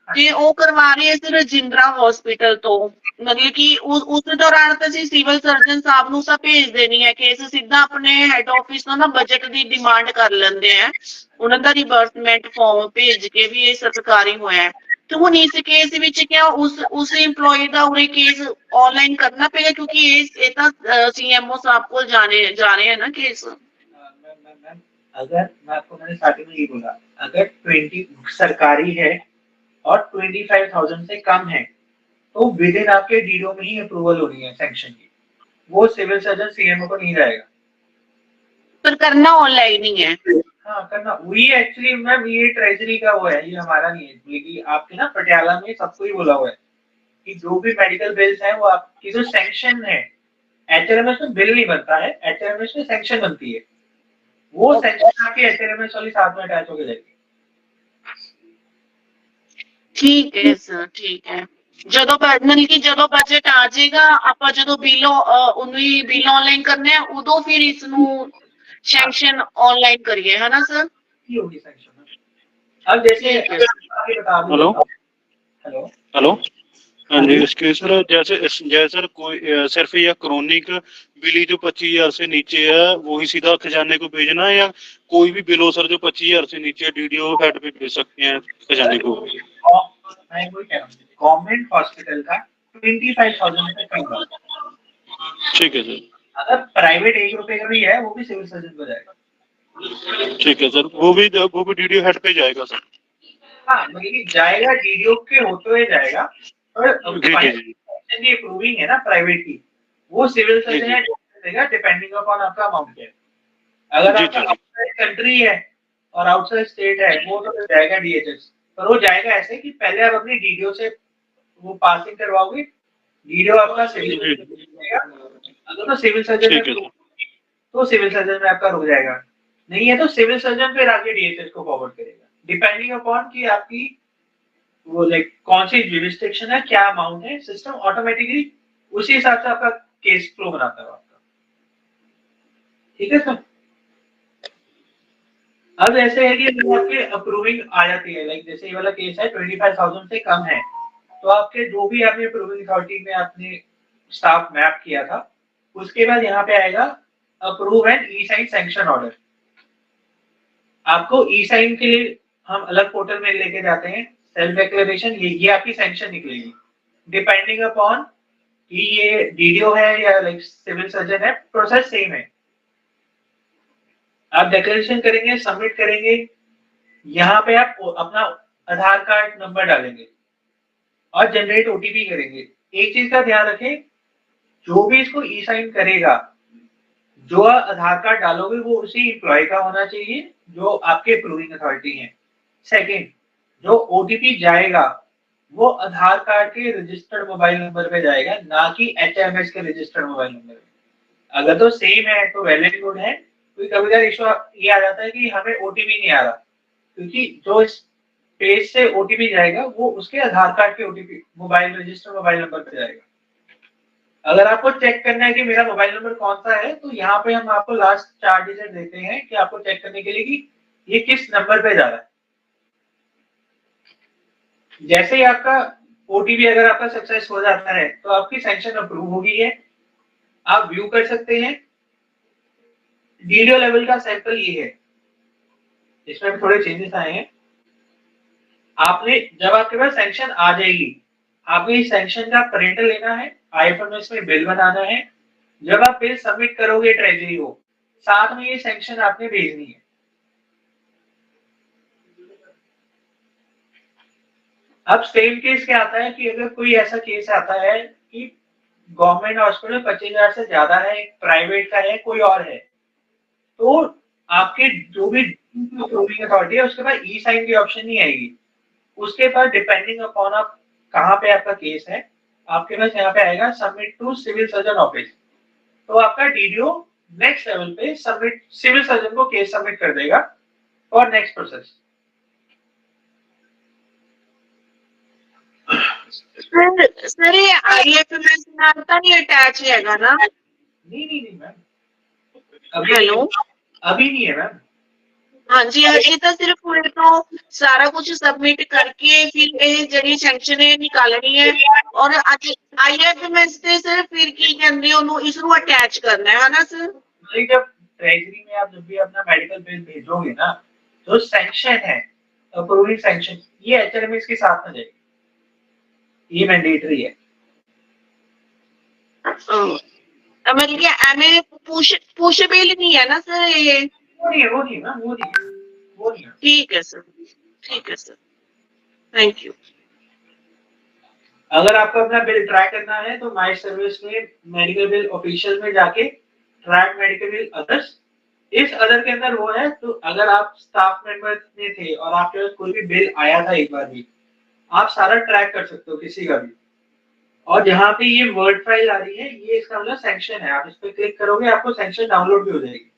ਤੇ ਉਹ ਕਰਵਾ ਰਹੇ ਸੀ ਰਜਿੰਦਰਾ ਹਸਪੀਟਲ ਤੋਂ, ਮਤਲਬ ਕਿ ਉਸ ਦੌਰਾਨ ਤਾਂ ਅਸੀਂ ਸਿਵਲ ਸਰਜਨ ਸਾਹਿਬ ਨੂੰ ਤਾਂ ਭੇਜ ਦੇਣੀ ਹੈ ਕੇਸ, ਸਿੱਧਾ ਆਪਣੇ ਹੈਡ ਆਫਿਸ ਤੋਂ ਨਾ ਬਜਟ ਦੀ ਡਿਮਾਂਡ ਕਰ ਲੈਂਦੇ ਆ, ਉਹਨਾਂ ਦਾ ਰਿਵਰਸਮੈਂਟ ਫਾਰਮ ਭੇਜ ਕੇ ਵੀ ਇਹ ਸਰਕਾਰੀ ਹੋਇਆ। ਤੇ ਹੁਣ ਇਸ ਕੇਸ ਵਿੱਚ ਕਿਆ ਉਸ ਇੰਪਲੋਈ ਦਾ ਉਰੇ ਕੇਸ ऑनलाइन करना पड़ेगा, क्योंकि ये ਤਾਂ सीएमओ साहब को जा रहे हैं ना केस। अगर मैं आपको मैंने स्टार्टिंग में ये बोला, अगर 20 सरकारी है और 25,000 से कम है तो विद इन आपके डीडीओ में ही अप्रूवल होनी है सैंक्शन की, वो सिविल सर्जन सीएमओ को नहीं जाएगा। पर करना ऑनलाइन ही है। हाँ करना वही एक्चुअली मैम, ये ट्रेजरी का वो है, ये हमारा नहीं है, ये आपके ना पटियाला में सबको ही बोला हुआ है कि जो भी मेडिकल बिल्स है वो आपकी जो सैंक्शन है, एचआरएमएस में बिल नहीं बनता है, एचआरएमएस में सैंक्शन बनती है, वो सैंक्शन आपकी एचआरएमएस वाली साथ में अटैच होकर जाएगी। ठीक है सर, ठीक है। ਜਦੋਂ ਮਤਲਬ ਕਿ ਜਦੋਂ ਬਜਟ ਆ ਜਾਏਗਾ, ਆਪਾਂ ਜਦੋਂ ਬਿੱਲ ਉਹਨੂੰ ਹੀ ਬਿੱਲ ਆਨਲਾਈਨ ਕਰਨੇ ਆ, ਉਦੋਂ ਫਿਰ ਇਸ ਨੂੰ ਸੈਂਕਸ਼ਨ ਆਨਲਾइन करिए, है ना सर? होगी सैंक्शन। अब जैसे हेलो हेलो, हाँ जी, इसके सर जैसे कोई सिर्फ या क्रोनिक बिल जो 25,000 से नीचे है वही सीधा खजाने को भेजना है, या कोई भी बिल हो सर जो 25,000 से नीचे डीडीओ हेड पे भेज सकते हैं खजाने को? मैं वही कह रहा हूँ, गवर्नमेंट हॉस्पिटल का 25,000 से कम, ठीक है सर। अगर प्राइवेट 1 रुपए का भी है वो भी सिविल सर्जन को जाएगा। ठीक है सर, वो भी डीडीओ हेड पे जाएगा सर? हाँ मतलब जाएगा, डीडीओ के होते हुए जाएगा, और अप्रूविंग है ना प्राइवेट की, वो सिविल सर्जन है देगा डिपेंडिंग अपॉन आपका अमाउंट है। अगर आपका आउटसाइड कंट्री है और आउटसाइड स्टेट है वो तो जाएगा डीएचएस, पर वो जाएगा ऐसे कि पहले आप अपनी डीडीओ से वो पासिंग करवाओगे, डीडीओ आपका सिविल अगर तो सिविल सर्जन तो सिविल सर्जन में आपका रुक जाएगा, नहीं है तो सिविल सर्जन फिर आगे डीएचएस को फॉरवर्ड करेगा, डिपेंडिंग अपॉन कि आपकी वो लाइक कौन सी जुरिस्डिक्शन है, क्या अमाउंट है, सिस्टम ऑटोमेटिकली उसी हिसाब से आपका केस फ्लो बनाता है आपका। ठीक है सर। अब ऐसे है कि आपके अप्रूविंग आ जाती है, लाइक जैसे ये वाला केस है 25,000 से कम है, तो आपके जो भी आपने अप्रूविंग अथॉरिटी में आपने स्टाफ मैप किया था, उसके बाद यहाँ पे आएगा approve and e sign sanction order. आपको ई साइन के लिए हम अलग पोर्टल में लेके जाते हैं, सेल्फ डिक्लेरेशन, ये आपकी सैंक्शन निकलेगी, डिपेंडिंग अपॉन कि ये डीडीओ है या लाइक सिविल सर्जन है, प्रोसेस सेम है। आप डिक्लेरेशन करेंगे, सबमिट करेंगे, यहाँ पे आप अपना आधार कार्ड नंबर डालेंगे और जनरेट ओटीपी करेंगे। एक चीज का ध्यान रखें, जो भी इसको ई साइन करेगा, जो आधार कार्ड डालोगे वो उसी एम्प्लॉय का होना चाहिए जो आपके अप्रूविंग अथॉरिटी है। सेकंड, जो ओटीपी जाएगा वो आधार कार्ड के रजिस्टर्ड मोबाइल नंबर पे जाएगा, ना कि एचएमएस के रजिस्टर्ड मोबाइल नंबर पे। अगर तो सेम है तो वैलिड गुड है, कोई कभी कभी इशू ये आ जाता है कि हमें ओटीपी नहीं आ रहा, क्योंकि जो इस पेज से ओटीपी जाएगा वो उसके आधार कार्ड के OTP mobile registered mobile number पे जाएगा। अगर आपको चेक करना है कि मेरा मोबाइल नंबर कौन सा है, तो यहाँ पे हम आपको लास्ट 4 डिजिट देते हैं कि आपको चेक करने के लिए कि ये किस नंबर पे जा रहा है। जैसे ही आपका ओटीपी अगर आपका सक्सेस हो जाता है तो आपकी सैंक्शन अप्रूव हो गई है, आप व्यू कर सकते हैं। डीडीओ लेवल का सैंपल ये है, इसमें थोड़े चेंजेस आए हैं। आपने जब आपके पास सैंक्शन आ जाएगी, आपने इस सैंक्शन का प्रिंट लेना है, आईएफएमएस में बिल बनाना है। जब आप बिल सबमिट करोगे ट्रेजरी को, साथ में ये सैंक्शन आपने भेजनी है। अब सेम केस क्या आता है कि अगर कोई ऐसा केस आता है कि गवर्नमेंट हॉस्पिटल 25,000 से ज्यादा है, प्राइवेट का है, कोई और है, तो आपके जो भी अप्रूविंग अथॉरिटी है उसके पास ई साइन की ऑप्शन नहीं आएगी। उसके पास डिपेंडिंग अपॉन आप कहाँ पे आपका केस है, आपके पास यहाँ पे आएगा submit to civil surgeon office. तो आपका डीडीओ नेक्स्ट लेवल पे सबमिट, सिविल सर्जन को केस सबमिट कर देगा फॉर नेक्स्ट प्रोसेस। सर ये IFMS ਨਾਲ ਤਾਂ ਨਹੀਂ ਅਟੈਚ ਹੈਗਾ ਨਾ? नहीं मैम, अभी हेलो, अभी नहीं है मैम। हाँ जी, ये तो सिर्फ पूरे तो सारा कुछ सबमिट करके फिर ये ਜਿਹੜੀ ਸੈਂਕਸ਼ਨ ਹੈ ਨਿਕਾਲਣੀ ਹੈ ਔਰ IFMS ਤੇ ਸਰ ਫਿਰ ਕੀ ਕਹਿੰਦੇ ਉਹਨੂੰ ਇਸ ਨੂੰ ਅਟੈਚ ਕਰਨਾ ਹੈ ਨਾ सर? जब ट्रेजरी में आप जब भी अपना मेडिकल बिल भेजोगे ना, तो सैंक्शन है, अप्रूविंग सैंक्शन, ये HLMS के साथ में जाएगी, ये मैंडेटरी है। मतलब कि एमए पुश बिल नहीं है ना सर ये? वो नहीं मैम, वो नहीं है। ठीक है सर, ठीक है सर, थैंक यू। अगर आपको अपना बिल ट्रैक करना है तो माई सर्विस में मेडिकल बिल ऑफिशियल में जाके ट्रैक मेडिकल बिल अदर्स, इस अदर के अंदर वो है, तो अगर आप स्टाफ मेंबर में थे और आपके पास कोई भी बिल आया था एक बार भी, आप सारा ट्रैक कर सकते हो किसी का भी। और जहाँ पे ये वर्ड फाइल आ रही है, ये इसका मतलब सैंक्शन है, आप इस पे क्लिक करोगे आपको सैंक्शन डाउनलोड भी हो जाएगी।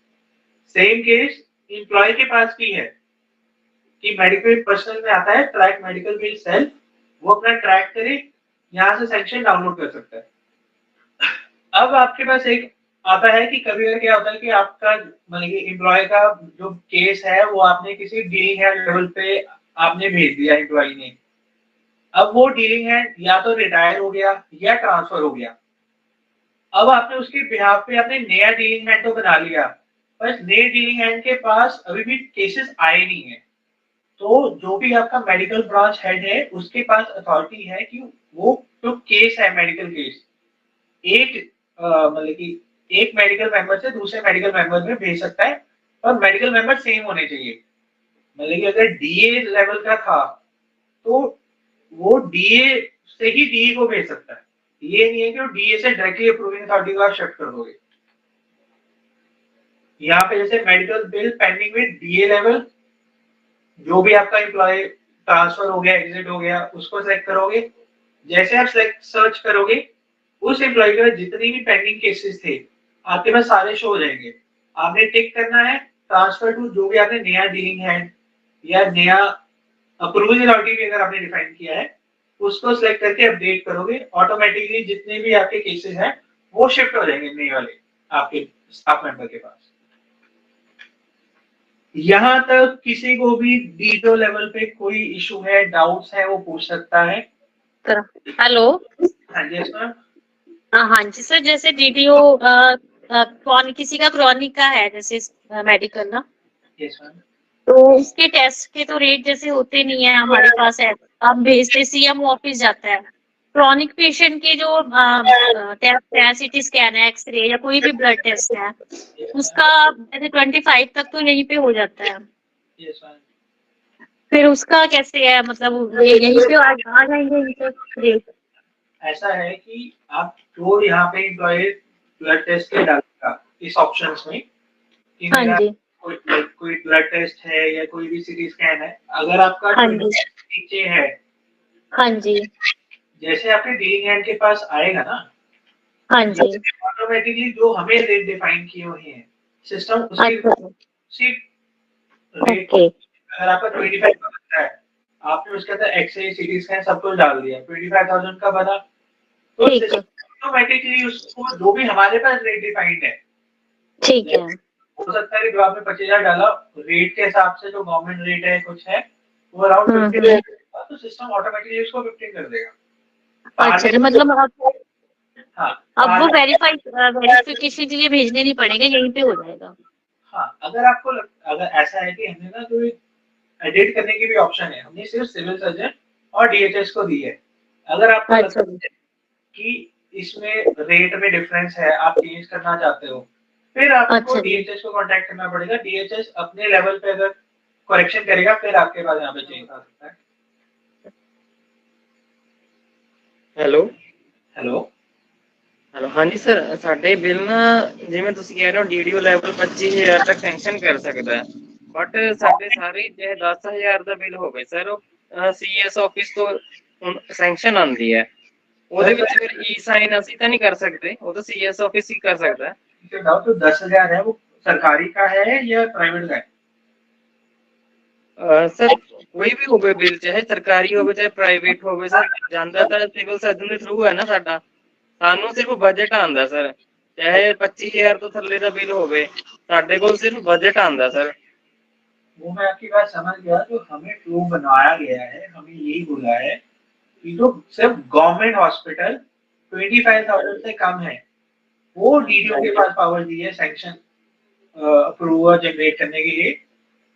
सेम केस एम्प्लॉय के पास भी है कि मेडिकल पर्सनल में आता है ट्रैक मेडिकल बिल सेल्फ, वो अपना ट्रैक करे, यहाँ से सैंक्शन डाउनलोड कर सकता है। अब आपके पास एक आता है कि कभी कभी क्या होता है कि आपका मतलब कि एम्प्लॉय का जो केस है वो आपने किसी डीलिंग हैंड लेवल पे आपने भेज दिया एम्प्लॉय ने। अब वो डीलिंग हैंड या तो रिटायर हो गया या ट्रांसफर हो गया। अब आपने उसके बिहाफ पे आपने नया डीलिंग हैंड तो बना लिया, पर नए डीलिंग हैंड के पास अभी भी केसेस आए नहीं है। तो जो भी आपका मेडिकल ब्रांच हेड है उसके पास अथॉरिटी है कि वो जो केस है मेडिकल केस, एक मतलब कि एक मेडिकल मेंबर से दूसरे मेडिकल मेंबर में भेज सकता है, और मेडिकल मेंबर सेम होने चाहिए। मतलब कि अगर डीए लेवल का था तो वो डीए से ही डीए को भेज सकता है, ये नहीं है कि वो डीए से डायरेक्टली अप्रूविंग अथॉरिटी को आप शिफ्ट कर दोगे। यहाँ पे जैसे medical bill pending with DA level, जो भी आपका एम्प्लॉय ट्रांसफर हो गया, एग्जिट हो गया, उसको सेलेक्ट करोगे। जैसे आप सेलेक्ट सर्च करोगे, उस एम्प्लॉय के जितने भी पेंडिंग केसेस थे आपके पास सारे शो हो जाएंगे। आपने टिक करना है ट्रांसफर टू जो भी आपने नया डीलिंग हैंड या नया अप्रूवल अथॉरिटी भी अगर आपने डिफाइन किया है, उसको सिलेक्ट करके अपडेट करोगे, ऑटोमेटिकली जितने भी आपके केसेस हैं वो शिफ्ट हो जाएंगे नए वाले आपके स्टाफ मेंबर के पास। यहाँ तक किसी को भी डीडो लेवल पे कोई इशू है, डाउट्स है, वो पूछ सकता है। हेलो, हाँ जी मैम। हाँ जी सर, जैसे डीडीओ किसी का क्रॉनिक का है जैसे मेडिकल ना, यस मैम। तो उसके टेस्ट के तो रेट जैसे होते नहीं है हमारे पास है, हम भेजते सीएम ऑफिस जाता है। क्रॉनिक पेशेंट के जो टेस्ट है, सीटी स्कैन है, एक्सरे या कोई भी ब्लड टेस्ट है, उसका जैसे 25 तक तो यहीं पे हो जाता है। Yes ma'am. फिर उसका कैसे है, मतलब यहीं पे आ जाएंगे इनके रेट? ऐसा है कि आप जो यहाँ पे एम्प्लॉय ब्लड टेस्ट के डालेगा इस ऑप्शंस में कि हाँ मेरा जी, कोई ब्लड टेस्ट है या कोई भी सीटी स्कैन है, अगर आपका हाँ जी, नीचे है, हाँ जी, जैसे आपके डीलिंग हैंड के पास आएगा ना, हाँ जी, ऑटोमेटिकली जो हमें रेट डिफाइन किए हुए हैं सिस्टम उसी अच्छा, रेट, ओके, अगर आपका 25,000 है, आपने उसके अंदर एक्सरे सीटी स्कैन सब कुछ डाल दिया, 25,000 का बना, तो ठीक है, ऑटोमेटिकली उसको जो भी हमारे पास रेट डिफाइंड है, ठीक है, हो सकता है कि जो आपने 25,000 डाला रेट के हिसाब से जो गवर्नमेंट रेट है कुछ है वो अराउंड 15, तो सिस्टम ऑटोमेटिकली उसको 15 कर देगा। अच्छा, तो मतलब हाँ, अब वो वेरिफिकेशन के लिए भेजने नहीं पड़ेगा, यहीं पे हो जाएगा। हाँ, अगर आपको अगर ऐसा है कि हमने ना जो एडिट करने की भी ऑप्शन है, हमने सिर्फ सिविल सर्जन और डीएचएस को दी है। अगर आपको लगता है कि इसमें रेट में डिफरेंस है, आप चेंज करना चाहते हो, फिर आपको डीएचएस को कांटेक्ट करना पड़ेगा। डीएचएस अपने लेवल पे अगर करेक्शन करेगा फिर आपके पास यहाँ पे चेंज आ सकता है। हेलो हेलो, ਹੈਲੋ ਹਾਂਜੀ ਸਰ, ਸਾਡੇ ਬਿੱਲ ਨਾ ਜਿਵੇਂ ਤੁਸੀਂ ਕਹਿ ਰਹੇ ਹੋ ਡੀਡੀਓ ਲੈਵਲ 25,000 ਤੱਕ ਸੈਂਕਸ਼ਨ ਕਰ ਸਕਦਾ ਹੈ, ਬਟ ਸਾਡੇ ਸਾਰੇ ਜੇ 10,000 ਦਾ ਬਿੱਲ ਹੋਵੇ ਸਰ, ਉਹ ਸੀਐਸ ਆਫਿਸ ਤੋਂ ਹੁਣ ਸੈਂਕਸ਼ਨ ਆਉਂਦੀ ਹੈ, ਉਹਦੇ ਵਿੱਚ ਫਿਰ ਈ ਸਾइन ਅਸੀਂ ਤਾਂ नहीं कर सकते, वो तो सीएस ऑफिस ही कर सकता है। तो 10,000 है वो सरकारी का है या प्राइवेट का है? सर कोई भी होवे बिल, चाहे सरकारी होवे चाहे प्राइवेट होवे सर, ਜਾਂਦਾ ਤਾਂ ਸਿਵਲ ਸਰਜਨ ਦੇ ਥਰੂ ਹੈ ਨਾ ਸਾਡਾ, ਸਾਨੂੰ ਸਿਰਫ ਬਜਟ ਆਂਦਾ ਸਰ, ਚਾਹੇ 25,000 ਤੋਂ ਥੱਲੇ ਦਾ ਬਿੱਲ ਹੋਵੇ, ਸਾਡੇ ਕੋਲ सिर्फ बजट आंदा सर। वो मैं आपकी बात समझ गया, जो हमें फ्लो बनवाया गया है, हमें यही बोला है कि जो सिर्फ गवर्नमेंट हॉस्पिटल 25,000 से कम है वो डीडीओ के पास पावर दी है सैंक्शन अप्रूवल जनरेट करने के लिए,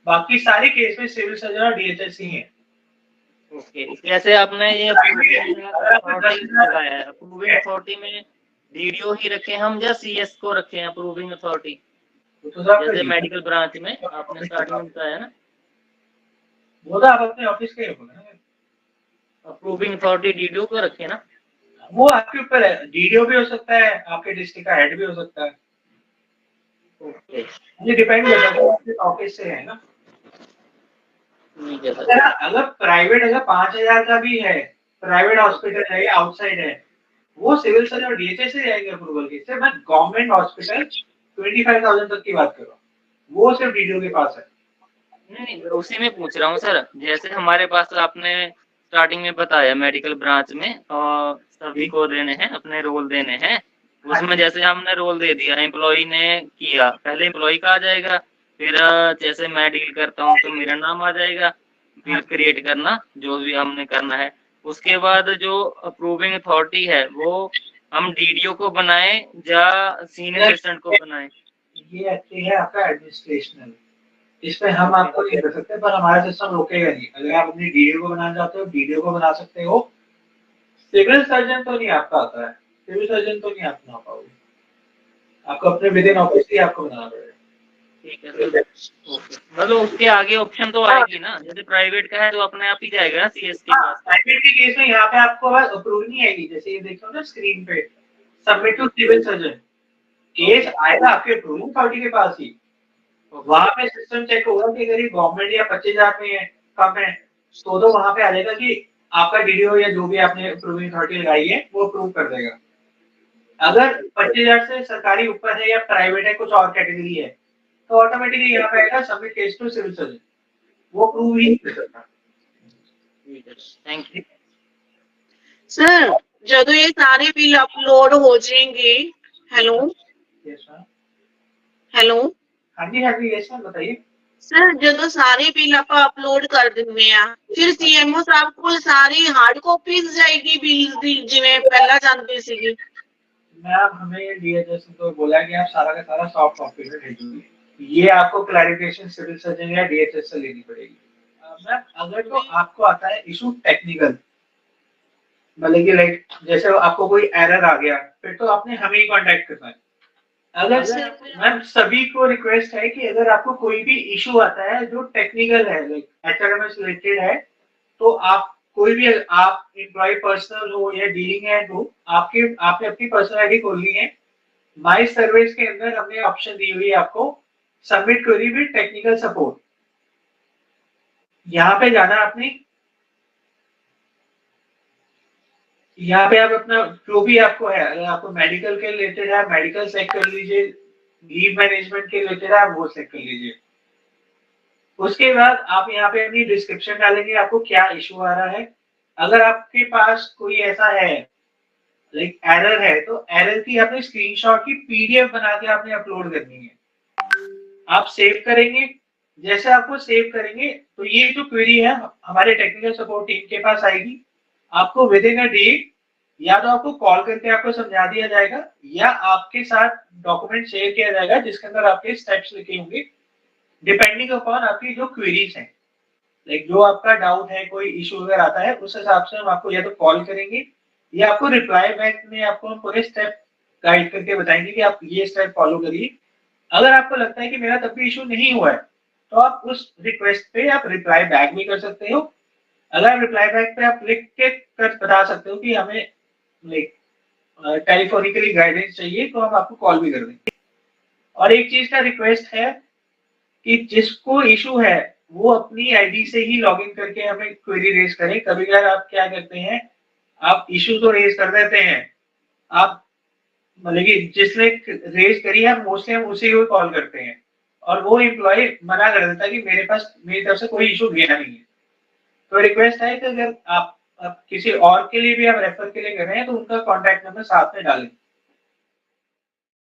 बाकी सारे केस में सिविल सर्जन और डीएचएस ही है। ओके, जैसे आपने ये बताया है, अप्रूविंग अथॉरिटी में डीडीओ ही रखे हम या सीएस को रखे हैं अप्रूविंग अथॉरिटी, जैसे मेडिकल ब्रांच में आपने स्टार्टिंग में बताया ना, वो तो आप अपने ऑफिस के रखोगे ना, अप्रूविंग अथॉरिटी डीडीओ को रखे ना, वो आपके ऊपर है, डीडीओ भी हो सकता है, आपके डिस्ट्रिक्ट का हेड भी हो सकता है। ओके ये डिपेंड करता है आपके ऑफिस से है ना। ठीक है सर। अगर प्राइवेट अगर 5,000 का भी है, प्राइवेट हॉस्पिटल है या आउटसाइड है, वो सिविल सर्जन और डीएचएस से जाएंगे अप्रूवल के, सिर्फ मैं गवर्नमेंट हॉस्पिटल 25,000 तक की बात कर रहा हूँ, वो सिर्फ डीडीओ के पास है। नहीं उसी में पूछ रहा हूँ सर, जैसे हमारे पास आपने स्टार्टिंग में बताया मेडिकल ब्रांच में और सभी को देने हैं, अपने रोल देने हैं, उसमें जैसे हमने रोल दे दिया, एम्प्लॉय ने किया, पहले एम्प्लॉय का आ जाएगा, फिर जैसे मैं डील करता हूँ तो मेरा नाम आ जाएगा, बिल क्रिएट करना जो भी हमने करना है, उसके बाद जो अप्रूविंग अथॉरिटी है वो हम डीडीओ को बनाए या सीनियर असिस्टेंट को बनाए? ये एक्चुअली है आपका एडमिनिस्ट्रेशनल, इसमें हम आपको नहीं कर सकते, पर हमारा सिस्टम रोकेगा नहीं। अगर आप अपनी डीडीओ को बनाना चाहते हो डीडीओ को बना सकते हो, सिविल सर्जन तो नहीं आपका आता है, सिविल सर्जन तो नहीं आप बना पाओगे, आपको अपने विद इन ऑफिस ही आपको बनाना पड़ेगा। ठीक है सर, मतलब उसके आगे ऑप्शन तो आएगी ना, जैसे प्राइवेट का है तो अपने आप ही जाएगा ना सीएस के पास। प्राइवेट के केस में यहाँ पे आपको अप्रूव नहीं आएगी, जैसे ये देखो ना स्क्रीन पे submit to civil surgeon, case आएगा आपके अप्रूविंग अथॉरिटी के पास ही, वहां पे सिस्टम चेक होगा कि अगर ये गवर्नमेंट या 25,000 में है कम है तो वहां पे आ जाएगा कि आपका डीडीओ या जो भी आपने अप्रूविंग अथॉरिटी लगाई है वो अप्रूव कर देगा। अगर 25,000 से सरकारी ऊपर है या प्राइवेट है कुछ और कैटेगरी है तो ऑटोमेटिकली यहाँ पे आएगा submit case to civil surgeon, वो अप्रूव ही नहीं कर सकता। Thank you sir. ਜਦੋਂ ਇਹ ਸਾਰੇ ਬਿੱਲ ਅਪਲੋਡ ਹੋ ਜਾਣਗੇ, हेलो हेलो हाँ जी यस मैम बताइए सर, ਜਦੋਂ ਸਾਰੇ ਬਿੱਲ ਆਪਾਂ ਅਪਲੋਡ ਕਰ ਦਿੰਦੇ ਆ, ਫਿਰ ਸੀਐਮਓ ਸਾਹਿਬ ਕੋਲ ਸਾਰੀ ਹਾਰਡ ਕਾਪੀਜ਼ ਜਾਏਗੀ ਬਿੱਲ ਦੀ ਜਿਵੇਂ ਪਹਿਲਾਂ ਜਾਂਦੀ ਸੀਗੀ? मैम हमें डीएचएस को बोला कि आप सारा का सारा सॉफ्ट कॉपी में भेजिए, ये आपको क्लैरिफिकेशन सिविल सर्जन या डीएचएस से लेनी पड़ेगी। मैम अगर तो आपको आता है इशू टेक्निकल, मतलब कि लाइक जैसे आपको कोई एरर आ गया फिर तो आपने हमें ही कांटेक्ट करना है। अगर मैम सभी को रिक्वेस्ट है कि अगर आपको कोई भी इशू आता है जो टेक्निकल है लाइक एचआरएम से रिलेटेड है, तो आप कोई भी आप एम्प्लॉय पर्सनल हो या डीलिंग है तो आपने अपनी पर्सनल आईडी खोलनी है, माई सर्विस के अंदर हमने ऑप्शन दी हुई है आपको submit query with technical support, यहाँ पे जाना आपने, यहाँ पे आप अपना जो भी आपको है, अगर आपको मेडिकल के रिलेटेड है मेडिकल सेलेक्ट कर लीजिए, लीव मैनेजमेंट के रिलेटेड है वो सेलेक्ट कर लीजिए। उसके बाद आप यहाँ पे अपनी डिस्क्रिप्शन डालेंगे आपको क्या इशू आ रहा है। अगर आपके पास कोई ऐसा है लाइक एरर है तो एरर की आपने स्क्रीनशॉट की पीडीएफ बना के आपने अपलोड करनी है, आप सेव करेंगे, जैसे आपको सेव करेंगे तो ये जो क्वेरी है हमारे टेक्निकल सपोर्ट टीम के पास आएगी, आपको विद इन अ डे या तो आपको कॉल करके आपको समझा दिया जाएगा या आपके साथ डॉक्यूमेंट शेयर किया जाएगा जिसके अंदर आपके स्टेप्स लिखे होंगे डिपेंडिंग अपॉन आपकी जो क्वेरीज हैं, लाइक जो आपका डाउट है कोई इशू अगर आता है उस हिसाब से हम आपको या तो कॉल करेंगे या आपको रिप्लाई बैक में आपको हम पूरे स्टेप गाइड करके बताएंगे कि आप ये स्टेप फॉलो करिए। अगर आपको लगता है कि मेरा तब भी इशू नहीं हुआ है तो आप उस रिक्वेस्ट पे आप रिप्लाई बैक भी कर सकते हो। अगर रिप्लाई बैक पे आप लिख के कर बता सकते हो कि हमें लाइक टेलीफोनिकली गाइडेंस चाहिए तो हम आपको कॉल भी कर देंगे। और एक चीज का रिक्वेस्ट है कि जिसको इशू है वो अपनी आईडी से ही लॉगिन करके हमें क्वेरी रेज करें। कभी कभार आप क्या करते हैं, आप इशू तो रेज कर देते हैं, आप मतलब कि जिसने रेज करी है मोस्टली हम उसे ही कॉल करते हैं और वो एम्प्लॉय मना कर देता है कि मेरे पास मेरी तरफ से कोई इशू गया नहीं है। तो रिक्वेस्ट है कि अगर आप किसी और के लिए भी आप रेफर के लिए कर रहे हैं तो उनका कॉन्टैक्ट नंबर साथ में डालें।